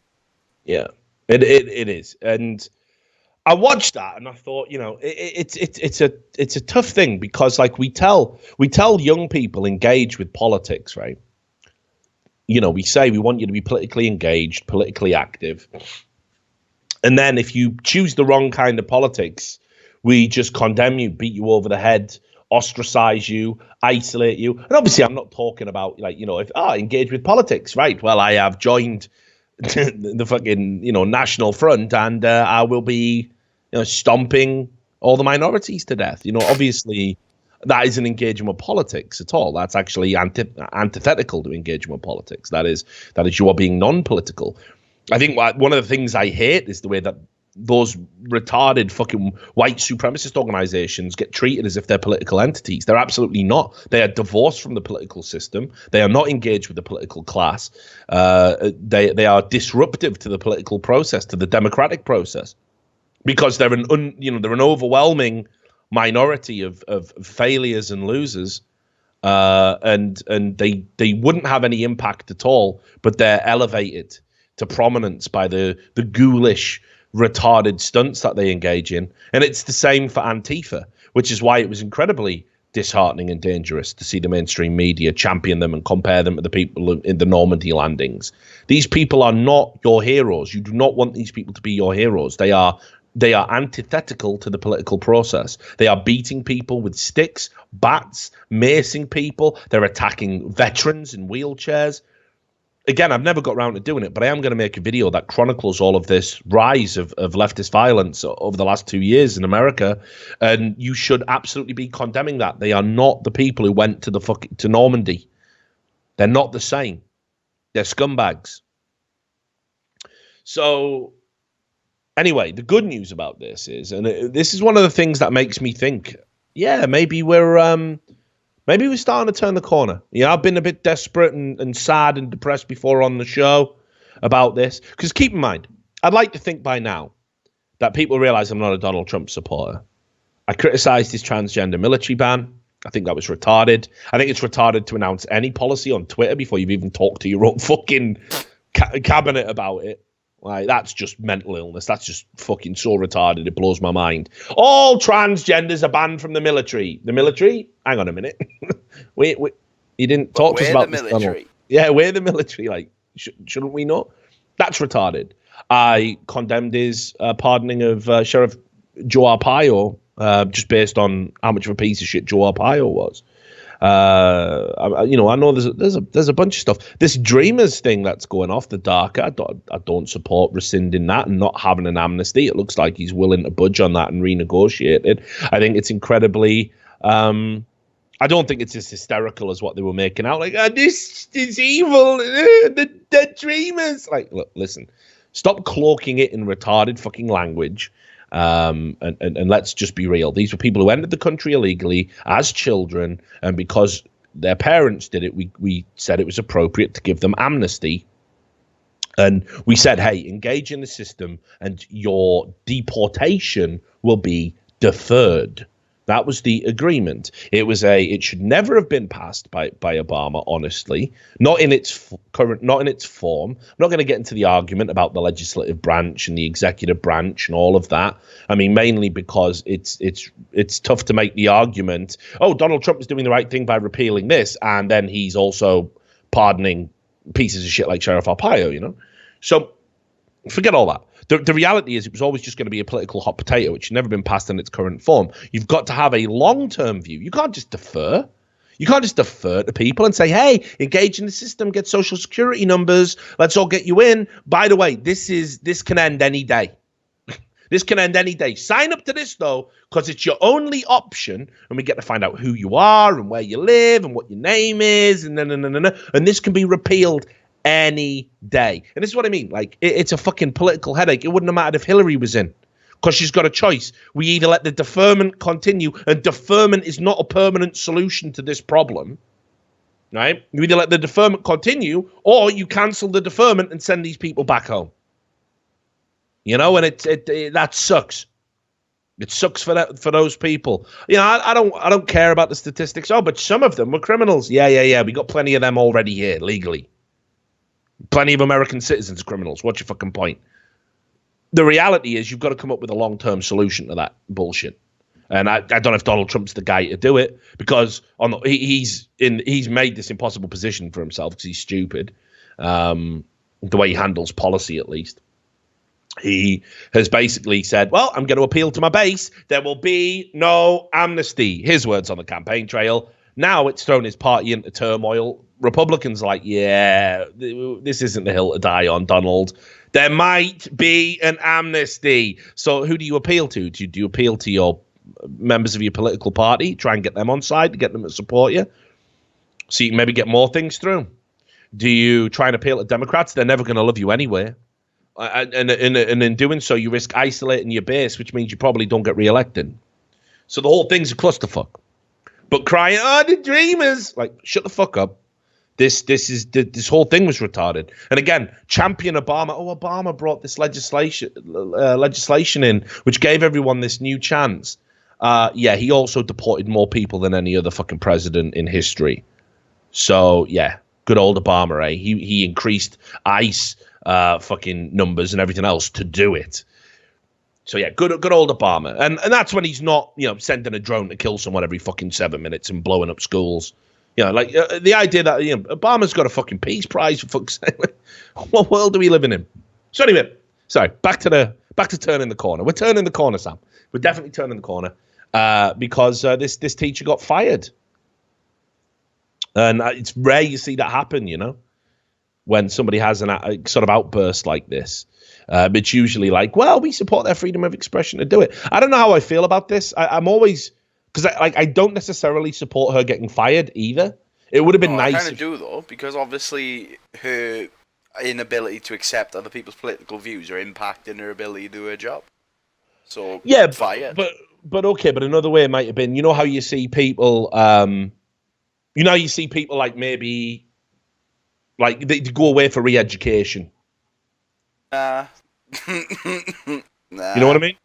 Yeah, it is, and I watched that and I thought, you know, it's a tough thing because like we tell young people engage with politics, right? You know, we say we want you to be politically engaged, politically active. And then if you choose the wrong kind of politics, we just condemn you, beat you over the head, ostracize you, isolate you. And obviously I'm not talking about like, you know, if engage with politics, right? Well, I have joined the fucking, you know, National Front and I will be, you know, stomping all the minorities to death. You know, obviously that isn't engaging with politics at all. That's actually antithetical to engaging with politics. That is you are being non-political. I think one of the things I hate is the way that those retarded fucking white supremacist organizations get treated as if they're political entities. They're absolutely not. They are divorced from the political system. They are not engaged with the political class. They are disruptive to the political process, to the democratic process, because they're an overwhelming minority of failures and losers, and they wouldn't have any impact at all, but they're elevated to prominence by the ghoulish, retarded stunts that they engage in. And it's the same for Antifa, which is why it was incredibly disheartening and dangerous to see the mainstream media champion them and compare them to the people in the Normandy landings. These people are not your heroes. You do not want these people to be your heroes. They are antithetical to the political process. They are beating people with sticks, bats, macing people. They're attacking veterans in wheelchairs. Again, I've never got around to doing it, but I am going to make a video that chronicles all of this rise of leftist violence over the last 2 years in America, and you should absolutely be condemning that. They are not the people who went to Normandy. They're not the same. They're scumbags. So anyway, the good news about this is, and this is one of the things that makes me think, yeah, maybe we're starting to turn the corner. Yeah, I've been a bit desperate and sad and depressed before on the show about this. Because keep in mind, I'd like to think by now that people realize I'm not a Donald Trump supporter. I criticized his transgender military ban. I think that was retarded. I think it's retarded to announce any policy on Twitter before you've even talked to your own fucking cabinet about it. Like, that's just mental illness. That's just fucking so retarded. It blows my mind. All transgenders are banned from the military. The military? Hang on a minute. Wait. You didn't talk to us about the military. Yeah, we're the military. Like, shouldn't we know? That's retarded. I condemned his pardoning of Sheriff Joe Arpaio just based on how much of a piece of shit Joe Arpaio was. I know there's a bunch of stuff. This Dreamers thing that's going off the dark. I don't support rescinding that and not having an amnesty. It looks like he's willing to budge on that and renegotiate it. I think it's incredibly. I don't think it's as hysterical as what they were making out. Like, this is evil. The Dreamers. Like, look, listen. Stop cloaking it in retarded fucking language. And let's just be real. These were people who entered the country illegally as children, and because their parents did it, we said it was appropriate to give them amnesty. And we said, hey, engage in the system and your deportation will be deferred. That was the agreement. It should never have been passed by Obama, honestly. Not in its form. I'm not going to get into the argument about the legislative branch and the executive branch and all of that. I mean, mainly because it's tough to make the argument, oh, Donald Trump is doing the right thing by repealing this, and then he's also pardoning pieces of shit like Sheriff Arpaio, you know? So forget all that. The reality is it was always just going to be a political hot potato, which had never been passed in its current form. You've got to have a long-term view. You can't just defer. You can't just defer to people and say, hey, engage in the system, get social security numbers, let's all get you in. By the way, this can end any day. This can end any day. Sign up to this, though, because it's your only option, and we get to find out who you are and where you live and what your name is, and this can be repealed any day. And this is what I mean. Like, it's a fucking political headache. It wouldn't have mattered if Hillary was in, because she's got a choice. We either let the deferment continue, and deferment is not a permanent solution to this problem. right? You either let the deferment continue or you cancel the deferment and send these people back home. You know, and that sucks. It sucks for those people. You know, I don't care about the statistics. Oh, but some of them were criminals. Yeah. We got plenty of them already here legally. Plenty of American citizens criminals. What's your fucking point? The reality is you've got to come up with a long-term solution to that bullshit. And I don't know if Donald Trump's the guy to do it, because he's made this impossible position for himself because he's stupid. The way he handles policy, at least. He has basically said, well, I'm going to appeal to my base. There will be no amnesty. His words on the campaign trail. Now it's thrown his party into turmoil. Republicans are like, yeah, this isn't the hill to die on, Donald. There might be an amnesty. So who do you appeal to? Do you appeal to your members of your political party? Try and get them on side to get them to support you, so you can maybe get more things through? Do you try and appeal to Democrats? They're never going to love you anyway. And in doing so, you risk isolating your base, which means you probably don't get reelected. So the whole thing's a clusterfuck. But crying, oh, the dreamers, like, shut the fuck up. This whole thing was retarded. And again, champion Obama. Oh, Obama brought this legislation in, which gave everyone this new chance. Yeah, he also deported more people than any other fucking president in history. So yeah, good old Obama, eh? He increased ICE fucking numbers and everything else to do it. So yeah, good old Obama. And that's when he's not, sending a drone to kill someone every fucking 7 minutes and blowing up schools. Like the idea that Obama's got a fucking peace prize, for fuck's sake. What world are we living in? So anyway, sorry, back to turning the corner. We're turning the corner, Sam. We're definitely turning the corner because this teacher got fired. And it's rare you see that happen, when somebody has a sort of outburst like this. It's usually like, well, we support their freedom of expression to do it. I don't know how I feel about this. I'm always, because I don't necessarily support her getting fired either. It would have been nice. I kind of do, though, because obviously her inability to accept other people's political views are impacting her ability to do her job. So yeah, fired. But okay, but another way might have been, how you see people, you see people like maybe, like they go away for re-education. Nah. You know what I mean?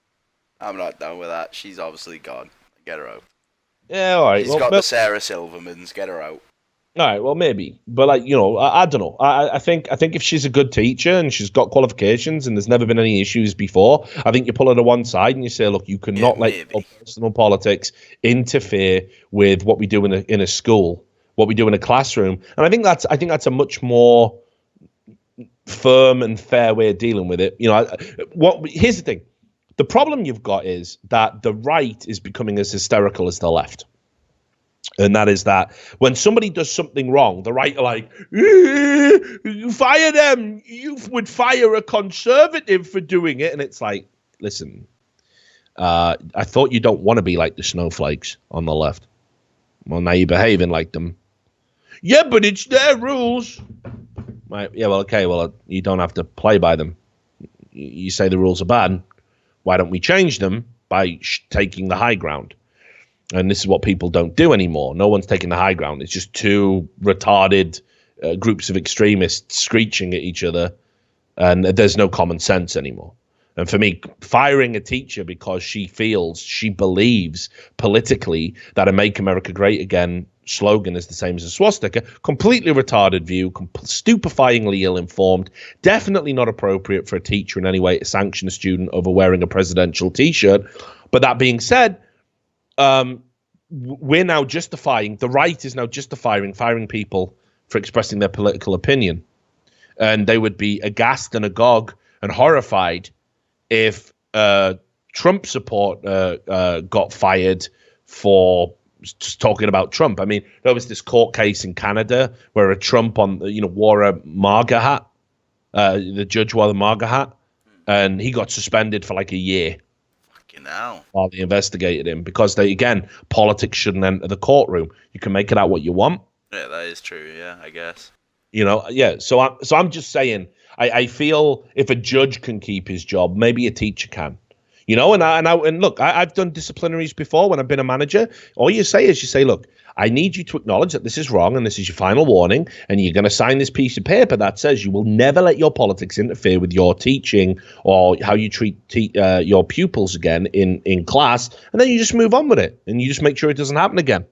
I'm not down with that. She's obviously gone. Get her out. Yeah, all right. She's got the Sarah Silvermans. Get her out. All right, well, maybe. But, I don't know. I think if she's a good teacher and she's got qualifications and there's never been any issues before, I think you pull her to one side and you say, look, you cannot let your personal politics interfere with what we do in a school, what we do in a classroom. And I think that's a much more firm and fair way of dealing with it. Here's the thing. The problem you've got is that the right is becoming as hysterical as the left. And that is that when somebody does something wrong, the right are like, you fire them. You would fire a conservative for doing it. And it's like, listen, I thought you don't want to be like the snowflakes on the left. Well, now you're behaving like them. Yeah, but it's their rules. Right. Yeah, well, okay. Well, you don't have to play by them. You say the rules are bad. Why don't we change them by taking the high ground? And this is what people don't do anymore. No one's taking the high ground. It's just two retarded groups of extremists screeching at each other, and there's no common sense anymore. And for me, firing a teacher because she believes politically that a Make America Great Again slogan is the same as a swastika, completely retarded view, stupefyingly ill-informed, definitely not appropriate for a teacher in any way to sanction a student over wearing a presidential T-shirt. But that being said, we're now justifying, the right is now justifying firing people for expressing their political opinion. And they would be aghast and agog and horrified if Trump support got fired for just talking about Trump. I mean, there was this court case in Canada where a Trump wore a MAGA hat. The judge wore the MAGA hat, and he got suspended for like a year. Fucking hell. While they investigated him, because politics shouldn't enter the courtroom. You can make it out what you want. Yeah, that is true. Yeah, I guess. Yeah. So I'm just saying, I feel if a judge can keep his job, maybe a teacher can. You know, and look, I've done disciplinaries before when I've been a manager. All you say is, you say, look, I need you to acknowledge that this is wrong and this is your final warning, and you're going to sign this piece of paper that says you will never let your politics interfere with your teaching or how you treat your pupils again in class, and then you just move on with it, and you just make sure it doesn't happen again.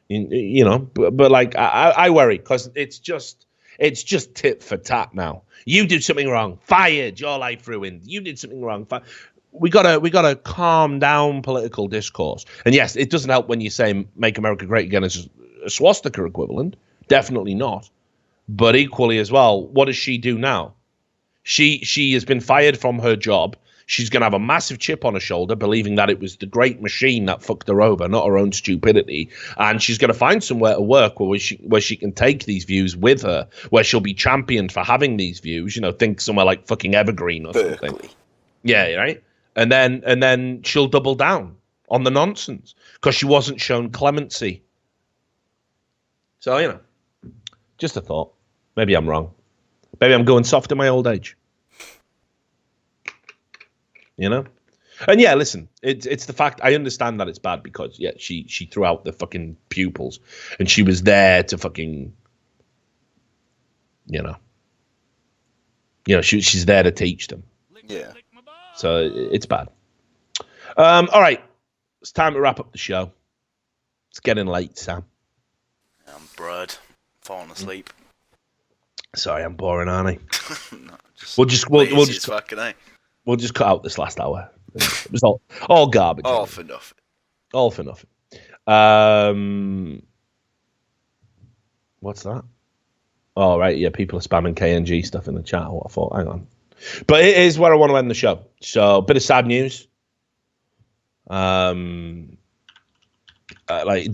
You know, but like, I worry because it's just tit for tat now. You did something wrong, fired, your life ruined. You did something wrong, we gotta calm down political discourse. And yes, it doesn't help when you say "Make America Great Again" as a swastika equivalent. Definitely not. But equally as well, what does she do now? She has been fired from her job. She's gonna have a massive chip on her shoulder, believing that it was the great machine that fucked her over, not her own stupidity. And she's gonna find somewhere to work where she can take these views with her, where she'll be championed for having these views. You know, think somewhere like fucking Evergreen or something. Yeah, right. And then she'll double down on the nonsense because she wasn't shown clemency. So, you know, just a thought. Maybe I'm wrong. Maybe I'm going soft in my old age. You know? And yeah, listen, it's the fact. I understand that it's bad because, yeah, she threw out the fucking pupils and she was there to fucking, you know, she's there to teach them. Yeah. So it's bad. All right. It's time to wrap up the show. It's getting late, Sam. I'm Brad. Falling asleep. Sorry, I'm boring, aren't I? No, We'll just cut out this last hour. It was all garbage. All for nothing. All for nothing. What's that? Oh, right. Yeah, people are spamming KNG stuff in the chat. What I thought. Hang on. But it is where I want to end the show. So, a bit of sad news. Like,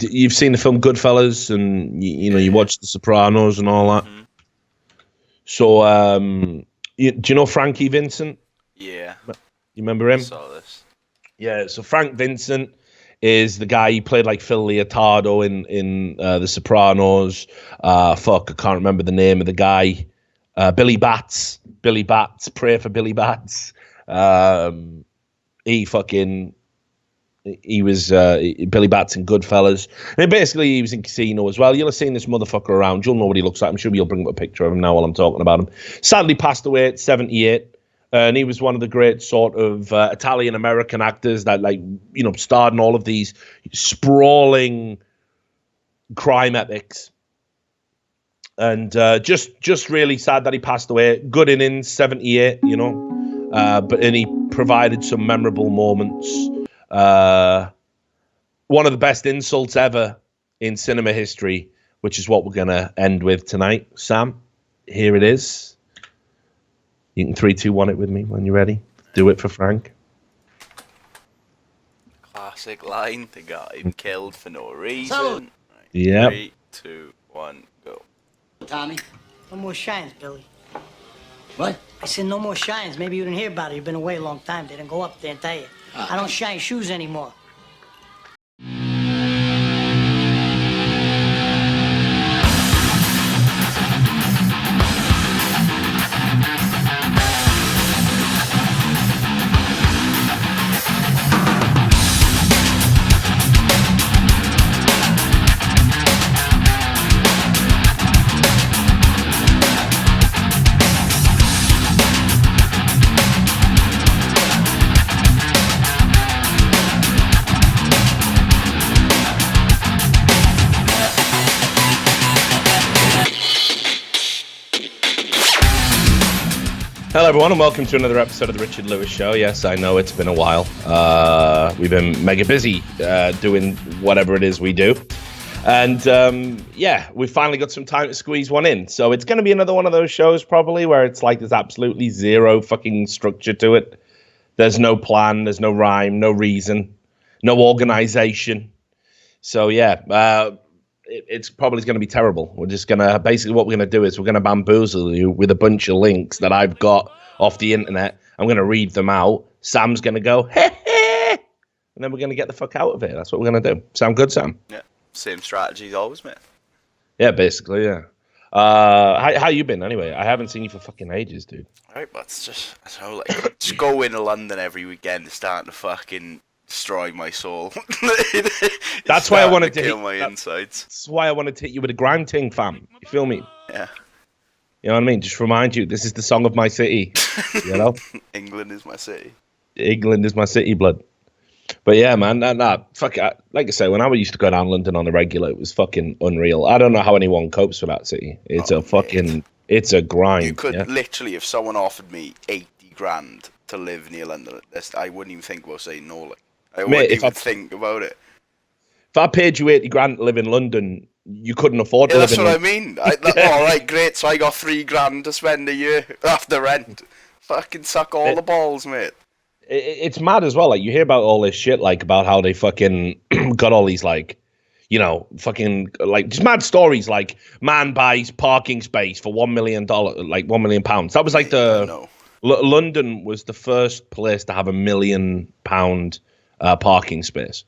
you've seen the film Goodfellas, and you watched The Sopranos and all that. Mm-hmm. So, do you know Frankie Vincent? Yeah. You remember him? I saw this. Yeah. So Frank Vincent is the guy. He played like Phil Leotardo in The Sopranos. I can't remember the name of the guy. Billy Bats, pray for Billy Bats. He was Billy Bats in Goodfellas. And basically, he was in Casino as well. You'll have seen this motherfucker around. You'll know what he looks like. I'm sure you'll bring up a picture of him now while I'm talking about him. Sadly passed away at 78. And he was one of the great sort of Italian-American actors that, starred in all of these sprawling crime epics. And just really sad that he passed away. Good innings, 78, and he provided some memorable moments. One of the best insults ever in cinema history, which is what we're going to end with tonight. Sam, here it is. You can 3, 2, 1 it with me when you're ready. Do it for Frank. Classic line. They got him killed for no reason. Salute. Right. Yeah. 3, 2, 1, go. Tommy? No more shines, Billy. What? I said no more shines. Maybe you didn't hear about it. You've been away a long time. They didn't go up there and tell you. I don't shine shoes anymore. Hello, everyone, and welcome to another episode of The Richard Lewis Show. Yes, I know it's been a while. We've been mega busy doing whatever it is we do. And, we finally got some time to squeeze one in. So it's going to be another one of those shows probably where it's like there's absolutely zero fucking structure to it. There's no plan, there's no rhyme, no reason, no organization. So, it's probably going to be terrible. We're just going to, basically what we're going to do is we're going to bamboozle you with a bunch of links that I've got off the internet. I'm going to read them out. Sam's going to go, hey, and then we're going to get the fuck out of here. That's what we're going to do. Sound good, Sam? Yeah, same strategy as always, mate. Yeah, basically, yeah. How you been anyway? I haven't seen you for fucking ages, dude. Right, but that's how like just going to London every weekend is starting to fucking destroy my soul. That's why I wanted to kill hit my insides. That's why I wanted to hit you with a grind ting, fam. You feel me? Yeah. You know what I mean? Just remind you, this is the song of my city. You know? England is my city. England is my city, blood. But yeah, man, fuck it. Like I say, when I used to go down London on the regular, it was fucking unreal. I don't know how anyone copes with that city. It's it's a grind. You could literally, if someone offered me 80 grand to live near London, I wouldn't even think about saying no. Like, I wouldn't even think about it. If I paid you 80 grand to live in London, you couldn't afford to live in London. That's what I mean. All right, great. So I got 3 grand to spend a year after rent. Fucking suck all the balls, mate. It's mad as well. Like, you hear about all this shit, like, about how they fucking got all these, like, you know, fucking, like, just mad stories, like, man buys parking space for $1 million, like, £1 million. That was, like, London was the first place to have £1 million parking space.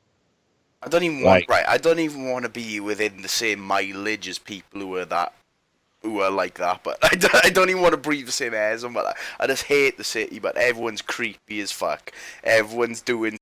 I don't even want, I don't even want to be within the same mileage as people who are like that, but I don't even want to breathe the same air as them, but I just hate the city, but everyone's creepy as fuck. Everyone's doing